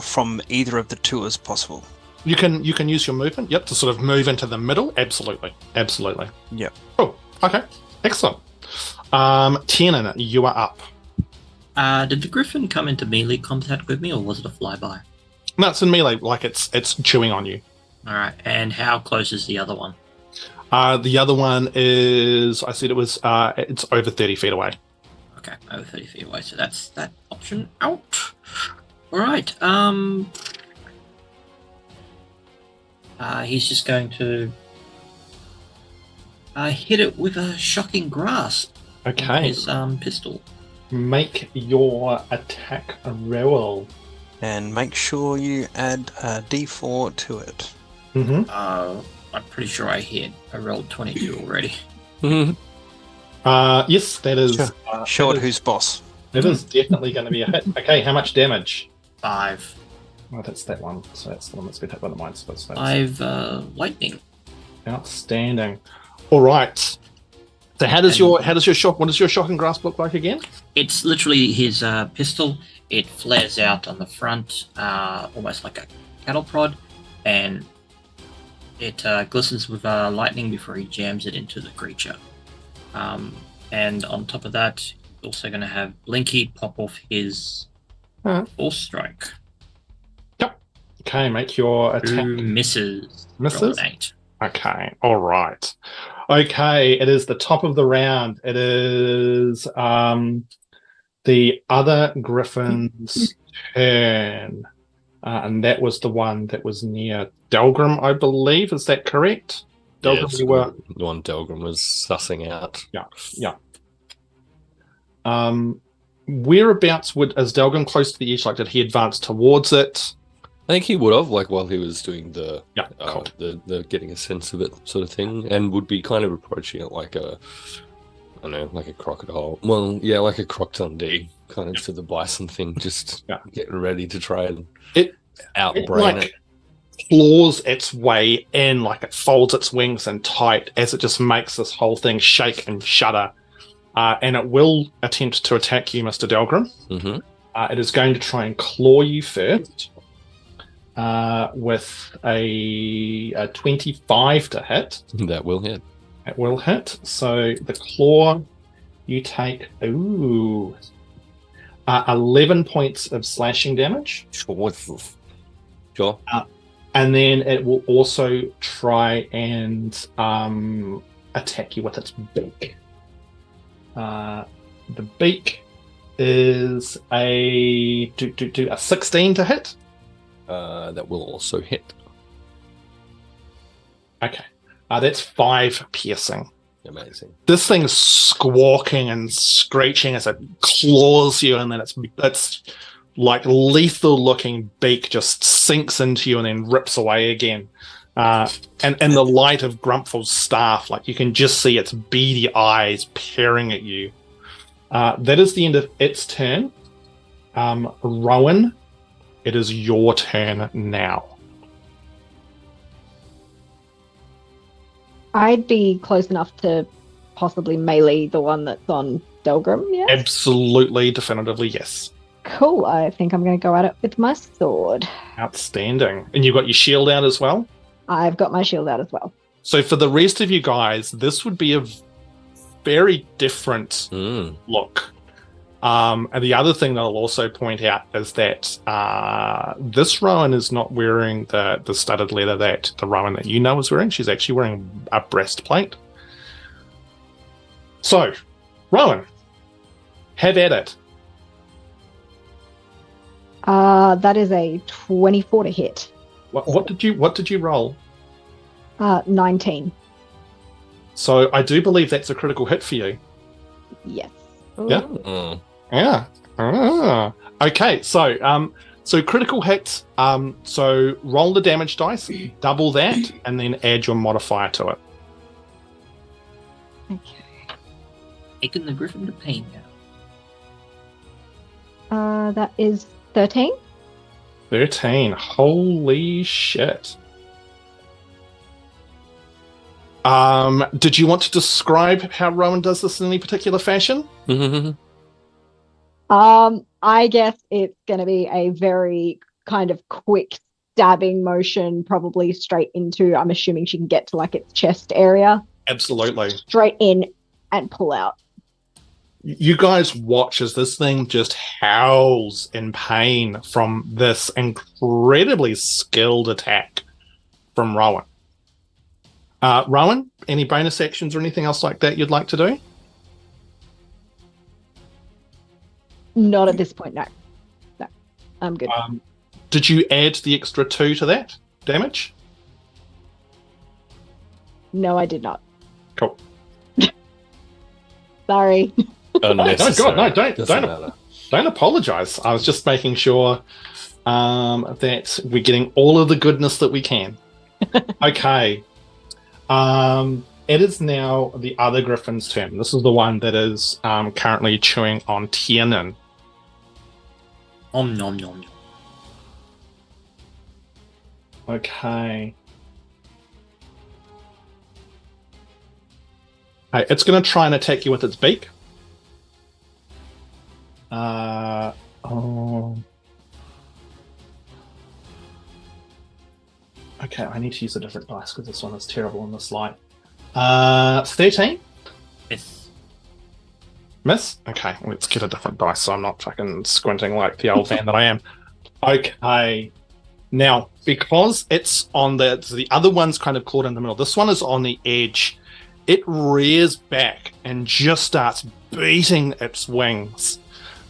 from either of the two as possible? You can use your movement, yep, to sort of move into the middle. Absolutely. Yep. Oh, okay. Excellent. Tiernan, you are up. Did the Griffin come into melee contact with me, or was it a flyby? No, it's in melee, like it's chewing on you. All right, and how close is the other one? The other one is, I said it was, it's over 30 feet away. Okay, over 30 feet away, so that's that option out. All right, he's just going to hit it with a shocking grasp. Okay. His pistol. Make your attack roll. And make sure you add a d4 to it. Mm-hmm. I'm pretty sure I hit. I rolled 22 already. Yes, that is. Show it who's boss. It is definitely going to be a hit. Okay, how much damage? 5. Oh, that's that one. So that's the one that's been hit by the mind spell. 5 lightning. Outstanding. All right. So how does your shock? What does your shocking grasp look like again? It's literally his pistol. It flares out on the front, almost like a cattle prod, and it glistens with lightning before he jams it into the creature. And on top of that, also going to have Blinky pop off his force strike. Yep. Okay, make your attack. Misses. Misses? Roll an 8. Okay, all right. Okay, it is the top of the round. It is the other griffin's turn. And that was the one that was near Delgrim, I believe. Is that correct? Delgrim, Yes, you were... the one Delgrim was sussing out. Yeah. Whereabouts is Delgrim close to the edge? Like, did he advance towards it? I think he would have, like, while he was doing the Cool. the getting a sense of it sort of thing, and would be kind of approaching it like a, I don't know, like a crocodile. Well, yeah, like a Croc Dundee, kind of to the bison thing, just getting ready to try and outbrain it. Claws its way in, like it folds its wings in tight as it just makes this whole thing shake and shudder. And it will attempt to attack you, Mr. Delgrim. Mm-hmm. It is going to try and claw you first with a 25 to hit. That will hit. It will hit. So the claw, you take 11 points of slashing damage. Sure. And then it will also try and attack you with its beak. The beak is a 16 to hit. That will also hit. Okay. That's 5 piercing. Amazing. This thing's squawking and screeching as it claws you, and then it's like lethal-looking beak just sinks into you and then rips away again. And in the light of Grumpfel's staff, like you can just see its beady eyes peering at you. That is the end of its turn. Rowan, it is your turn now. I'd be close enough to possibly melee the one that's on Delgrim, yes? Absolutely, definitively, yes. Cool, I think I'm going to go at it with my sword. Outstanding. And you've got your shield out as well? I've got my shield out as well. So for the rest of you guys, this would be a very different look. And the other thing that I'll also point out is that this Rowan is not wearing the studded leather that the Rowan that you know is wearing. She's actually wearing a breastplate. So, Rowan, have at it. That is a 24 to hit. What did you roll? 19. So I do believe that's a critical hit for you. Yes. Yeah. Yeah. Okay. So critical hit. So roll the damage dice, double that, and then add your modifier to it. Okay. Taking the griffin to pain now. That is 13. 13. Holy shit. Did you want to describe how Rowan does this in any particular fashion? I guess it's going to be a very kind of quick stabbing motion, probably straight into, I'm assuming she can get to like its chest area. Absolutely. Straight in and pull out. You guys watch as this thing just howls in pain from this incredibly skilled attack from Rowan. Rowan, any bonus actions or anything else like that you'd like to do? Not at this point, no. I'm good. Did you add the extra 2 to that damage? No, I did not. Cool. Sorry. Unnecessary. No, Doesn't matter. don't apologize. I was just making sure that we're getting all of the goodness that we can. Okay. It is now the other griffin's turn. This is the one that is currently chewing on Tiernan. Nom nom nom. Okay. Hey, it's going to try and attack you with its beak. Oh. Okay, I need to use a different dice because this one is terrible in this light. 13? Yes. Miss? Okay, let's get a different dice so I'm not fucking squinting like the old man that I am. Okay. Now, because it's on the other one's kind of caught in the middle, this one is on the edge. It rears back and just starts beating its wings.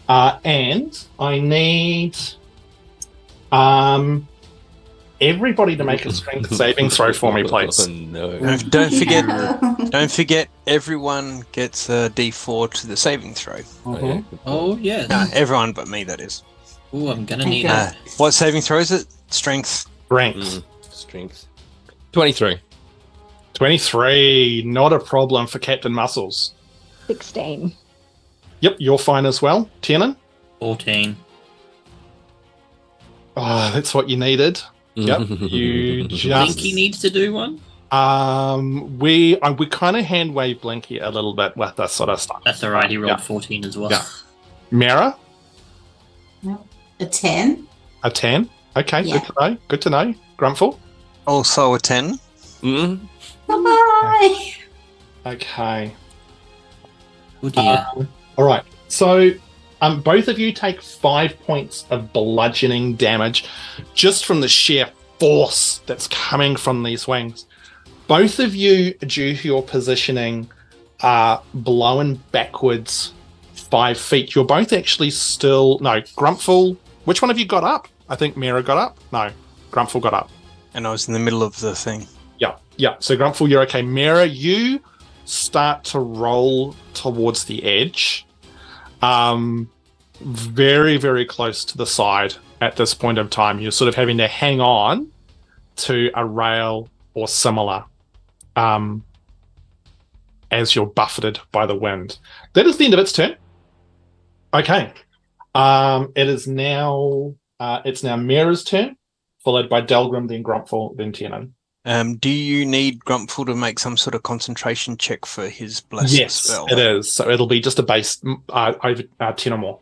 And I need everybody to make a strength saving throw for me, please. Oh, no. Don't forget, everyone gets a D4 to the saving throw. Mhm. Oh, yes. No, everyone but me, that is. Oh, I'm going to Okay. need that. What saving throw is it? Strength. Strength. Strength. 23. 23, not a problem for Captain Muscles. 16. Yep, you're fine as well. Tiernan? 14. Oh, that's what you needed. Yep, you just... Blinky needs to do one? We kind of hand wave Blinky a little bit with this sort of stuff. That's alright, he rolled Yeah. 14 as well. Yeah. Miera? A 10. A 10? Okay, Yeah. Good to know. Grumpfel? Also a 10. Mm. Bye. Okay. Oh dear. All right. So, both of you take 5 points of bludgeoning damage just from the sheer force that's coming from these wings. Both of you, due to your positioning, are blown backwards 5 feet. You're both actually still... No, Grumpfel... Which one of you got up? I think Miera got up. No, Grumpfel got up. And I was in the middle of the thing. Yeah. So Grumpfel, you're okay. Miera, you start to roll towards the edge. Very, very close to the side at this point of time. You're sort of having to hang on to a rail or similar as you're buffeted by the wind. That is the end of its turn. Okay. It is now Miera's turn, followed by Delgrim, then Grumpfel, then Tiernan. Do you need Grumpfel to make some sort of concentration check for his bless Yes, spell? it is. So it'll be just a base over 10 or more.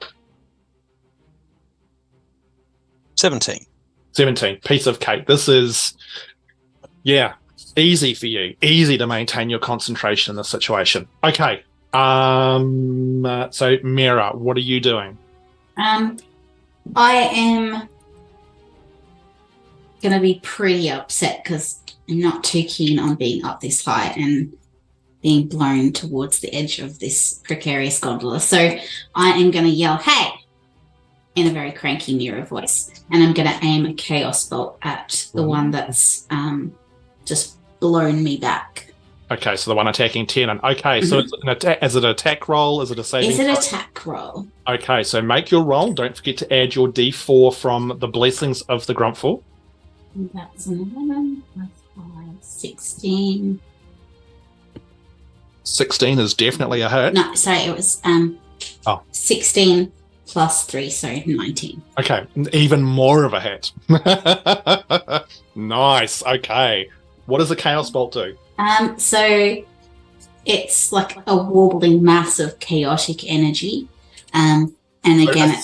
17. 17. Piece of cake. This is, easy for you. Easy to maintain your concentration in this situation. Okay. So Miera, what are you doing? I am going to be pretty upset because I'm not too keen on being up this high and being blown towards the edge of this precarious gondola. So I am going to yell, "Hey!" in a very cranky Miera voice. And I'm going to aim a chaos bolt at the one that's just blown me back. Okay, so the one attacking Tiernan. Okay, so it's an attack. Is it an attack roll? Is it a saving Is it throw? attack roll? Okay, so make your roll. Don't forget to add your D4 from the blessings of the Grumpfel. That's an 11 plus 5, 16. 16 is definitely a hit. No, sorry, it was 16 plus 3, so 19. Okay, even more of a hit. Nice. Okay, what does the Chaos Bolt do? So it's like a wobbling mass of chaotic energy. And again,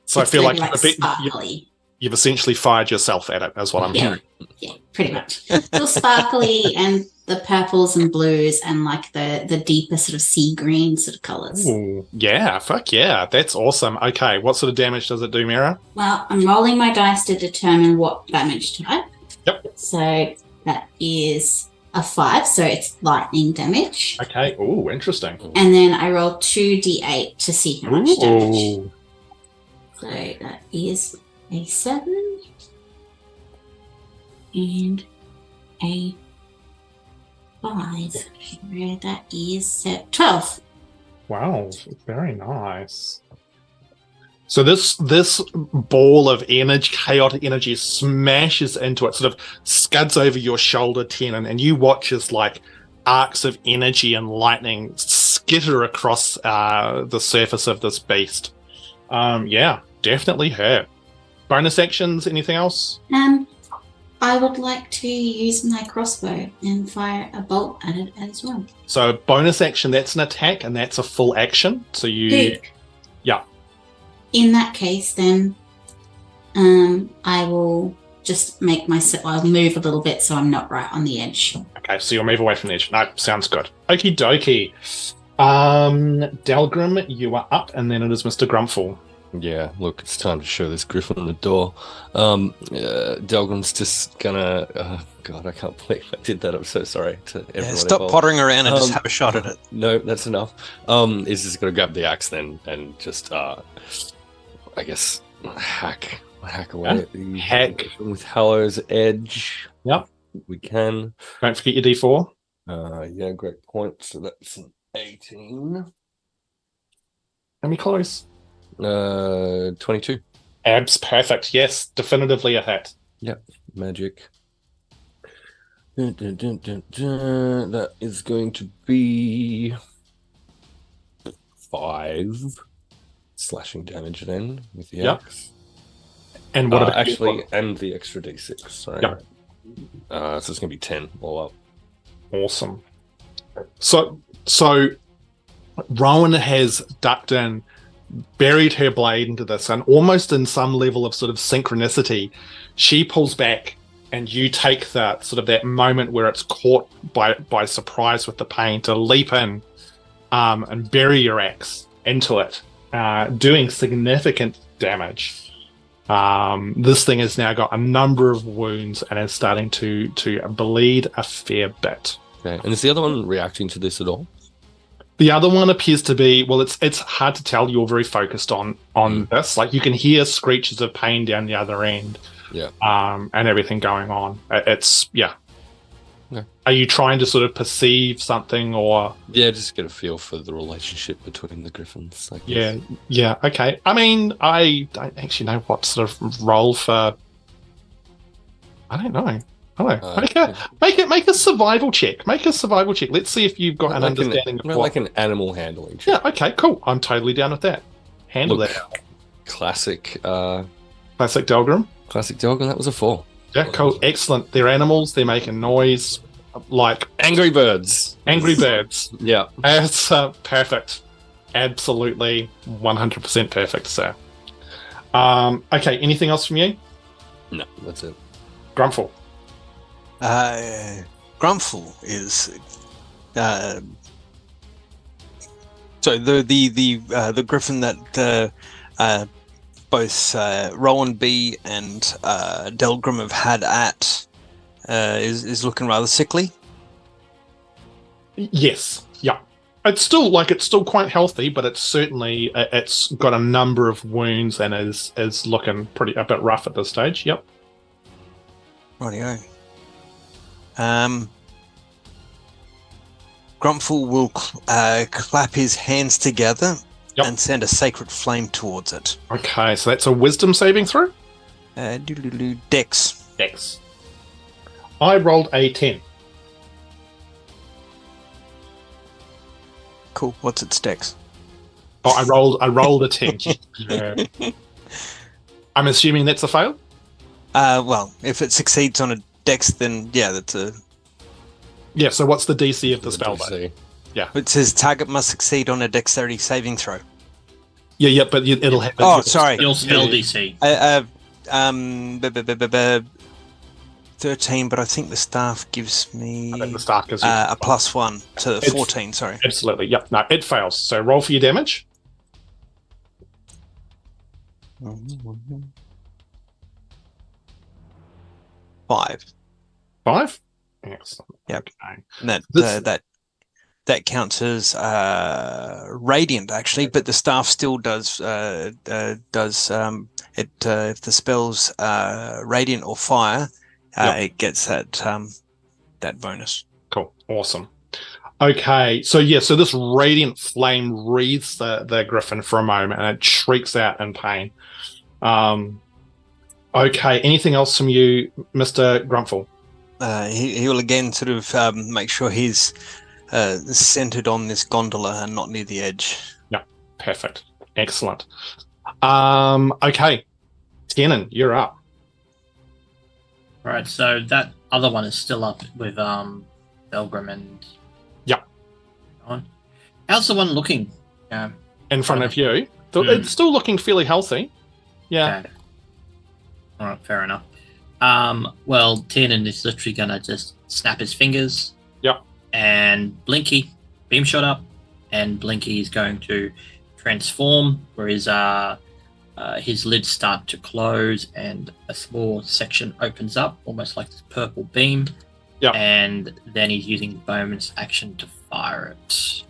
So I feel like sparkly. you've essentially fired yourself at it, is what I'm hearing. Yeah, pretty much. Still sparkly, and the purples and blues and like the deeper sort of sea green sort of colours. Ooh, yeah, fuck yeah. That's awesome. Okay, what sort of damage does it do, Miera? Well, I'm rolling my dice to determine what damage type. Yep. So that is a 5, so it's lightning damage. Okay, ooh, interesting. And then I roll 2d8 to see how much damage. Ooh. So that is a 7 and a 5. That is 12. Wow, very nice. So this ball of energy, chaotic energy, smashes into it, sort of scuds over your shoulder, Tiernan, and you watch as like arcs of energy and lightning skitter across the surface of this beast. Yeah, definitely hurt. Bonus actions, anything else? I would like to use my crossbow and fire a bolt at it as well. So bonus action, that's an attack, and that's a full action. So you... Good. Yeah. In that case, then, I will just I'll move a little bit so I'm not right on the edge. Okay, so you'll move away from the edge. No, sounds good. Okie dokie. Delgrim, you are up, and then it is Mr. Grumpfel. Yeah, look, it's time to show this griffin the door. Delgrim's just gonna... God, I can't believe I did that. I'm so sorry to everyone stop involved. pottering around and just have a shot at it. No, that's enough. He's just gonna grab the axe then and just, I guess, hack away at the Hack. with Hallow's Edge. Yep. We can. Don't forget your D4. Yeah, great point. So that's an 18. Let me close. 22. Abs, perfect. Yes, definitively a hit. Yep, magic. That is going to be 5 slashing damage then with the axe. And what about actually, and the extra d6. Sorry. Yep. So it's going to be 10 all up. Awesome. So Rowan has ducked in, buried her blade into this, and almost in some level of sort of synchronicity, she pulls back, and you take that sort of that moment where it's caught by surprise with the pain to leap in and bury your axe into it, doing significant damage. This thing has now got a number of wounds and is starting to bleed a fair bit. Okay, and is the other one reacting to this at all? The other one appears to be, well, it's hard to tell. You're very focused on this. Like, you can hear screeches of pain down the other end. Yeah. And everything going on. It's, yeah. Okay. Are you trying to sort of perceive something, or? Yeah, just get a feel for the relationship between the griffins, I guess. Yeah, okay. I mean, I don't actually know what sort of role for... I don't know. Make a survival check. Make a survival check. Let's see if you've got an understanding of what... like an animal handling check. Yeah, okay, cool. I'm totally down with that. Handle that. Classic Delgrim. Classic Delgrim, that was a 4. Yeah, cool. Excellent. They're animals. They're making noise. Like... Angry birds. Yeah. It's perfect. Absolutely 100% perfect, sir. Okay, anything else from you? No, that's it. Grumpfel. Grumpfel is so the griffin that both Rowan B and Delgrim have had at is looking rather sickly. Yes, yeah. It's still quite healthy, but it's certainly it's got a number of wounds and is looking a bit rough at this stage. Yep. Rightio. Grumpfel will clap his hands together and send a sacred flame towards it. Okay, so that's a wisdom saving throw? Dex. Dex. I rolled a 10. Cool. What's its dex? Oh, I rolled a 10. Yeah. I'm assuming that's a fail? Well, if it succeeds on a dex, then yeah, that's a... Yeah, so what's the DC of the spell, though? Yeah. It says target must succeed on a dexterity saving throw. Yeah, but it'll have... Oh, sorry. Your spell DC. 13, but I think the staff gives me... I think the staff gives a +1 to 14, sorry. Absolutely, yep. No, it fails. So roll for your damage. 5. 5? Excellent. Yep. Okay. And that counts as radiant, actually, but the staff still does if the spell's radiant or fire, it gets that bonus. Cool. Awesome. Okay, so this radiant flame wreathes the griffin for a moment, and it shrieks out in pain. Okay, anything else from you, Mr. Grumpfel? He will again sort of make sure he's centered on this gondola and not near the edge. Yeah, perfect. Excellent. Okay, Tiernan, you're up. Right, so that other one is still up with Delgrim and... Yep. On. How's the one looking? In front of you? It's still looking fairly healthy. Yeah. Okay. All right, fair enough. Well, Tiernan is literally going to just snap his fingers. Yep. And Blinky, beam shot up, and Blinky is going to transform, where his lids start to close, and a small section opens up, almost like this purple beam. Yeah. And then he's using the bonus action to fire it.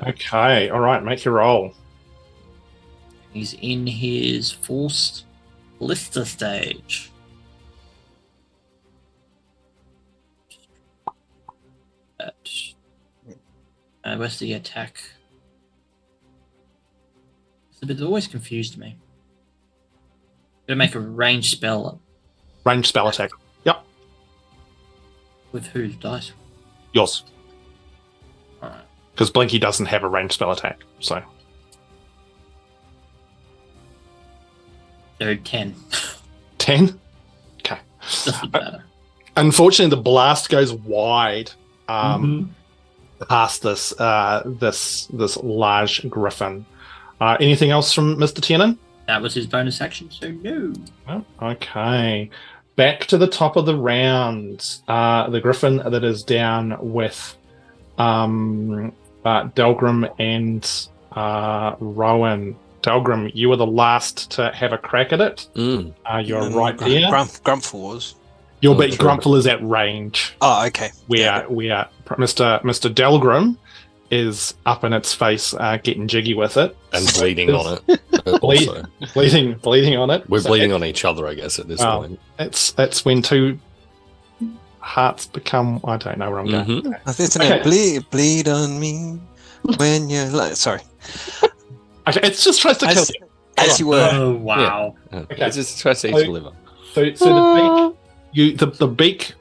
Okay, all right, make your roll. He's in his forced blister stage. Where's the attack? It's always confused me. Gonna make a ranged spell. Ranged spell attack. Yep. With whose dice? Yours. Alright. Because Blinky doesn't have a ranged spell attack, so. So 10. 10? Okay. Doesn't matter. Unfortunately, the blast goes wide past this large griffin. Anything else from Mr. Tiernan? That was his bonus action, so no. Oh, okay. Back to the top of the round. The griffin that is down with Delgrim and Rowan. Delgrim, you were the last to have a crack at it. You're right there. Grumpfel was. But Grumpfel is at range. Oh, okay. Where Mr. Delgrim is up in its face, getting jiggy with it and bleeding on it. bleeding on it. We're bleeding on each other, I guess, at this point. It's when two hearts become. I don't know where I'm going. Isn't it bleed on me when you're like? Sorry. Okay, it's just tries to kill you. As you were. Oh wow. Yeah. Okay. It just tries to eat your liver. So the beak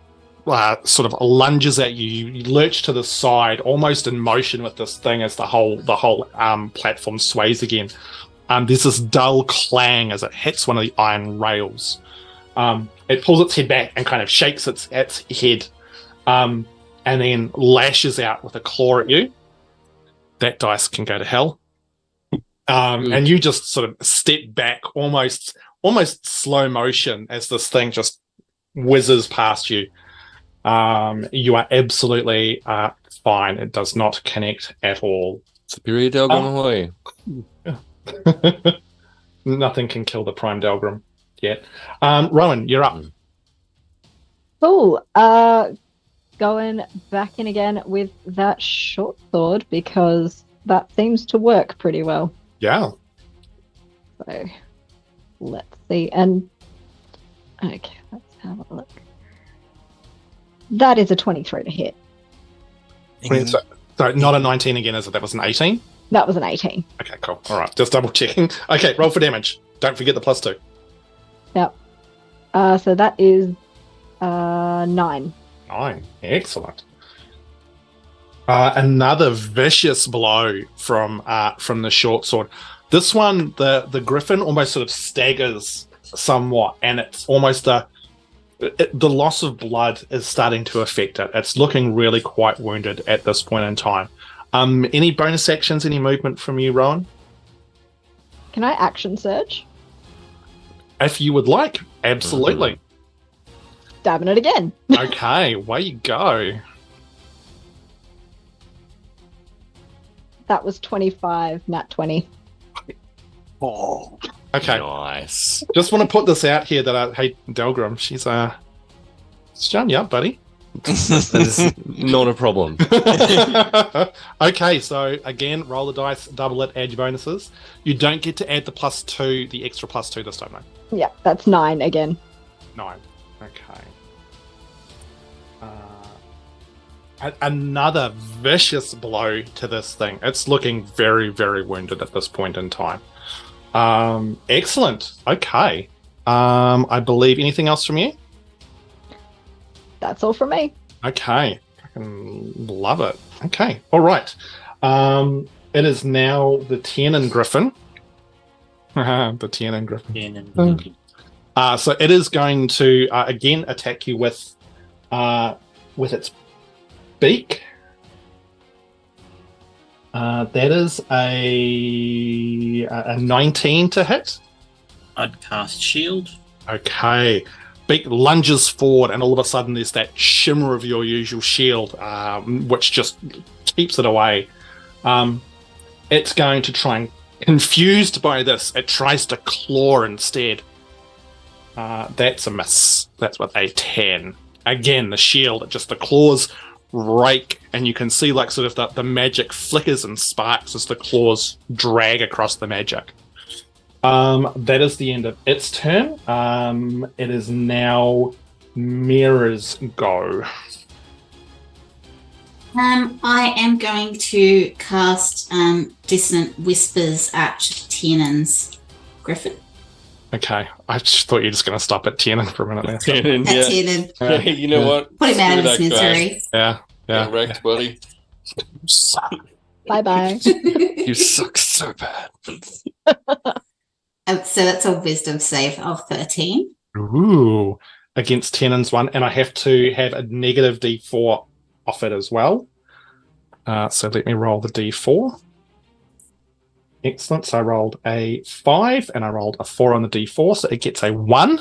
sort of lunges at you. You lurch to the side, almost in motion with this thing as the whole platform sways again. There's this dull clang as it hits one of the iron rails. It pulls its head back and kind of shakes its head, and then lashes out with a claw at you. That dice can go to hell. And you just sort of step back, almost slow motion, as this thing just whizzes past you. You are absolutely fine. It does not connect at all. Superior Delgrim away. Nothing can kill the Prime Delgrim yet. Rowan, you're up. Cool. Going back in again with that short sword because that seems to work pretty well. Yeah. So let's see. And okay, let's have a look. That is a 23 to hit. So not a 19 again, is it? That was an 18? That was an 18. Okay, cool. All right, just double checking. Okay, roll for damage. Don't forget the +2. Yep. So that is 9. 9. Excellent. Another vicious blow from the short sword. This one, the griffin almost sort of staggers somewhat, and it's almost the loss of blood is starting to affect it. It's looking really quite wounded at this point in time. Any bonus actions, any movement from you, Rowan? Can I action surge? If you would like, absolutely. Dabbing it again. Okay, away you go. That was 25, nat 20. Oh. Okay. Nice. Just want to put this out here that I hate Delgrim. She's done you up, buddy. That is not a problem. Okay, so again, roll the dice, double it, add your bonuses. You don't get to add the +2, the extra +2 this time, though. Yeah, that's 9 again. 9. Okay. Another vicious blow to this thing. It's looking very, very wounded at this point in time. Excellent. Okay. I believe anything else from you? That's all from me. Okay. I love it. Okay. All right. It is now the Tiernan Griffin. The Tiernan Griffin. So it is going to again attack you with its beak. That is a 19 to hit. I'd cast shield. Okay. Beak lunges forward, and all of a sudden there's that shimmer of your usual shield, which just keeps it away. It's going to try and, confused by this, it tries to claw instead. That's a miss. That's with a 10. Again, the shield, the claws rake, and you can see like sort of the magic flickers and sparks as the claws drag across the magic. That is the end of its turn. It is now Miera's go. I am going to cast Dissonant Whispers at Tiernan's Griffin. Okay, I just thought you were just going to stop at Tiernan for a minute there. Tiernan, At Tiernan. Hey, you know what? Put him out of Screw his that guy. misery. Yeah. Get wrecked, buddy. Bye-bye. You suck so bad. So that's a wisdom save of 13. Ooh, against Tiernan's one, and I have to have a negative D4 off it as well. So let me roll the D4. Excellent. So I rolled a 5 and I rolled a 4 on the D4, so it gets a 1.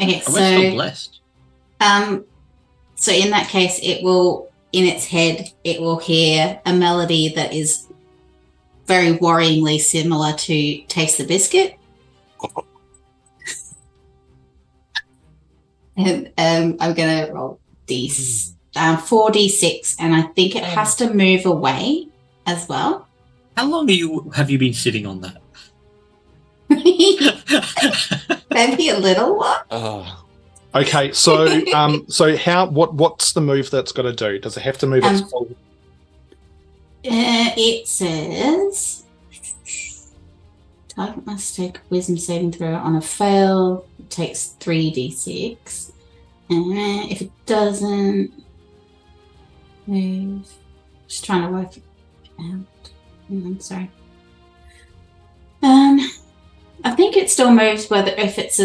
Okay, We're still blessed. So in that case, it will, in its head, it will hear a melody that is very worryingly similar to Taste the Biscuit. And I'm going to roll 4d6, and I think it has to move away as well. How long have you been sitting on that? Maybe a little one. Okay, so what's the move that's got to do? Does it have to move its full? It says target must take wisdom saving throw. On a fail, it takes 3d6. And if it doesn't move, just trying to work it out. I'm sorry. I think it still moves whether if it's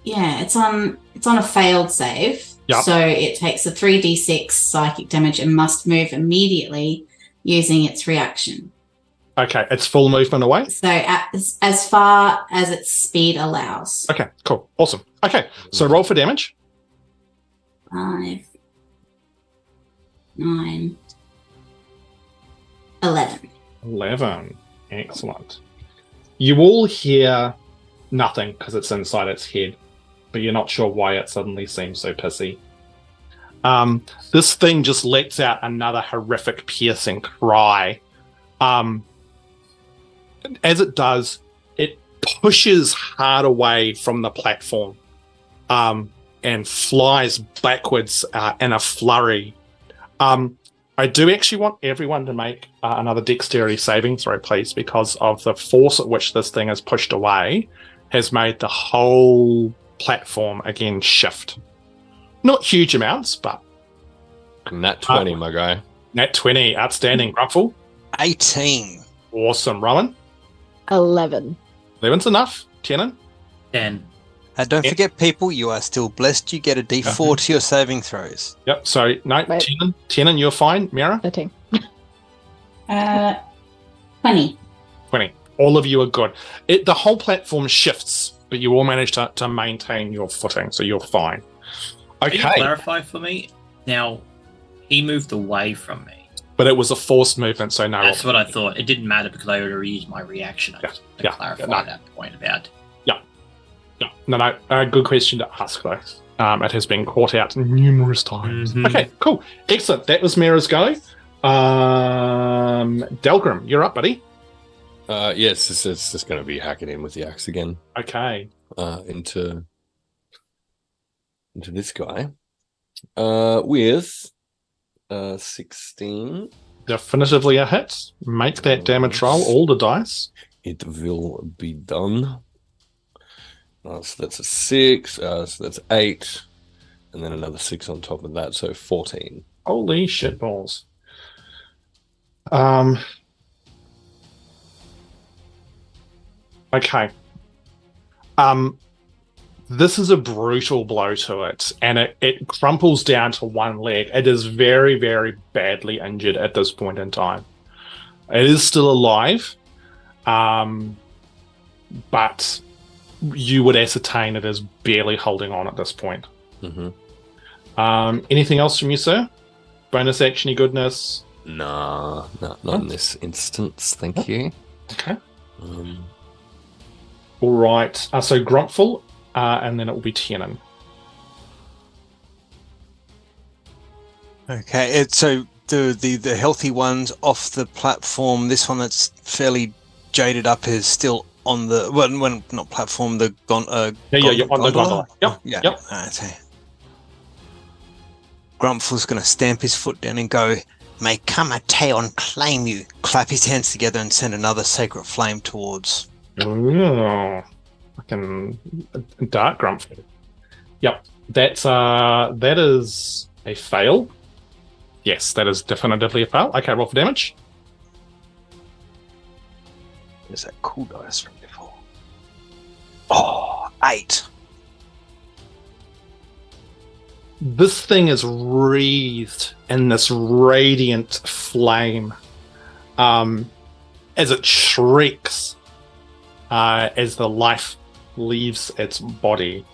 it's on a failed save. Yep. So it takes a 3d6 psychic damage and must move immediately using its reaction. Okay, it's full movement away? So as far as its speed allows. Okay, cool. Awesome. Okay, so roll for damage. 5, 9, 11. 11. Excellent. You all hear nothing because it's inside its head, but you're not sure why it suddenly seems so pissy. This thing just lets out another horrific piercing cry. As it does, it pushes hard away from the platform and flies backwards in a flurry. I do actually want everyone to make another dexterity saving throw, please, because of the force at which this thing is pushed away has made the whole platform again shift. Not huge amounts, but... Nat 20, my guy. Nat 20, outstanding. Grumpfel? 18. Awesome. Rowan? 11. 11's enough. Tiernan? 10. Don't forget, people, you are still blessed. You get a D4 to your saving throws. Yep, so no, Tiernan, you're fine. Miera? 13. 20. 20. All of you are good. The whole platform shifts, but you all manage to maintain your footing, so you're fine. Okay. Can you clarify for me? Now, he moved away from me. But it was a forced movement, so no. That's what I thought. It didn't matter because I already used my reaction. I just to clarify that point about... No. Good question to ask, though. It has been caught out numerous times. Mm-hmm. Okay, cool. Excellent. That was Miera's go. Delgrim, you're up, buddy. Yes, it's just going to be hacking in with the axe again. Okay. Into this guy. With 16. Definitively a hit. Make that damage roll, all the dice. It will be done. So that's a 6, so that's 8, and then another 6 on top of that, so 14. Holy shitballs. Okay. This is a brutal blow to it, and it crumples down to one leg. It is very, very badly injured at this point in time. It is still alive, but you would ascertain it is barely holding on at this point. Mm-hmm. Anything else from you, sir? Bonus actiony goodness? Nah, not in this instance, thank you. Okay. All right. So Grumpfel, and then it will be Tiernan. Okay, so the healthy ones off the platform. This one that's fairly jaded up is still on the not platform. The You're on the gondola. Yep. Yeah. Yep. Okay. Grumpfel's going to stamp his foot down and go, "May Kamateon claim you." Clap his hands together and send another sacred flame towards. Oh, fucking dark Grumpfel. Yep. That is a fail. Yes, that is definitively a fail. Okay, roll for damage. There's that cool dice from before. Oh, 8. This thing is wreathed in this radiant flame as it shrieks as the life leaves its body.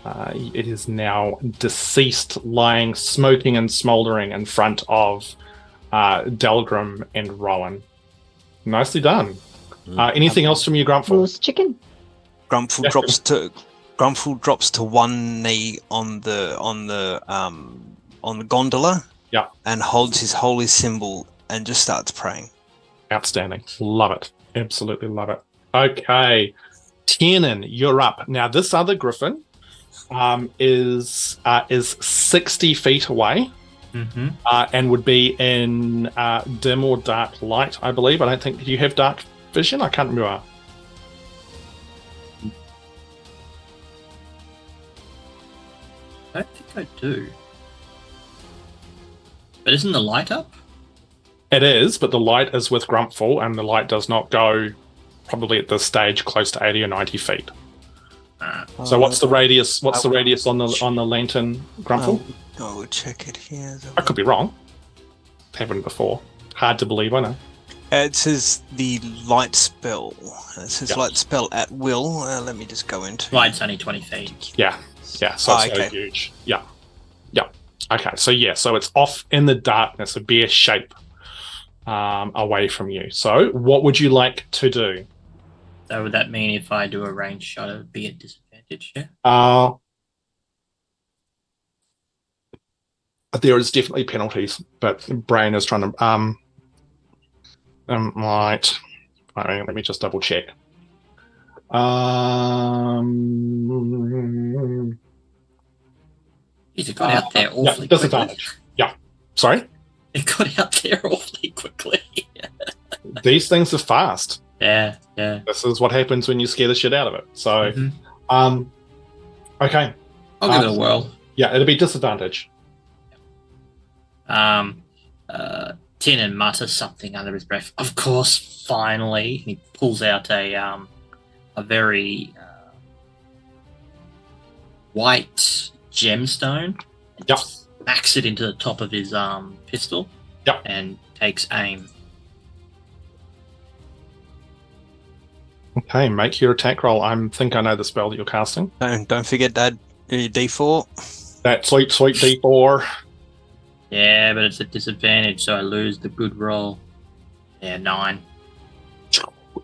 It is now deceased, lying smoking and smouldering in front of Delgrim and Rowan. Nicely done. Anything else from you, Grumpfel? Roast chicken. Grumpfel drops to one knee on the gondola. Yeah. And holds his holy symbol and just starts praying. Outstanding. Love it. Absolutely love it. Okay. Tiernan, you're up. Now, this other griffin is 60 feet away. Mm-hmm. And would be in dim or dark light, I believe. I don't think... Do you have dark vision? I can't remember. I don't think I do. But isn't the light up? It is, but the light is with Grumpfel, and the light does not go probably at this stage close to 80 or 90 feet. So what's the radius? What's the radius on the lantern, Grumpfel? I will check it here. I could be wrong. It's happened before. Hard to believe, I know. It says the light spell. It says light spell at will. Let me just go into... Light's only 20 feet. Yeah, so it's so huge. Yeah. Okay, so it's off in the darkness, a bare shape away from you. So what would you like to do? So would that mean if I do a ranged shot, it would be at disadvantage, yeah? There is definitely penalties, but Brain is trying to... right. Let me just double check. It got out there awfully disadvantage. quickly. Yeah. Sorry? It got out there awfully quickly. These things are fast. Yeah. This is what happens when you scare the shit out of it. So, okay. I'll give it a whirl. Yeah, it'll be disadvantage. Tiernan mutters something under his breath. Of course, finally. He pulls out a very white gemstone. Yep. Smacks it into the top of his pistol. Yep. And takes aim. Okay, make your attack roll. I think I know the spell that you're casting. Don't forget that D4. That sweet D4. Yeah, but it's a disadvantage, so I lose the good roll. Yeah, 9.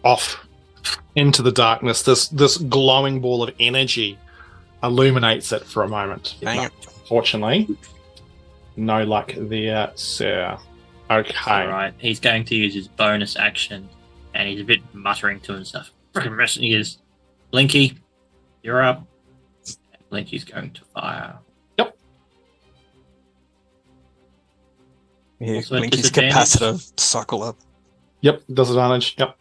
Off into the darkness. This glowing ball of energy illuminates it for a moment. Fortunately, no luck there, sir. Okay. All right, he's going to use his bonus action, and he's a bit muttering to himself. Freaking rest he is. Blinky, you're up. Blinky's going to fire. Yep. Yeah, Also at Blinky's disadvantage. capacitor cycle up. Yep, disadvantage. Yep.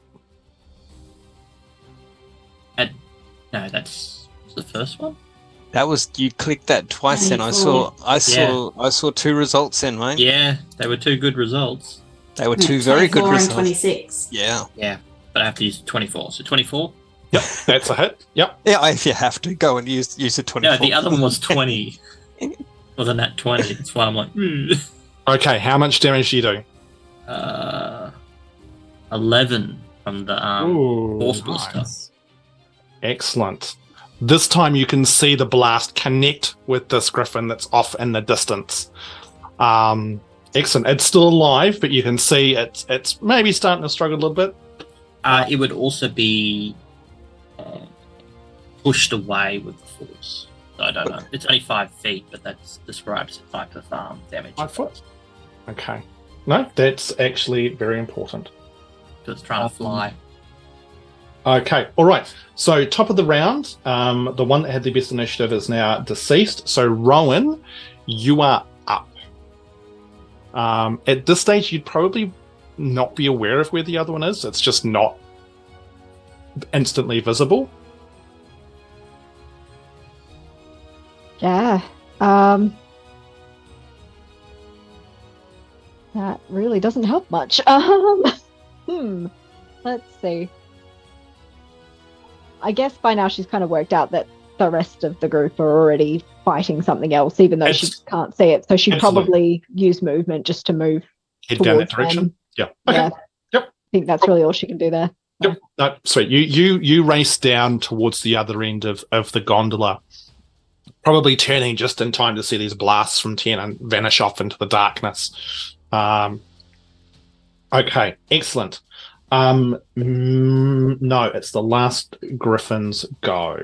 No, that's the first one. That was you clicked that twice, and I 24. saw two results in, mate. Yeah, they were two good results. They were No, two very good 24 and results. 26. Yeah, Yeah, but I have to use 24. So 24. Yep, that's a hit. Yep. yeah. If you have to go and use a 24. No, the other one was 20. Wasn't that 20? That's why I'm like, Okay, how much damage do you do? 11 from the force booster. Excellent. This time you can see the blast connect with this griffin that's off in the distance. Excellent. It's still alive, but you can see it's maybe starting to struggle a little bit. It would also be pushed away with the force. So I don't know. It's only 5 feet, but that's describes the type of damage. 5 foot. Okay. No, that's actually very important. Because it's trying to fly. Okay, all right. So top of the round, the one that had the best initiative is now deceased. So Rowan, you are up. At this stage, you'd probably not be aware of where the other one is. It's just not instantly visible. Yeah. That really doesn't help much. Let's see. I guess by now she's kind of worked out that the rest of the group are already fighting something else, even though she can't see it. So she'd probably use movement just to move. Head down that towards direction. them. Yeah. Okay. Yeah. Yep. I think that's really all she can do there. Yep. No, sweet. You race down towards the other end of the gondola, probably turning just in time to see these blasts from Tiernan vanish off into the darkness. Okay, excellent. No, it's the last griffin's go.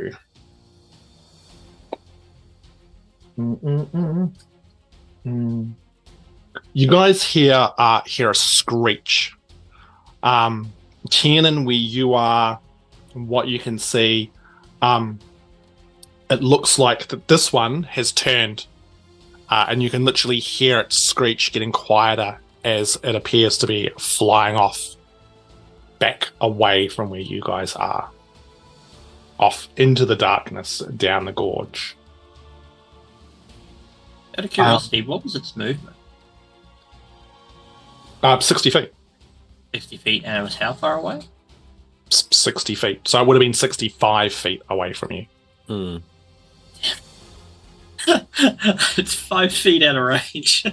You guys hear a screech. Tiernan, where you are, what you can see, it looks like that this one has turned, and you can literally hear its screech getting quieter as it appears to be flying off back away from where you guys are, off into the darkness down the gorge. Out of curiosity, what was its movement? 60 feet. 50 feet, and it was how far away? 60 feet. So it would have been 65 feet away from you. It's 5 feet out of range.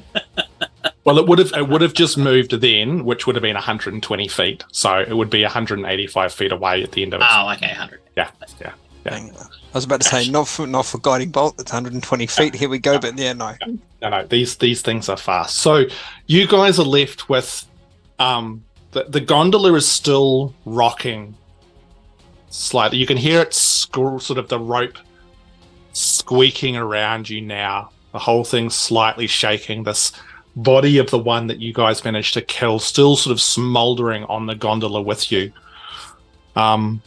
Well, it would have just moved then, which would have been 120 feet. So it would be 185 feet away at the end of it. Oh, okay, 100. Yeah. I was about to say not for guiding bolt. It's 120 feet. Here we go. But yeah, no. No. These things are fast. So you guys are left with the gondola is still rocking slightly. You can hear it sort of the rope squeaking around you now. The whole thing's slightly shaking. This body of the one that you guys managed to kill still sort of smoldering on the gondola with you. As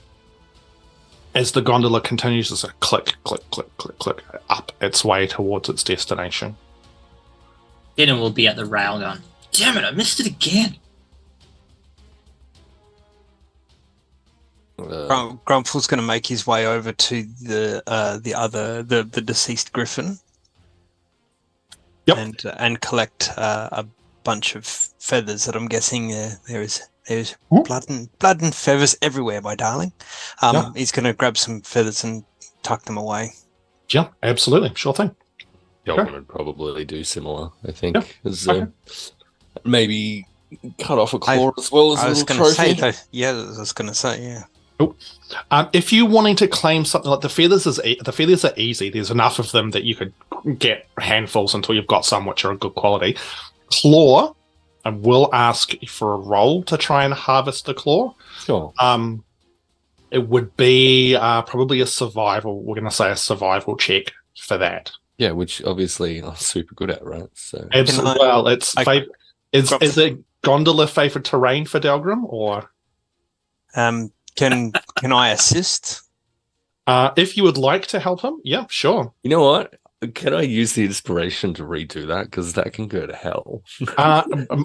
the gondola continues to click, click, click, click, click up its way towards its destination. Then we'll be at the rail gun. Damn it, I missed it again. Grumpfel's going to make his way over to the deceased griffin. Yep. And collect a bunch of feathers that I'm guessing there's blood and feathers everywhere, my darling. He's going to grab some feathers and tuck them away. Yeah, absolutely. Sure thing. Delgrim would probably do similar, I think. Yep. Maybe cut off a claw as well as a little trophy. I was going to say, yeah. Cool. If you're wanting to claim something like the feathers are easy. There's enough of them that you could get handfuls until you've got some which are of good quality. Claw, I will ask for a roll to try and harvest the claw. Sure. It would be probably a survival. We're going to say a survival check for that. Yeah, which obviously I'm super good at, right? So absolutely. Well, it's is it gondola favorite terrain for Delgrim or? Can I assist? If you would like to help him, yeah, sure. You know what? Can I use the inspiration to redo that? Because that can go to hell.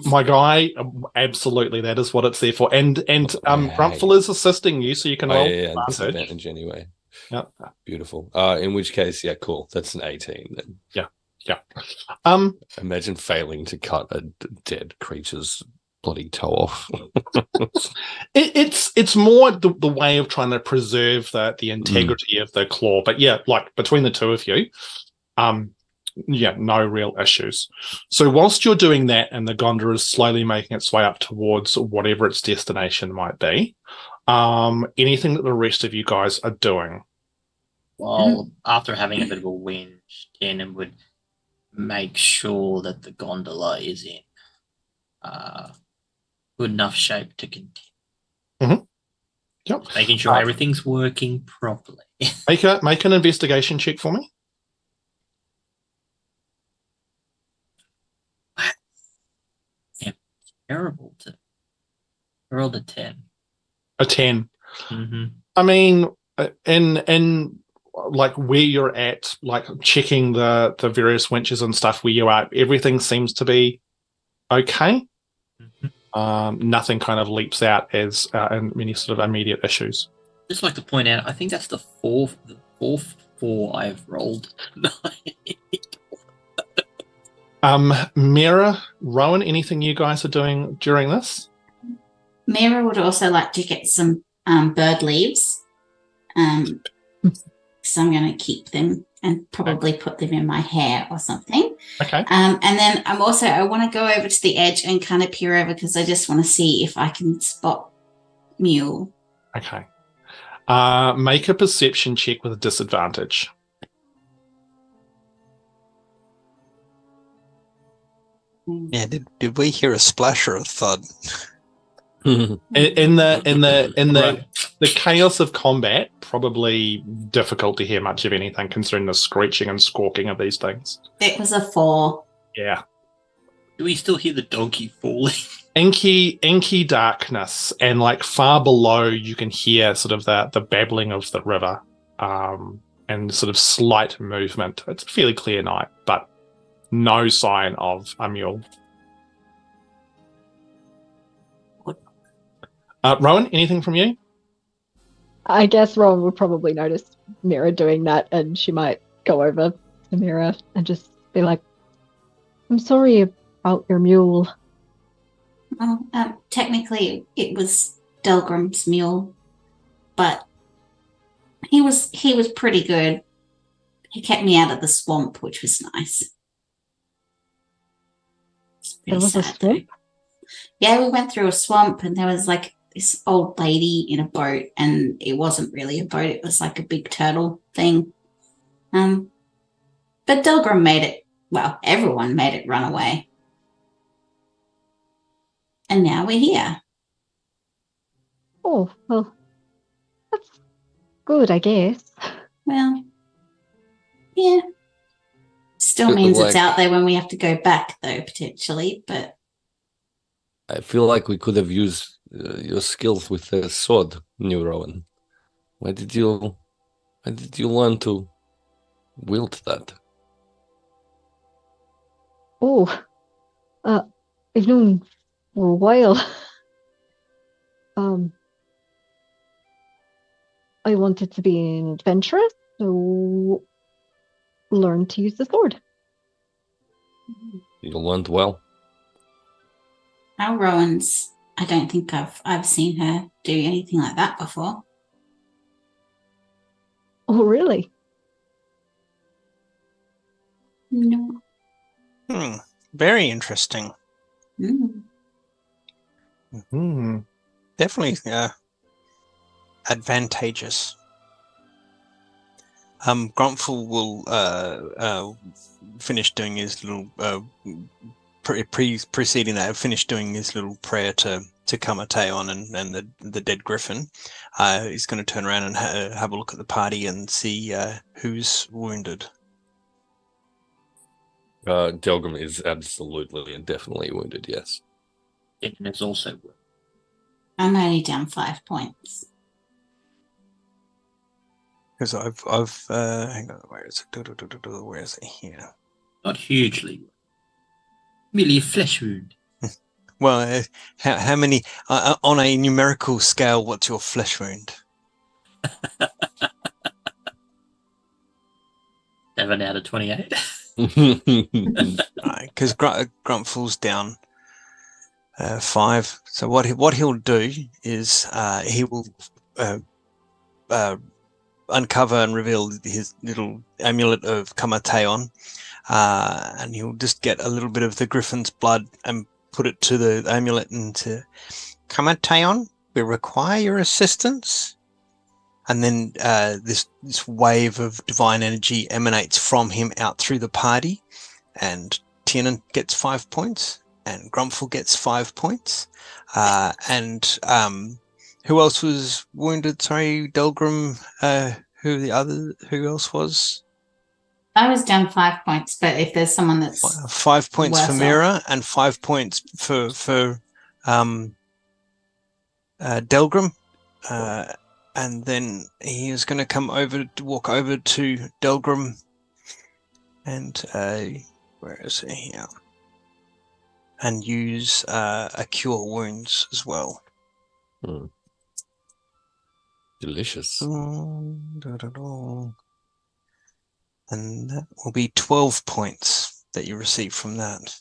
My guy, absolutely, that is what it's there for. And Grumpfel is assisting you, so you can roll disadvantage anyway. Yeah, beautiful. In which case, yeah, cool. That's an 18 then. Yeah. Imagine failing to cut a dead creature's bloody toe off. It's more the way of trying to preserve the integrity of the claw. But yeah, like between the two of you, no real issues. So whilst you're doing that and the gondola is slowly making its way up towards whatever its destination might be, anything that the rest of you guys are doing? Well, after having a bit of a whinge, Tiernan would make sure that the gondola is in good enough shape to continue. Mm-hmm. Yep. Making sure everything's working properly. Make an investigation check for me. Yeah, terrible to roll a 10. A 10. Mm-hmm. I mean, in like where you're at, like checking the various winches and stuff where you are, everything seems to be okay. Mm-hmm. Nothing kind of leaps out as in any sort of immediate issues. Just like to point out, I think that's the fourth 4 I've rolled tonight. Miera, Rowan, anything you guys are doing during this? Miera would also like to get some bird leaves. So I'm going to keep them and probably put them in my hair or something. Okay. And then I want to go over to the edge and kind of peer over because I just want to see if I can spot Mule. Okay. Make a perception check with a disadvantage. Yeah, did we hear a splash or a thud? in the chaos of combat, probably difficult to hear much of anything considering the screeching and squawking of these things. It was a 4. Yeah. Do we still hear the donkey falling? Inky darkness, and like far below you can hear sort of the babbling of the river, and sort of slight movement. It's a fairly clear night, but no sign of a mule. Rowan, anything from you? I guess Rowan would probably notice Miera doing that, and she might go over to Miera and just be like, "I'm sorry about your mule." Well, technically it was Delgrim's mule, but he was pretty good. He kept me out of the swamp, which was nice. There was a swamp? Yeah, we went through a swamp and there was like this old lady in a boat, and it wasn't really a boat, it was like a big turtle thing. But Delgrim made it, well, everyone made it run away. And now we're here. Oh, well, that's good, I guess. Well, yeah. Still means it's out there when we have to go back, though, potentially, but... I feel like we could have used your skills with the sword, New Rowan. Why did you learn to wield that? Oh, I've known for a while. I wanted to be an adventurer, so learned to use the sword. You learned well. Our Rowan's, I don't think I've seen her do anything like that before. Oh, really? No. Very interesting. Definitely advantageous. Grumpfel will finish doing his little preceding that. Finish doing his little prayer to Kamateon and the dead griffin. He's going to turn around and have a look at the party and see who's wounded. Delgrim is absolutely and definitely wounded. Yes. Tiernan is also wounded. I'm only down 5 points. Because I've hang on, where is it? Where is it here? Not hugely. Merely a flesh wound. Well, how many on a numerical scale? What's your flesh wound? 7 out of 28. Because Grumpfel's down 5. So what he'll do is he will uncover and reveal his little amulet of Kamateon, and he'll just get a little bit of the griffin's blood and put it to the amulet and to Kamateon, we require your assistance. And then this wave of divine energy emanates from him out through the party, and Tiernan gets 5 points, and Grumpfel gets 5 points, and who else was wounded? Sorry, Delgrim. Who else was? I was down 5 points, but if there's someone that's 5 points for worse Miera off. and 5 points for Delgrim, and then he is going to walk over to Delgrim, and where is he here? And use a cure wounds as well. Delicious. And that will be 12 points that you receive from that.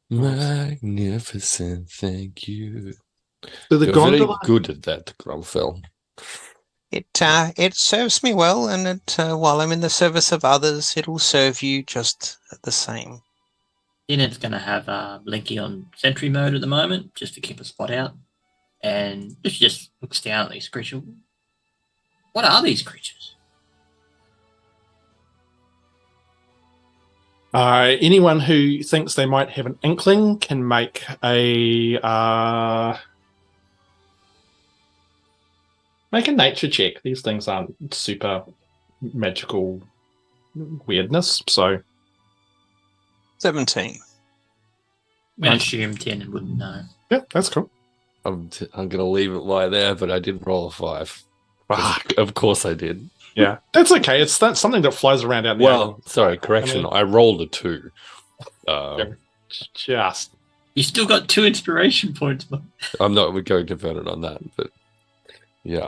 Magnificent, thank you. So the You're gondola. very good at that, Grumpfel. It serves me well, and while I'm in the service of others, it will serve you just the same. Tiernan's going to have Blinky on sentry mode at the moment, just to keep a spot out. And just looks down at these creatures. What are these creatures? Anyone who thinks they might have an inkling can make a nature check. These things aren't super magical weirdness, so 17. I assume Tiernan wouldn't know. yeah, that's cool. I'm going to leave it lie there, but I did roll a 5. Of course I did. Yeah, that's okay. That's something that flies around out there. Well, sorry, correction. I rolled a 2. Just You still got 2 inspiration points, man. I'm not going to vote it on that, but yeah.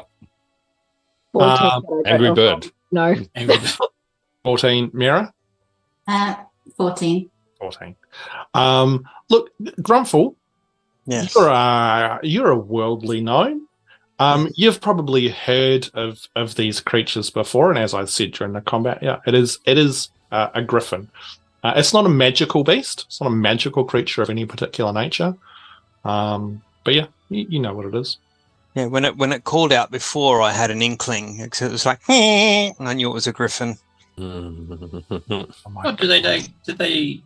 14, but I don't Angry know Bird. how- No. 14. Miera? 14. 14. Look, Grumpfel, Yes. you're a worldly gnome. You've probably heard of these creatures before, and as I said during the combat, yeah, it is a griffin. It's not a magical beast. It's not a magical creature of any particular nature. But yeah, you know what it is. Yeah, when it called out before, I had an inkling. It was like, and I knew it was a griffin. Oh my What do they do? Did they?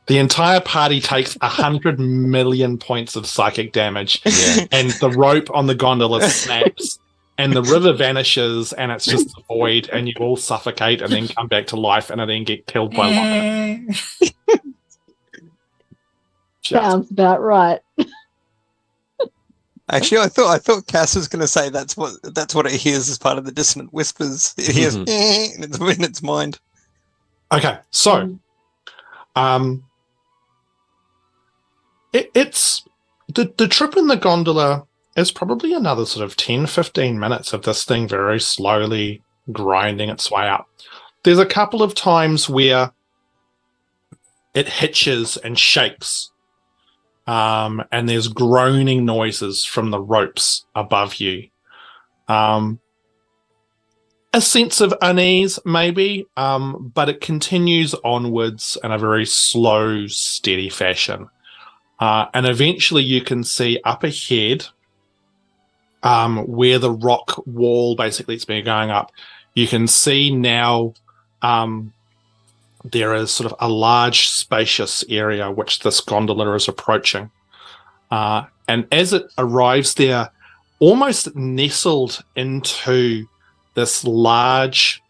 The entire party takes 100 million points of psychic damage, Yeah. and the rope on the gondola snaps, and the river vanishes, and it's just a void, and you all suffocate and then come back to life, and then get killed by one. Sounds about right. Actually, I thought Cass was going to say that's what it hears as part of the dissonant whispers. It hears in its mind. Okay, so, it's the trip in the gondola is probably another sort of 10-15 minutes of this thing very slowly grinding its way up. There's a couple of times where it hitches and shakes, and there's groaning noises from the ropes above you. A sense of unease, maybe, but it continues onwards in a very slow, steady fashion. And eventually you can see up ahead, where the rock wall basically has been going up, you can see now there is sort of a large, spacious area which this gondola is approaching. And as it arrives there, almost nestled into this large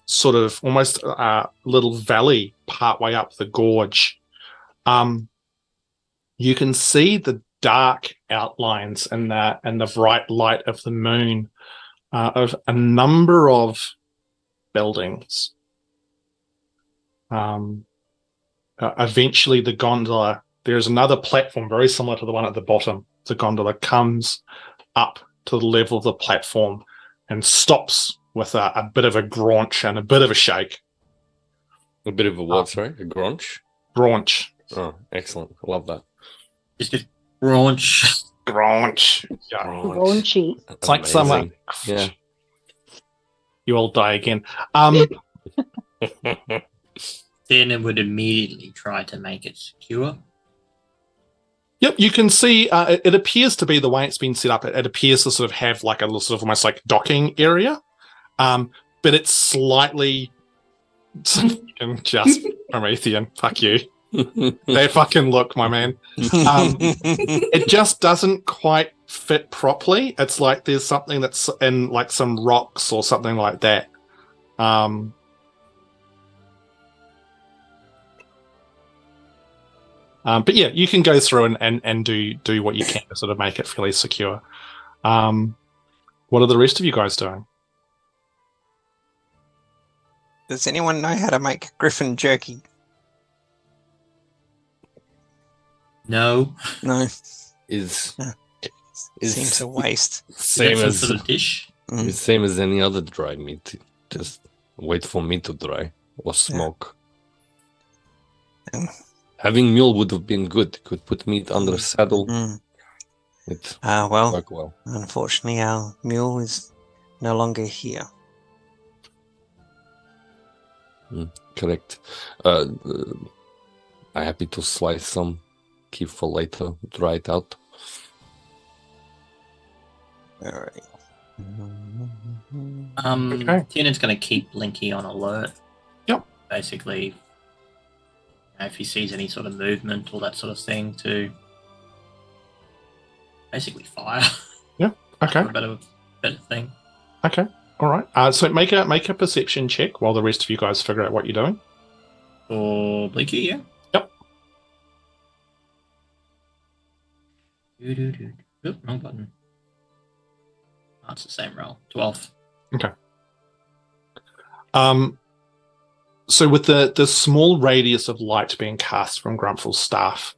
sort of almost little valley partway up the gorge, you can see the dark outlines and the bright light of the moon of a number of buildings. Eventually, the gondola, there's another platform very similar to the one at the bottom. The gondola comes up to the level of the platform and stops with a bit of a graunch and a bit of a shake. A bit of a what, sorry? A graunch? Graunch. Oh, excellent. I love that. Just a raunch. Graunch. Yeah. Raunchy. It's like someone. Yeah. You all die again. Tiernan would immediately try to make it secure. Yep, you can see it appears to be the way it's been set up. It appears to sort of have like a little sort of almost like docking area, but it's slightly just Promethean. Fuck you. That fucking look, my man. It just doesn't quite fit properly. It's like there's something that's in like some rocks or something like that. But yeah, you can go through and do what you can to sort of make it fairly secure. What are the rest of you guys doing? Does anyone know how to make griffin jerky? No. No. Is Seems a waste. same Some as sort of dish. it's same as any other dried meat. Just wait for meat to dry or smoke. Mm. Having mule would have been good. Could put meat under saddle. Mm. It Well, work well. unfortunately, our mule is no longer here. Correct. I'm happy to slice some, keep for later, dry it out. All right. Okay. Tiernan's going to keep Blinky on alert. Yep. Basically, if he sees any sort of movement or that sort of thing, to basically fire. Okay. For a better thing. Okay. All right. So make a perception check while the rest of you guys figure out what you're doing. For Blinky, yeah. Yep. Oop, wrong button. Oh, it's the same roll. 12. Okay. So with the small radius of light being cast from Grumpfel's staff,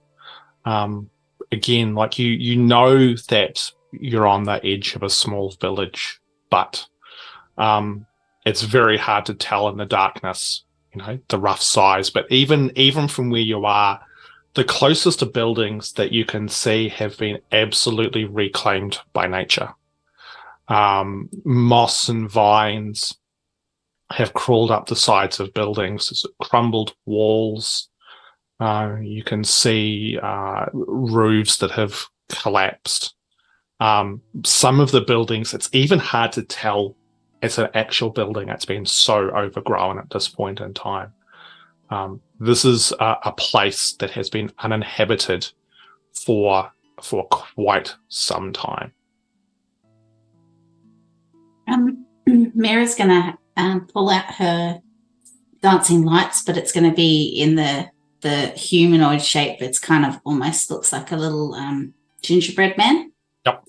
again, like you know that you're on the edge of a small village, but it's very hard to tell in the darkness, you know, the rough size. But even from where you are, the closest to buildings that you can see have been absolutely reclaimed by nature. Moss and vines have crawled up the sides of buildings. There's crumbled walls. You can see roofs that have collapsed. Some of the buildings, it's even hard to tell it's an actual building. It's been so overgrown at this point in time. This is a place that has been uninhabited for quite some time. Miera's going to pull out her dancing lights, but it's going to be in the humanoid shape. It's kind of almost looks like a little gingerbread man. Yep.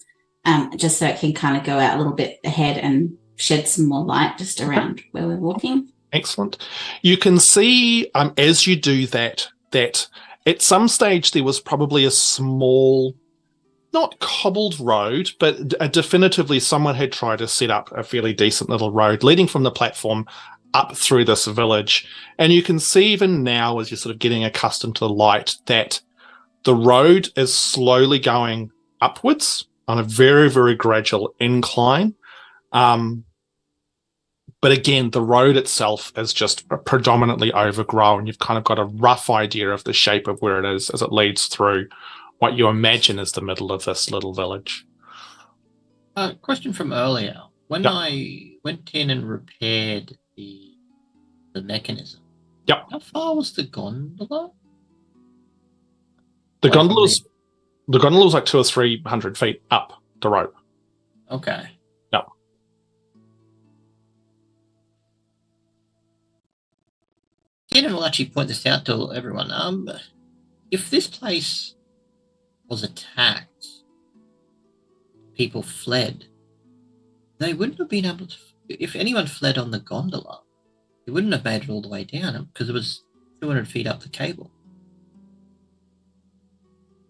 Just so it can kind of go out a little bit ahead and shed some more light just around where we're walking. Excellent. You can see as you do that at some stage there was probably a small, not cobbled road, but definitively someone had tried to set up a fairly decent little road leading from the platform up through this village. And you can see even now, as you're sort of getting accustomed to the light, that the road is slowly going upwards on a very, very gradual incline. But again, the road itself is just predominantly overgrown. You've kind of got a rough idea of the shape of where it is as it leads through what you imagine is the middle of this little village. Question from earlier. When Tiernan repaired the mechanism, how far was the gondola? The gondola was like 200 or 300 feet up the rope. Okay. Yep. Tiernan will actually point this out to everyone. If this place was attacked, people fled, They wouldn't have been able to. If anyone fled on the gondola, they wouldn't have made it all the way down because it was 200 feet up the cable.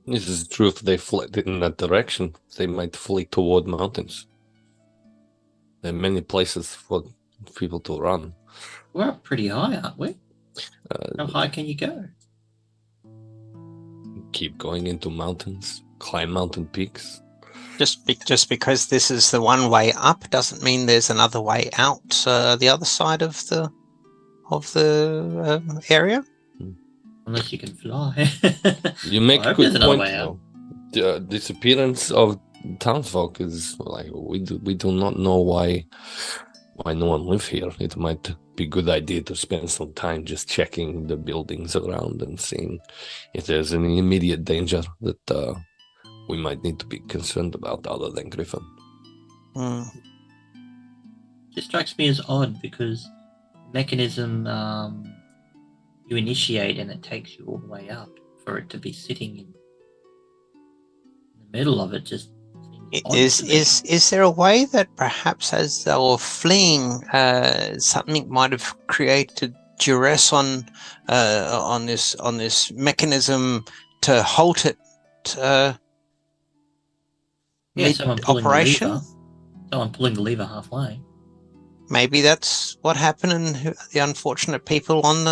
This is true. If they fled in that direction, they might flee toward mountains. There are many places for people to run. We're up pretty high, aren't we? How high can you go? Keep going into mountains, climb mountain peaks. Just because this is the one way up doesn't mean there's another way out the other side of the area. Unless you can fly. You make a good another point. way out. The disappearance of townsfolk is like we do not know why no one live here. It might be a good idea to spend some time just checking the buildings around and seeing if there's any immediate danger that we might need to be concerned about other than Griffin. It strikes me as odd because the mechanism you initiate and it takes you all the way up. For it to be sitting in the middle of it just is there a way that perhaps as they were fleeing something might have created duress on this mechanism to halt it mid-operation? Someone pulling the lever halfway. Maybe that's what happened, and the unfortunate people on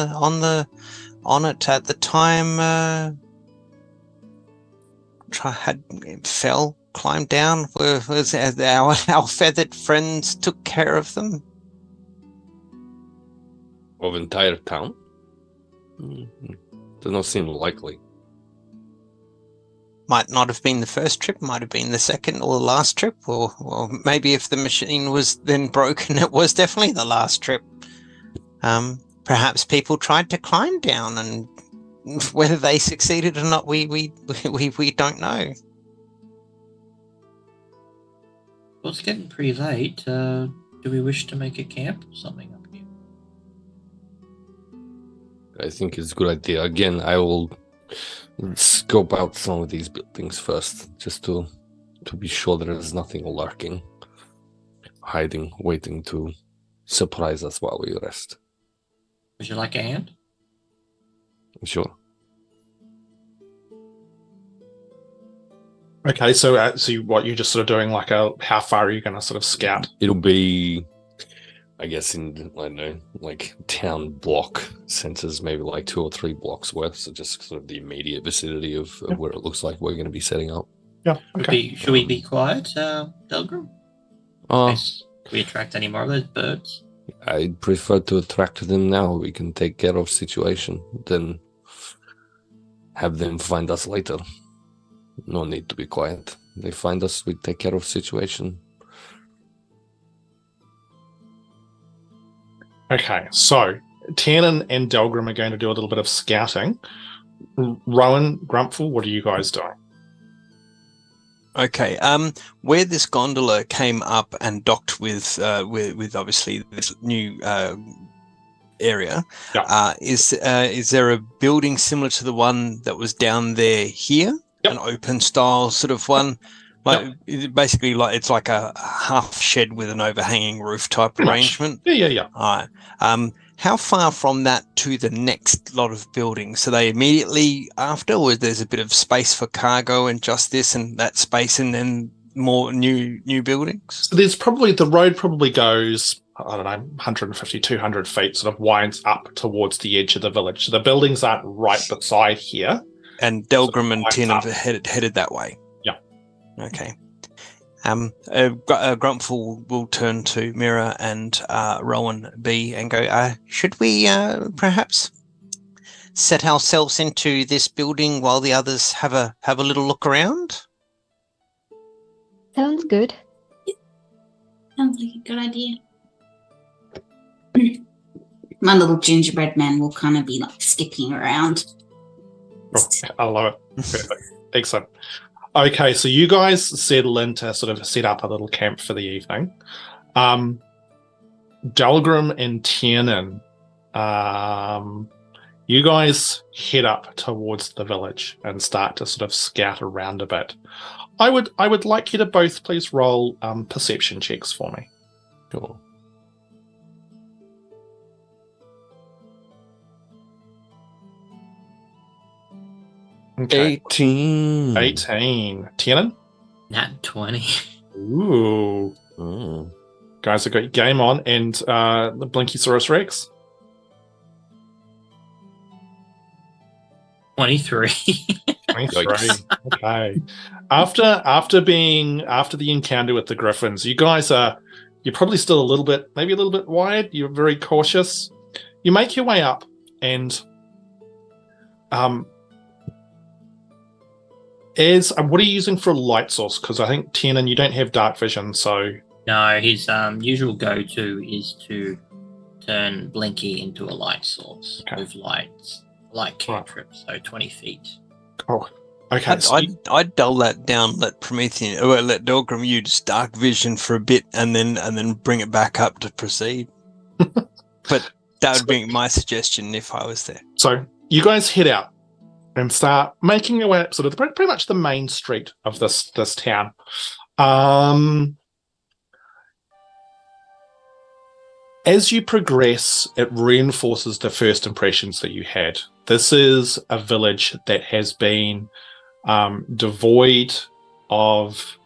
it at the time climbed down. Our feathered friends took care of them. Of entire town? Does not seem likely. Might not have been the first trip, might have been the second or the last trip, or maybe if the machine was then broken, it was definitely the last trip. Perhaps people tried to climb down, and whether they succeeded or not, we don't know. Well, it's getting pretty late. Do we wish to make a camp or something up here? I think it's a good idea. Again, I will scope out some of these buildings first, just to be sure there is nothing lurking, hiding, waiting to surprise us while we rest. Would you like a hand? Sure. Okay, so what you're just sort of doing, like how far are you going to sort of scout? It'll be, I guess, in, I don't know, like town block senses, maybe like 2 or 3 blocks worth. So just sort of the immediate vicinity of where it looks like we're going to be setting up. Yeah. Okay. Should we be quiet, Delgrim? In case we attract any more of those birds? I'd prefer to attract them now. We can take care of situation, then have them find us later. No need to be quiet. They find us, we take care of situation. Okay, so Tiernan and Delgrim are going to do a little bit of scouting. Rowan, Grumpfel, what are you guys doing? Okay, where this gondola came up and docked with obviously this new area, is there a building similar to the one that was down there here? Yep. An open style sort of one, like basically like it's like a half shed with an overhanging roof type arrangement. Yeah. All right. How far from that to the next lot of buildings? Are they immediately after, or there's a bit of space for cargo and just this and that space, and then more new buildings? So there's probably, the road probably goes, I don't know, 150, 200 feet, sort of winds up towards the edge of the village. So the buildings aren't right beside here. And Delgrim and Tiernan headed that way. Yeah. Okay. Grumpfel will turn to Miera and Rowan B and go, should we perhaps set ourselves into this building while the others have a little look around? Sounds good. Sounds like a good idea. My little gingerbread man will kind of be like skipping around. Oh, I love it. Perfect. Excellent. Okay, so you guys settle in to sort of set up a little camp for the evening. Delgrim and Tiernan, you guys head up towards the village and start to sort of scout around a bit. I would like you to both please roll perception checks for me. Cool. Okay. 18. Tiernan? Nat 20. Ooh. Guys have got your game on, and the Blinkysaurus Rex? 23. 23. Okay. After the encounter with the Griffins, you're probably still a little bit wired. You're very cautious. You make your way up, and what are you using for a light source? Because I think Tiernan, you don't have dark vision, so No, his usual go-to is to turn Blinky into a light source with light cantrip, so 20 feet. oh, okay. I'd dull that down. Let Delgrim use dark vision for a bit, and then bring it back up to proceed. But that would be my suggestion if I was there. So you guys head out and start making your way up sort of pretty much the main street of this town. As you progress, it reinforces the first impressions that you had. This is a village that has been devoid of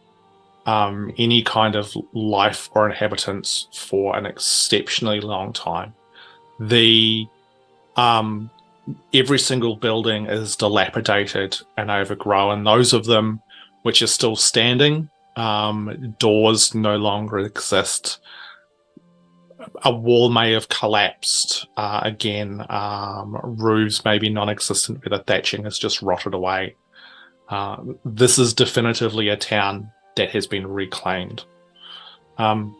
any kind of life or inhabitants for an exceptionally long time. Every single building is dilapidated and overgrown. Those of them which are still standing, doors no longer exist. A wall may have collapsed again. Roofs may be non-existent where the thatching has just rotted away. This is definitively a town that has been reclaimed. One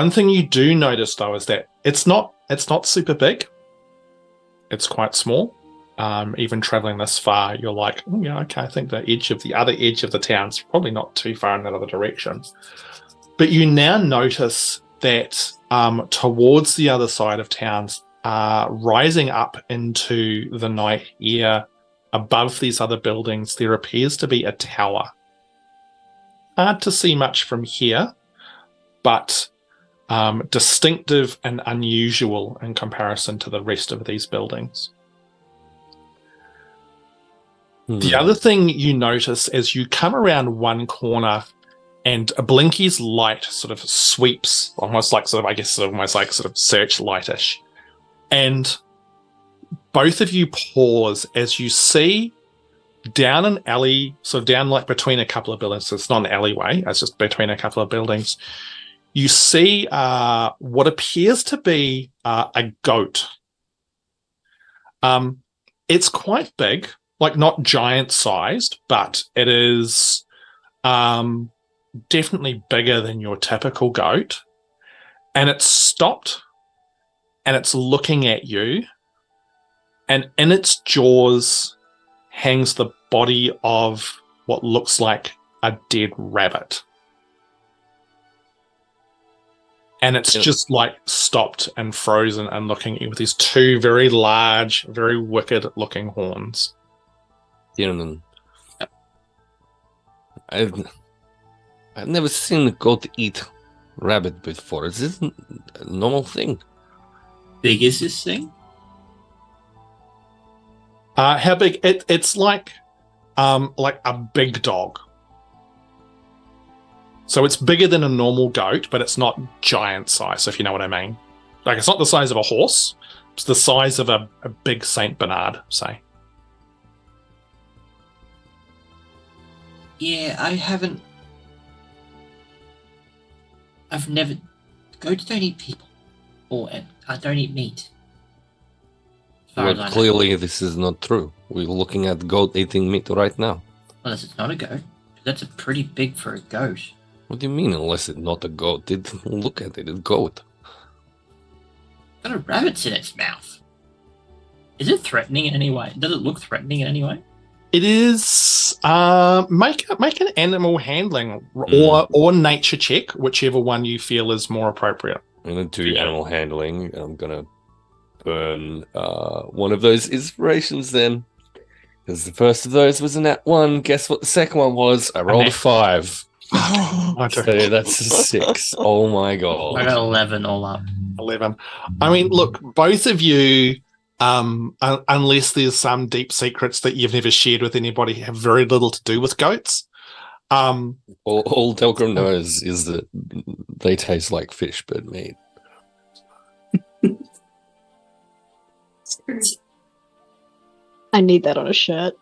thing you do notice, though, is that it's not super big. It's quite small. Even traveling this far, you're like, oh, yeah, okay, I think the other edge of the town's probably not too far in that other direction. But you now notice that towards the other side of towns, rising up into the night air above these other buildings, there appears to be a tower. Hard to see much from here, but distinctive and unusual in comparison to the rest of these buildings. The other thing you notice as you come around one corner and a Blinky's light sort of sweeps, almost like searchlightish. And both of you pause as you see down an alley, sort of down like between a couple of buildings. So it's not an alleyway, it's just between a couple of buildings. You see what appears to be a goat. It's quite big, like not giant sized, but it is definitely bigger than your typical goat. And it's stopped and it's looking at you. And in its jaws hangs the body of what looks like a dead rabbit. And it's just like stopped and frozen and looking at you with these two very large, very wicked looking horns. Tiernan. I've never seen a goat eat rabbit before. Is this a normal thing? Big is this thing? How big? It's like a big dog. So it's bigger than a normal goat, but it's not giant size, if you know what I mean. Like, it's not the size of a horse. It's the size of a big Saint Bernard, say. Yeah, I've never... Goats don't eat people. Or I don't eat meat. Well, clearly this is not true. We're looking at goat eating meat right now. Unless it's not a goat. That's a pretty big for a goat. What do you mean, unless it's not a goat? Look at it, it's a goat. It's got a rabbit in its mouth. Is it threatening in any way? Does it look threatening in any way? It is... make an animal handling or nature check, whichever one you feel is more appropriate. I'm going to do animal handling. I'm going to burn one of those inspirations then. Because the first of those was a nat 1. Guess what the second one was? I rolled a 5. So that's a 6. Oh my god. I got 11 all up. 11. I mean, look, both of you, unless there's some deep secrets that you've never shared with anybody, have very little to do with goats. All Delgrim knows is that they taste like fish, but meat. I need that on a shirt.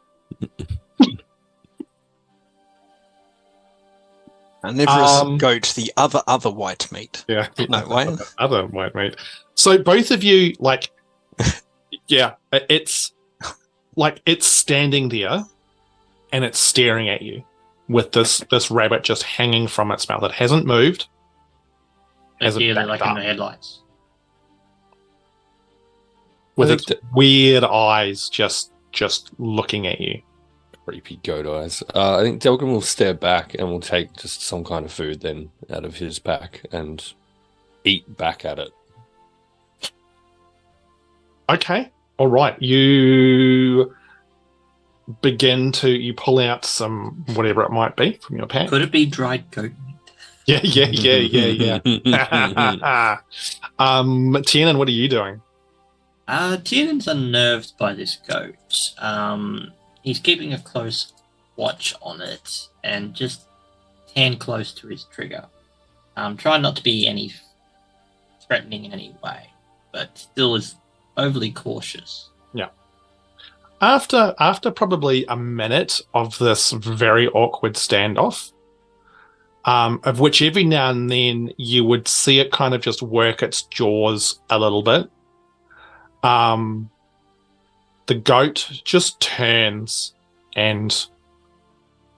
Carnivorous goat, the other white meat. Yeah. No, Wayne? Other white meat. So both of you, like, yeah, it's standing there and it's staring at you with this rabbit just hanging from its mouth. It hasn't moved. Ideally, like in the headlights. With its weird eyes just looking at you. Creepy goat eyes. I think Delgrim will stare back and will take just some kind of food then out of his pack and eat back at it. Okay. All right. You pull out some whatever it might be from your pack. Could it be dried goat meat? Yeah. Tiernan, what are you doing? Tiernan's unnerved by this goat. He's keeping a close watch on it and just hand close to his trigger. Trying not to be any threatening in any way, but still is overly cautious. Yeah. After probably a minute of this very awkward standoff, of which every now and then you would see it kind of just work its jaws a little bit, the goat just turns and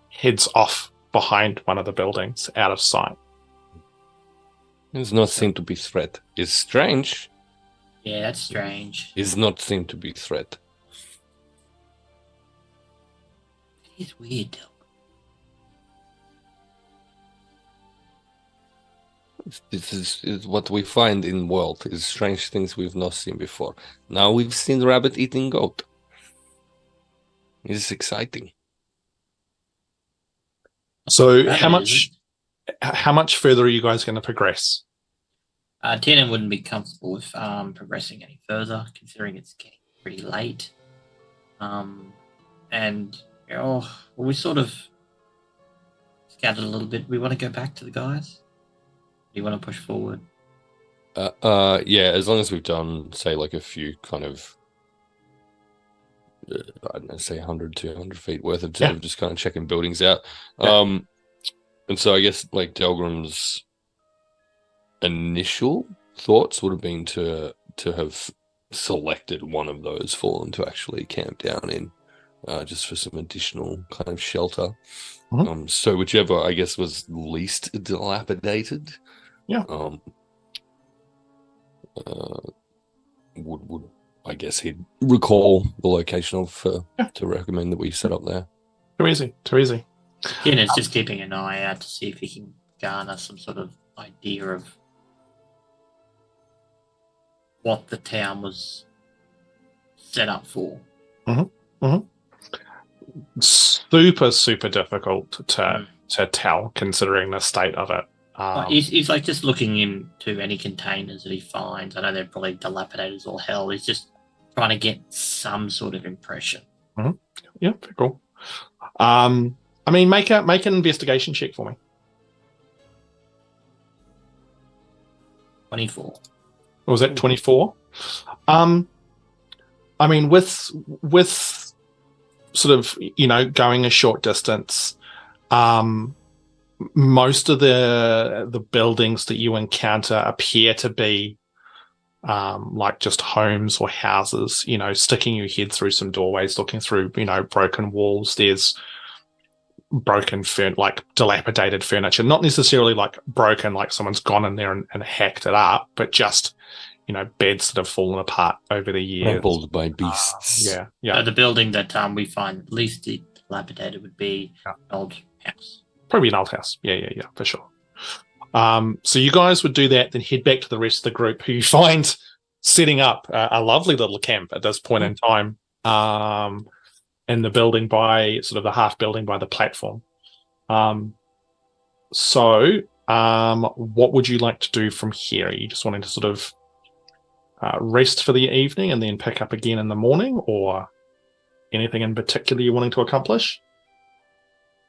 heads off behind one of the buildings out of sight. Does not seem to be threat. It's strange. Yeah, that's strange. Does not seem to be threat. It's weird, Del. This is what we find in world, is strange things we've not seen before. Now we've seen rabbit eating goat. It's exciting. So how much further are you guys going to progress? Tiernan wouldn't be comfortable with progressing any further, considering it's getting pretty late. And we sort of scattered a little bit. We want to go back to the guys. Do you want to push forward? Yeah, as long as we've done, say, like a few kind of, I don't know, say 100, 200 feet worth of just kind of checking buildings out. Yeah. And so I guess, like, Delgrim's initial thoughts would have been to have selected one of those fallen to actually camp down in, just for some additional kind of shelter. Mm-hmm. So whichever, I guess, was least dilapidated. Yeah. Would I guess he'd recall the location of to recommend that we set up there. Too easy. Tiernan's just keeping an eye out to see if he can garner some sort of idea of what the town was set up for. Mm-hmm. Mm-hmm. Super difficult to tell, considering the state of it. He's like just looking into any containers that he finds. I know they're probably dilapidated as all hell. He's just trying to get some sort of impression. Mm-hmm. Yeah, very cool. I mean, make an investigation check for me. 24. Or was that 24? I mean, with sort of, going a short distance, most of the buildings that you encounter appear to be like just homes or houses, sticking your head through some doorways, looking through, broken walls. There's broken like dilapidated furniture, not necessarily like broken, like someone's gone in there and hacked it up, but just, beds that have fallen apart over the years. Trampled by beasts. Yeah. The building that we find least dilapidated would be an old house. Probably an old house. Yeah, for sure. So you guys would do that, then head back to the rest of the group, who you find setting up a lovely little camp at this point in time. in the building by sort of the half building by the platform. So what would you like to do from here? Are you just wanting to sort of rest for the evening and then pick up again in the morning, or anything in particular you're wanting to accomplish?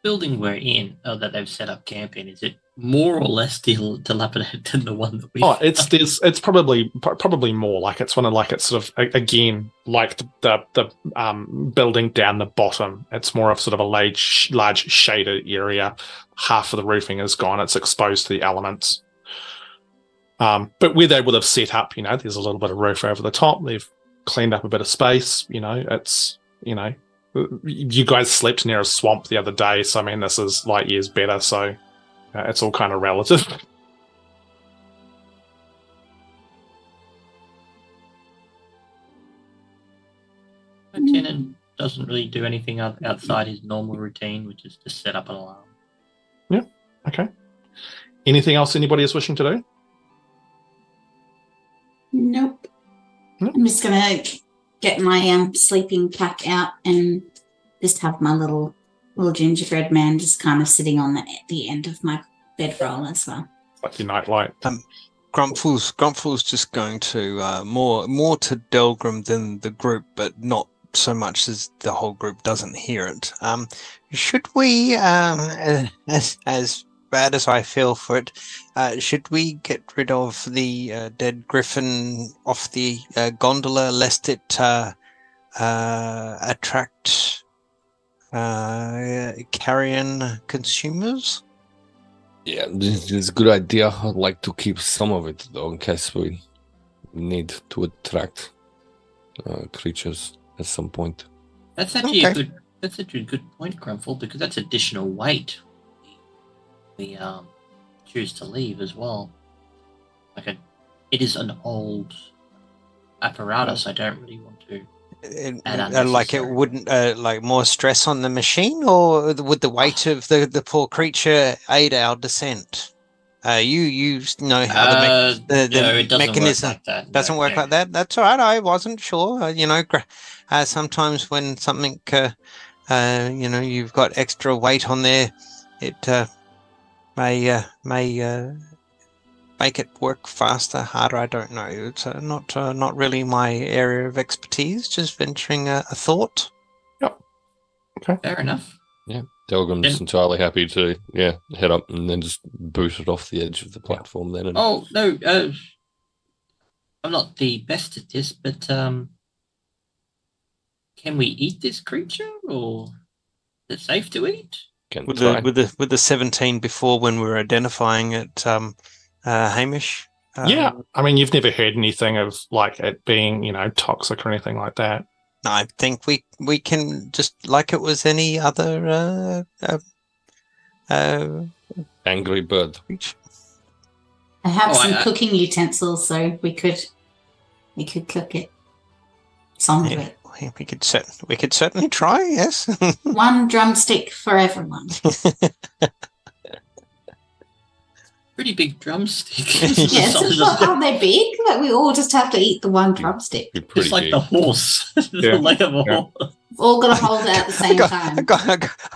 Building we're in, that they've set up camp in, is it more or less dilapidated than the one that we? Oh, it's probably more like it's one of like it's sort of again like the building down the bottom. It's more of sort of a large shaded area. Half of the roofing is gone. It's exposed to the elements. But where they would have set up, there's a little bit of roof over the top. They've cleaned up a bit of space. It's you guys slept near a swamp the other day, so I mean this is light years better. So it's all kind of relative. Tiernan doesn't really do anything outside his normal routine, which is to set up an alarm. Yeah. Okay. Anything else anybody is wishing to do? Nope. I'm just gonna get my sleeping pack out and just have my little gingerbread man just kind of sitting on the end of my bedroll as well. Like your nightlight. Grumpfel's just going to more to Delgrim than the group, but not so much as the whole group doesn't hear it. Should we, as bad as I feel for it, should we get rid of the dead griffin off the gondola, lest it attract carrion consumers? Yeah, this is a good idea. I'd like to keep some of it, though, in case we need to attract creatures at some point. That's actually a good point, Grumpfel, because that's additional weight we choose to leave as well. It is an old apparatus. I don't really want to. Like it wouldn't like more stress on the machine, or would the weight of the poor creature aid our descent? You know how the mechanism doesn't work like that. That's all right. I wasn't sure. Sometimes when something you've got extra weight on there, it may make it work faster, harder. I don't know. It's not really my area of expertise. Just venturing a thought. Yep. Okay. Fair enough. Yeah. Delgrim's entirely happy to head up and then just boot it off the edge of the platform then. Oh no, I'm not the best at this, but can we eat this creature, or is it safe to eat? With the 17 before, when we were identifying it, Hamish. Yeah, I mean, you've never heard anything of like it being, toxic or anything like that. I think we can just like it was any other angry bird. I have some cooking utensils, so we could cook it. Some of it. We could certainly try. Yes. One drumstick for everyone. Pretty big drumstick. Yes, aren't they big? Like we all just have to eat the one drumstick. It's like the horse. The leg of a horse. We've all got to hold it at the same time.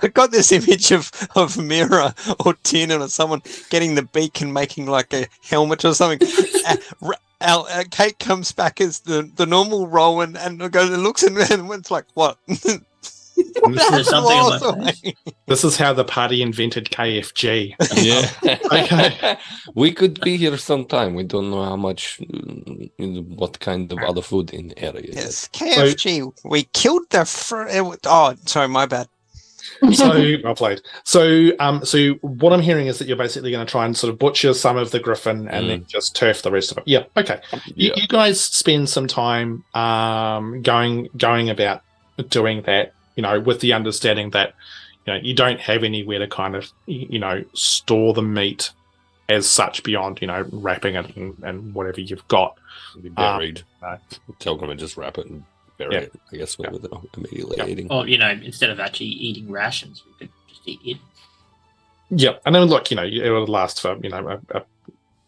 I got this image of Miera or Tiernan or someone getting the beak and making like a helmet or something. Kate comes back as the normal Rowan and goes and looks and it's like, what? This is how the party invented KFG. Yeah. Okay. We could be here sometime. We don't know how much, what kind of other food in the area. Yes, KFG. We killed the. Sorry, my bad. So well played. So what I'm hearing is that you're basically going to try and sort of butcher some of the griffin and then just turf the rest of it. Yeah. Okay. Yeah. You guys spend some time going about doing that. With the understanding that, you don't have anywhere to kind of, store the meat as such beyond, wrapping it and whatever you've got. Be buried. Tell them to just wrap it and bury it, I guess, with it immediately eating. Or, instead of actually eating rations, we could just eat it. Yeah. And then, look, it would last for,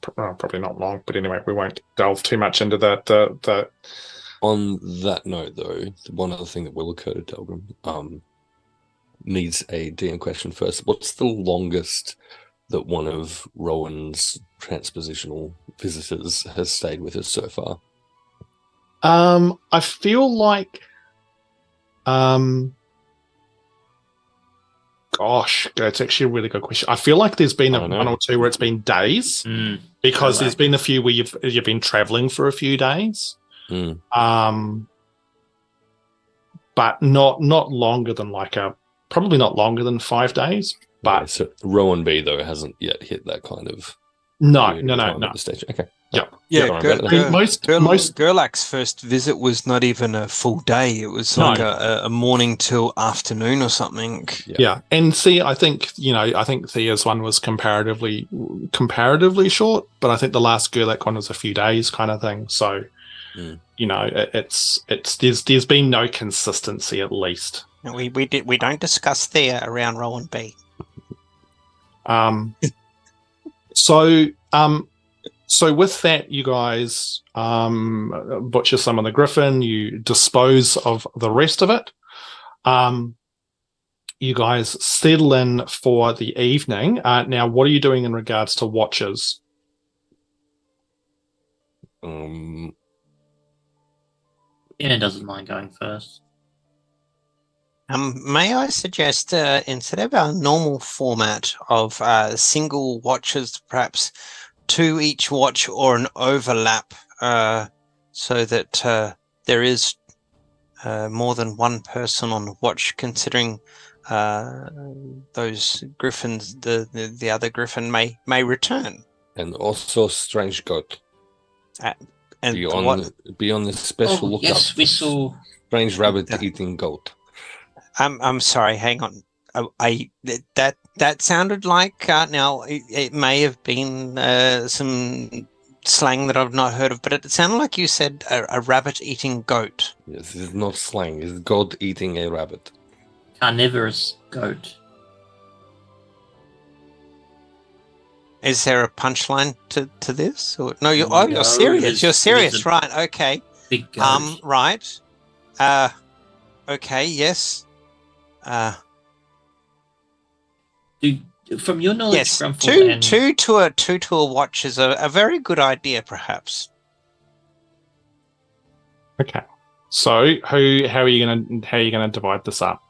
probably not long. But anyway, we won't delve too much into the On that note, though, one other thing that will occur to Delgrim needs a DM question first. What's the longest that one of Rowan's transpositional visitors has stayed with us so far? I feel like, gosh, that's actually a really good question. I feel like there's been one or two where it's been days, because there's been a few where you've been traveling for a few days. But not longer than probably not longer than 5 days. But so Rowan B though hasn't yet hit that kind of no. At the stage. Okay. Yeah. Most Gurlak's first visit was not even a full day. It was like a morning till afternoon or something. Yeah. And see, I think Thea's one was comparatively short, but I think the last Gurlak one was a few days kind of thing. So, there's been no consistency at least. We don't discuss Thea around Rowan B. So with that, you guys butcher some of the griffin, you dispose of the rest of it. You guys settle in for the evening. Now, what are you doing in regards to watches? Tiernan doesn't mind going first. May I suggest, instead of our normal format of single watches, perhaps 2 each watch or an overlap, so that there is more than one person on watch, considering those griffins, the other griffin may return. And also strange goat. And be on the special lookout. Yes, we saw strange rabbit eating goat. I'm sorry. Hang on. That sounded like now it may have been some slang that I've not heard of, but it sounded like you said a rabbit eating goat. Yes, this is not slang. It's goat eating a rabbit. Carnivorous goat. Is there a punchline to this? Or no, you're serious. You're serious, right? Okay. Big goat. Right. Okay. Yes. From your knowledge, yes, Grumpfel, two to a watch is a very good idea, perhaps. Okay. So how are you gonna divide this up?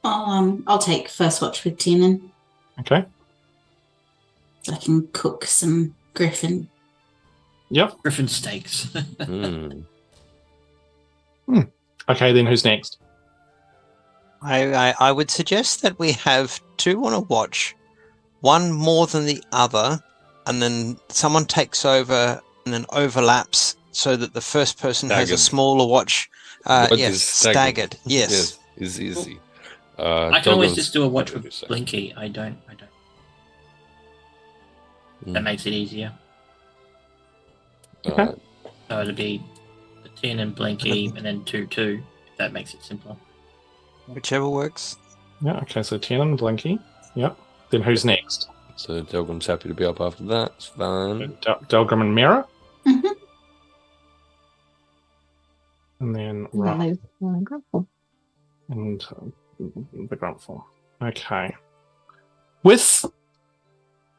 I'll take first watch with Tiernan. Okay. So I can cook some griffin. Yep. Griffin steaks. Okay, then who's next? I would suggest that we have 2 on a watch, one more than the other, and then someone takes over and then overlaps so that the first person has a smaller watch. Yes, staggered. Yes, is easy. I can always just do a watch with Blinky. I don't. That makes it easier. Okay. So it'll be the 10 and Blinky, and then 2. If that makes it simpler. Whichever works. Yeah. Okay. So Tiernan and Blinky. Yep. Then who's next? So Delgrim's happy to be up after that. It's fine. Delgrim and Miera. Mm-hmm. And then Grumpfel. and the Grumpfel. Okay. With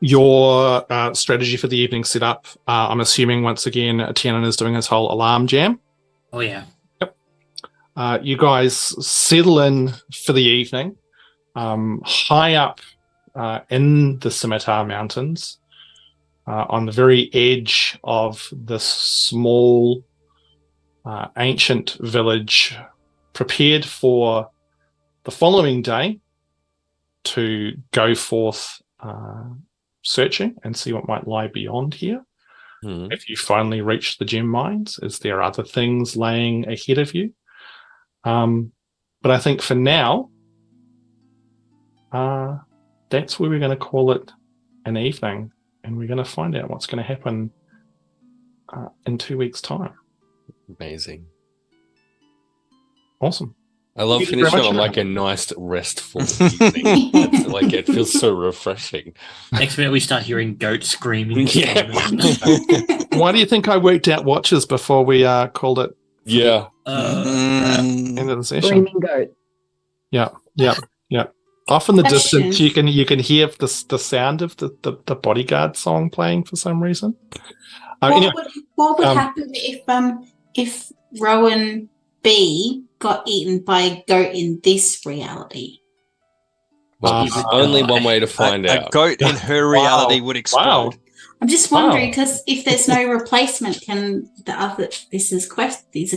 your strategy for the evening set up, I'm assuming once again Tiernan is doing his whole alarm jam. Oh yeah. You guys settle in for the evening, high up in the Scimitar Mountains, on the very edge of this small, ancient village, prepared for the following day to go forth searching and see what might lie beyond here. If you finally reach the gem mines, is there other things laying ahead of you? But I think for now, that's where we're going to call it an evening, and we're going to find out what's going to happen in 2 weeks' time. Amazing. Awesome. I love Thank you very finishing on much. like a nice, restful evening. It's like it feels so refreshing. Next minute we start hearing goats screaming. Yeah. Why do you think I worked out watches before we called it Yeah. end of the session? Screaming goat. Yeah. Off in the Question. distance, you can hear the sound of the Bodyguard song playing for some reason. Anyway, What would happen if Rowan B got eaten by a goat in this reality? Well, Uh, there's only one way to find A out. goat in her reality would explode. Wow. I'm just wondering because if there's no replacement, can the other? These are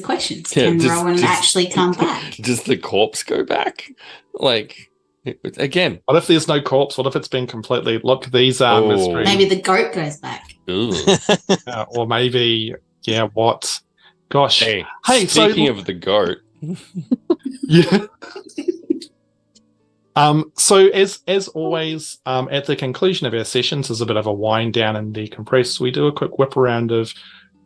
questions. Yeah, Can just- Rowan just- actually come back? Does the corpse go back? Like, again. What if there's no corpse? What if it's been completely? Look, these are Oh. mysteries. Maybe the goat goes back. Ooh. Or maybe, what? Gosh. Hey, so- speaking of the goat, Yeah. So as always, at the conclusion of our sessions, as a bit of a wind down and decompress, we do a quick whip around of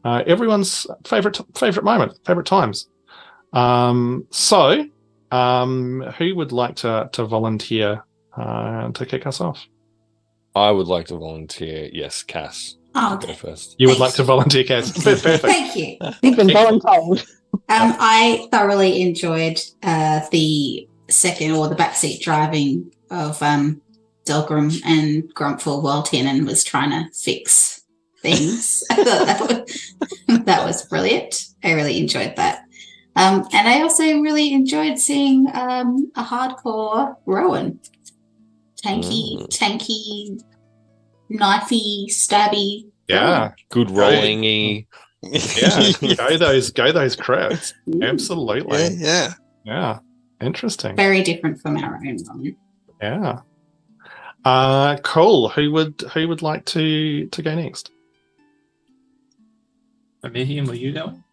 everyone's favorite moment, favorite times. Who would like to volunteer to kick us off? I would like to volunteer. Yes, Cass. Oh, Go okay. first. You would Thanks. like to volunteer, Cass? Perfect. Thank you. You've been voluntold. I thoroughly enjoyed the second or the backseat driving of Delgrim and Grumpfel while Tiernan was trying to fix things. I thought that was brilliant. I really enjoyed that. And I also really enjoyed seeing a hardcore Rowan. Tanky, knifey, stabby. Yeah. Good rolling-y. Yeah. Go those crowds. Absolutely. Yeah. Yeah. Interesting. Very different from our own Rowan. Yeah. Cool. Who would like to go next? Amithium, were you going?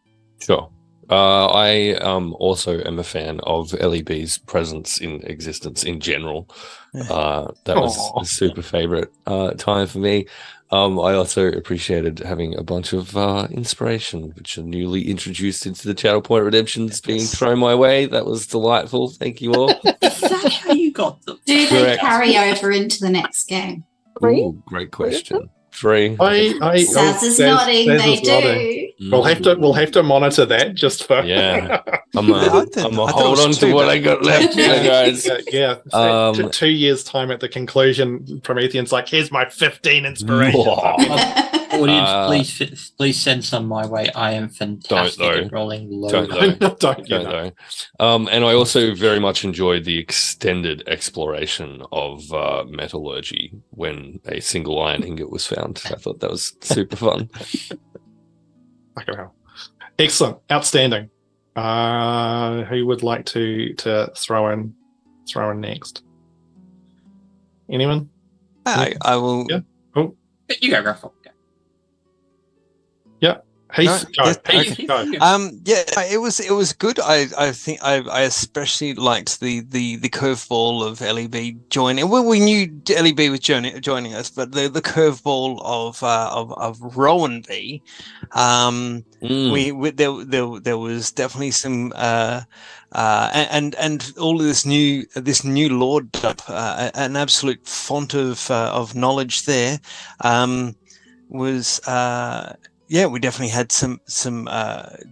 Sure. I also am a fan of Elibee's presence in existence in general. That was Aw. a super favorite time for me. I also appreciated having a bunch of inspiration, which are newly introduced into the Channel Point Redemptions being thrown my way. That was delightful. Thank you all. Is that how you got them? Do they Correct. carry over into the next game? 3? Ooh, great question. 3. Saz is nodding. Saz They is nodding. do. We'll have to monitor that just for Yeah. I'm I a thought hold it on was to 2, what but- I got left here, guys. Yeah. Um, 2 years time at the conclusion, Promethean's like, here's my 15 inspirations. Audience, please send some my way. I am fantastic Don't, though. at rolling low. Don't, though. Don't you Don't know? know. And I also very much enjoyed the extended exploration of metallurgy when a single iron ingot was found. I thought that was super fun. Fucking hell. Excellent. Outstanding. Who would like to throw in next? Anyone? I will. Yeah. You go, Grumpfel. Heath, No, go. yes, Heath, okay. go. Yeah, it was good. I think I especially liked the curveball of elibee joining. Well, we knew elibee was joining us, but the curveball of Rowan B. There was definitely some and all of this new lord an absolute font of knowledge there was. Yeah, we definitely had some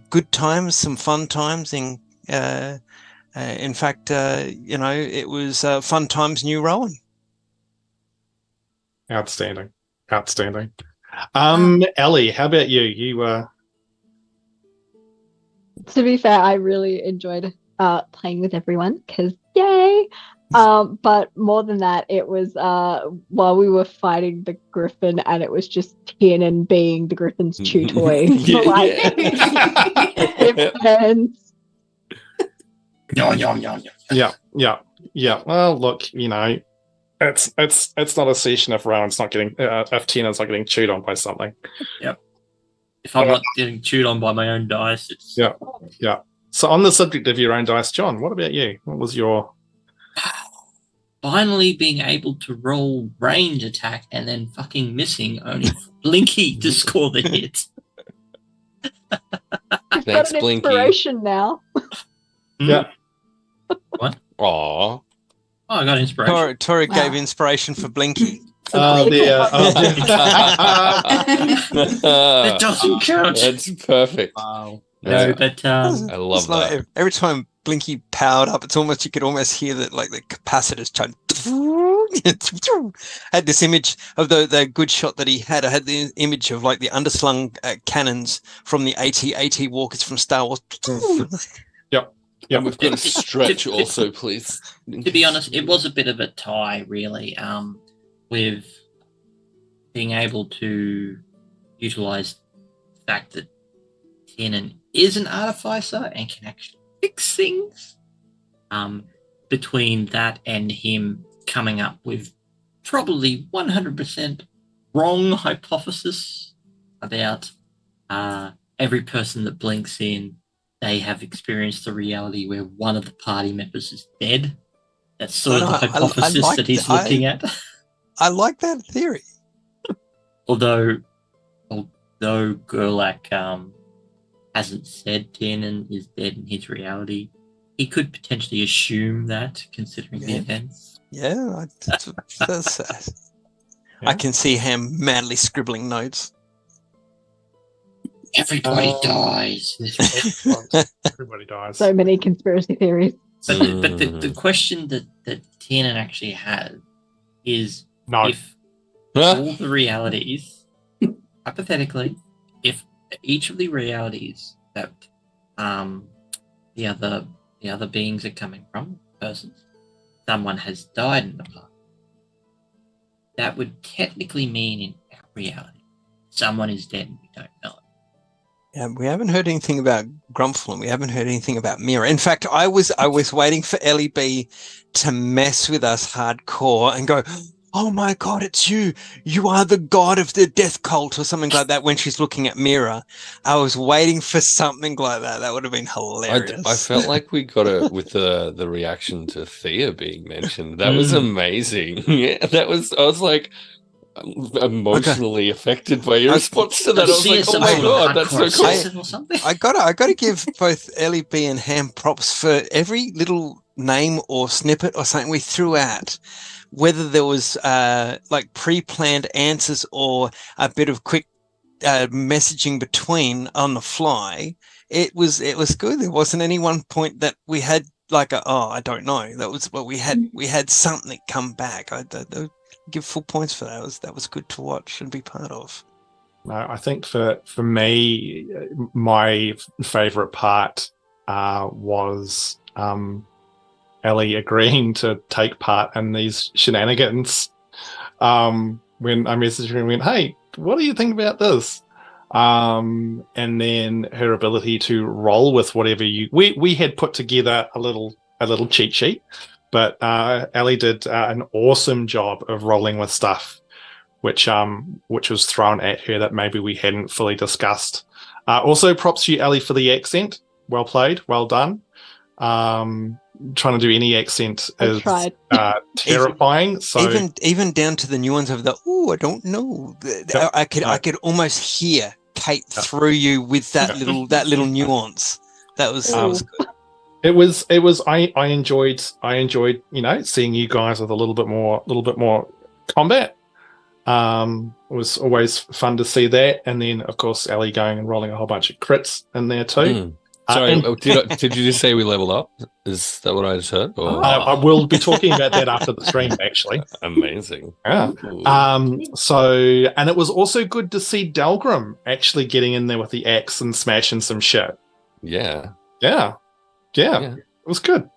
good times, some fun times. In fact, it was fun times. New Rowan. Outstanding. Ellie, how about you? You To be fair, I really enjoyed playing with everyone because yay! But more than that, it was while we were fighting the griffin, and it was just Tiernan being the griffin's chew toy. Yeah, Like, it depends. Yeah. Well, look, it's not a session if Rowan's not getting if Tiernan's not getting chewed on by something. If I'm not getting chewed on by my own dice, it's Yeah. So on the subject of your own dice, John, what about you? What was your finally being able to roll range attack and then fucking missing only for Blinky to score the hit. I've Thanks, got an Blinky. inspiration now. Yeah. What? Aw. Oh, I got inspiration. Tori Wow. gave inspiration for Blinky. That doesn't count. That's perfect. Wow. No, but I love It's like that. every time Blinky powered up, you could almost hear that, like the capacitors trying. Had this image of the good shot that he had. I had the image of like the underslung cannons from the AT-AT walkers from Star Wars. Yep. And we've got a stretch also, please. to be honest, it was a bit of a tie, really, with being able to utilize the fact that Tiernan is an artificer and can actually fix things. Between that and him coming up with probably 100% wrong hypothesis about every person that blinks in, they have experienced the reality where one of the party members is dead. That's sort of the hypothesis that he's looking at. I like that theory. Although Gurlak hasn't said Tiernan is dead in his reality, he could potentially assume that, considering the events. Yeah, I can see him madly scribbling notes. Everybody dies. Everybody dies. So many conspiracy theories. But the question that Tiernan actually has is if all the realities, hypothetically, if each of the realities that the other beings are coming from, persons, someone has died in the past, that would technically mean in our reality, someone is dead and we don't know it. Yeah, we haven't heard anything about Grumpfel and we haven't heard anything about Miera. In fact, I was waiting for elibee to mess with us hardcore and go, "Oh my God, it's you! You are the god of the death cult," or something like that. When she's looking at Miera, I was waiting for something like that. That would have been hilarious. I felt like we got it with the reaction to Thea being mentioned. That was amazing. Yeah, I was like emotionally affected by your response to that. I was like, "Oh my God, that's so cool." I gotta give both elibee and Ham props for every little name or snippet or something we threw out. Whether there was like pre-planned answers or a bit of quick messaging between on the fly, it was good. There wasn't any one point that we had like I don't know. That was what we had. We had something come back. I give full points for that. That was good to watch and be part of. No, I think for me, my favorite part was Ellie agreeing to take part in these shenanigans. When I messaged her and went, "Hey, what do you think about this?" And then her ability to roll with whatever we had put together a little cheat sheet, but Ellie did an awesome job of rolling with stuff, which was thrown at her that maybe we hadn't fully discussed. Also, props to you, Ellie, for the accent. Well played, well done. Trying to do any accent is terrifying. So even down to the nuance of the I don't know. I could almost hear Kate through you with that little nuance. That was good. It was. I enjoyed seeing you guys with a little bit more combat. It was always fun to see that, and then of course Ellie going and rolling a whole bunch of crits in there too. Sorry, did you just say we leveled up? Is that what I just heard? Or? I will be talking about that after the stream, actually. Amazing. Yeah. And it was also good to see Delgrim actually getting in there with the axe and smashing some shit. Yeah. Yeah. It was good.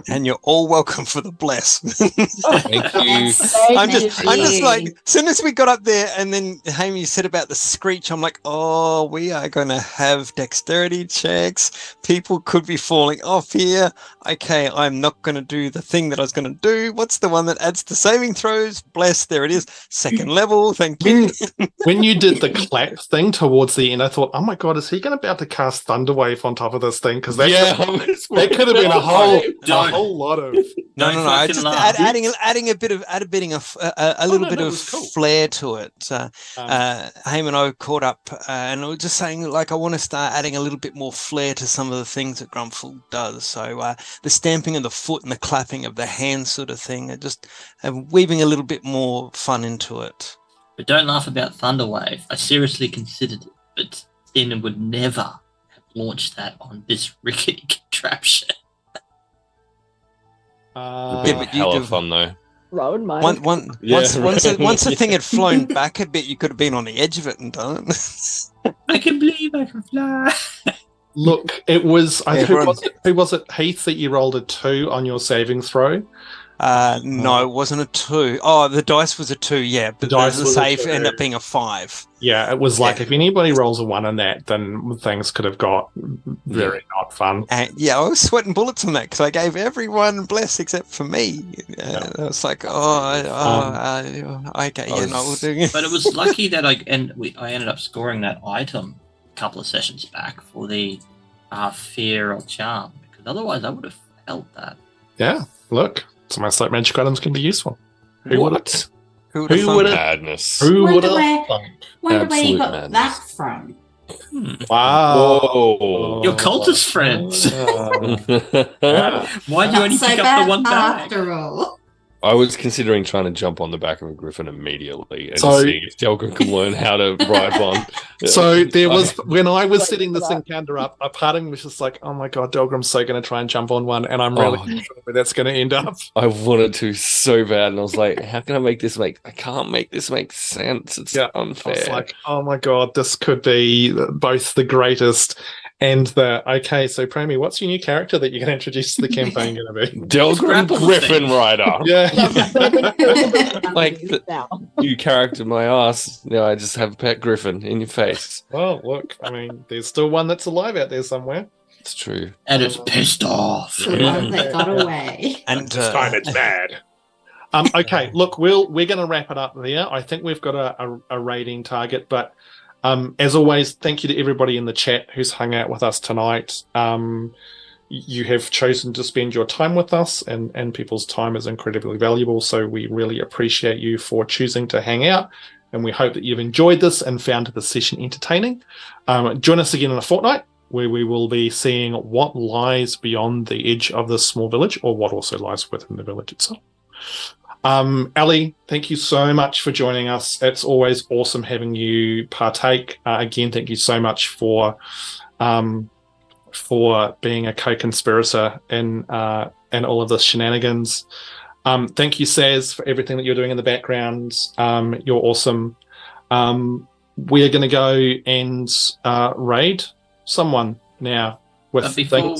And you're all welcome for the bless. Thank you. I'm just like, as soon as we got up there and then Hamish said about the screech, I'm like, we are going to have dexterity checks. People could be falling off here. Okay, I'm not going to do the thing that I was going to do. What's the one that adds to saving throws? Bless, there it is. Second level, thank you. When you did the clap thing towards the end, I thought, oh my God, is he about to cast Thunderwave on top of this thing? Because that could have been a whole a whole lot of. No. I just adding a little bit of cool. flair to it. Haim and I caught up, and I was just saying, like, I want to start adding a little bit more flair to some of the things that Grumpfel does. So the stamping of the foot and the clapping of the hands, sort of thing, and just weaving a little bit more fun into it. But don't laugh about Thunderwave. I seriously considered it, but Tiernan would never have launched that on this rickety contraption. Hell of fun though. Rowan, mine. Once the thing had flown back a bit, you could have been on the edge of it and done it. I can believe I can fly. Look, it was. Who was it? Heath, that you rolled a 2 on your saving throw. No, it wasn't a 2. Oh, the dice was a 2, yeah, but the save ended up being a 5. Yeah, it was like if anybody rolls a 1 on that, then things could have got very not fun. I was sweating bullets on that because I gave everyone bless except for me. I was like, okay, we'll do it. But it was lucky that I ended up scoring that item a couple of sessions back for the fear of charm, because otherwise I would have felt that. Yeah, look. Some of my Slate Magic items can be useful. Who would have? Who would have? Madness. Who would have? Wonder where you got madness. that from. Wow. Whoa. Your cultist friends. Why do you only So pick up bad the one bag? after all. I was considering trying to jump on the back of a griffin immediately and So- seeing if Delgrim can learn how to ride one. So there was, when I was setting this encounter up, a part of me was just like, oh my god, Delgrim's so going to try and jump on one, and I'm really not sure where that's going to end up. I wanted to so bad, and I was like, how can I make this I can't make this make sense. It's I unfair. was like, oh my god, this could be both the greatest and the... Okay, so Prami, what's your new character that you're going to introduce to the campaign going to be? Delgrim Grapple Griffin thing. Rider. Yeah. Like the- now. You character my ass. Now I just have a pet griffin in your face. Well, look, I mean, there's still one that's alive out there somewhere. It's true. And it's pissed off. The one that got away. And This time it's bad. Okay, look, we're going to wrap it up there. I think we've got a rating target, but as always, thank you to everybody in the chat who's hung out with us tonight. You have chosen to spend your time with us, and people's time is incredibly valuable, so we really appreciate you for choosing to hang out, and we hope that you've enjoyed this and found the session entertaining. Join us again in a fortnight, where we will be seeing what lies beyond the edge of this small village, or what also lies within the village itself. Ali, thank you so much for joining us. It's always awesome having you partake. Again, thank you so much for being a co-conspirator in all of this shenanigans. Thank you, Saz, for everything that you're doing in the background. You're awesome. We're going to go and raid someone now. But before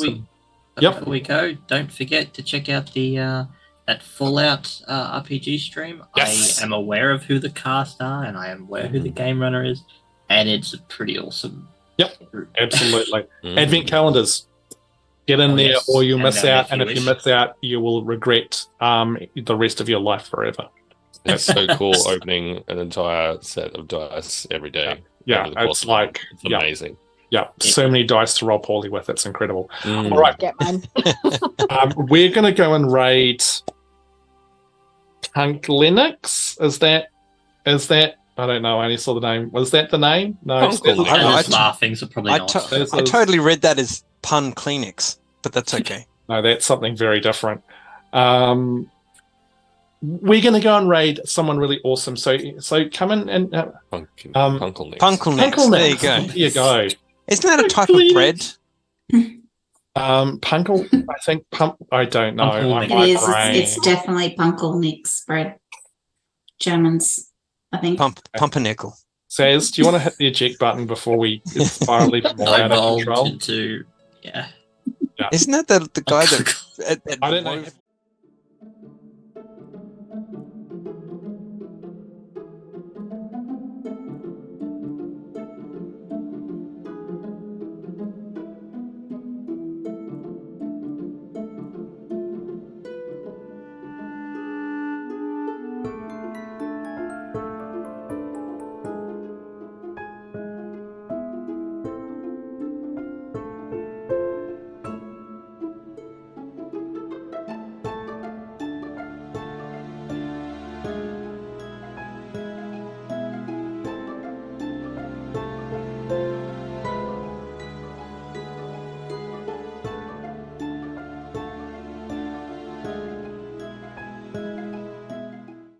we go, don't forget to check out the that Fallout RPG stream. Yes. I am aware of who the cast are, and I am aware who the game runner is, and it's a pretty awesome. Yep, absolutely. Advent calendars. Get in there, yes. or you'll miss And out. if And you if you wish. miss out, you will regret the rest of your life forever. It's so cool opening an entire set of dice every day. Yeah, over the course it's of the month. like It's amazing. Yeah, so many dice to roll poorly with. It's incredible. Mm. All right, Get mine. we're going to go and raid Punk Linux. Is that? I don't know. I only saw the name. Was that the name? No. Punk it's not. Linux. I I- was laughing, so probably I, not. I totally read that as pun Kleenex, but that's okay. No, that's something very different. We're going to go and raid someone really awesome. So come in and Punkle Punkle There you go. There you go. Isn't that a type of bread? Punkle, I think. I don't know. Punkle My It is. brain- It's definitely Punkelnick spread. Germans, I think. Pumpernickel. Saz, do you want to hit the eject button before we spiral even more out of Evolved control? into Isn't that the guy that I don't know.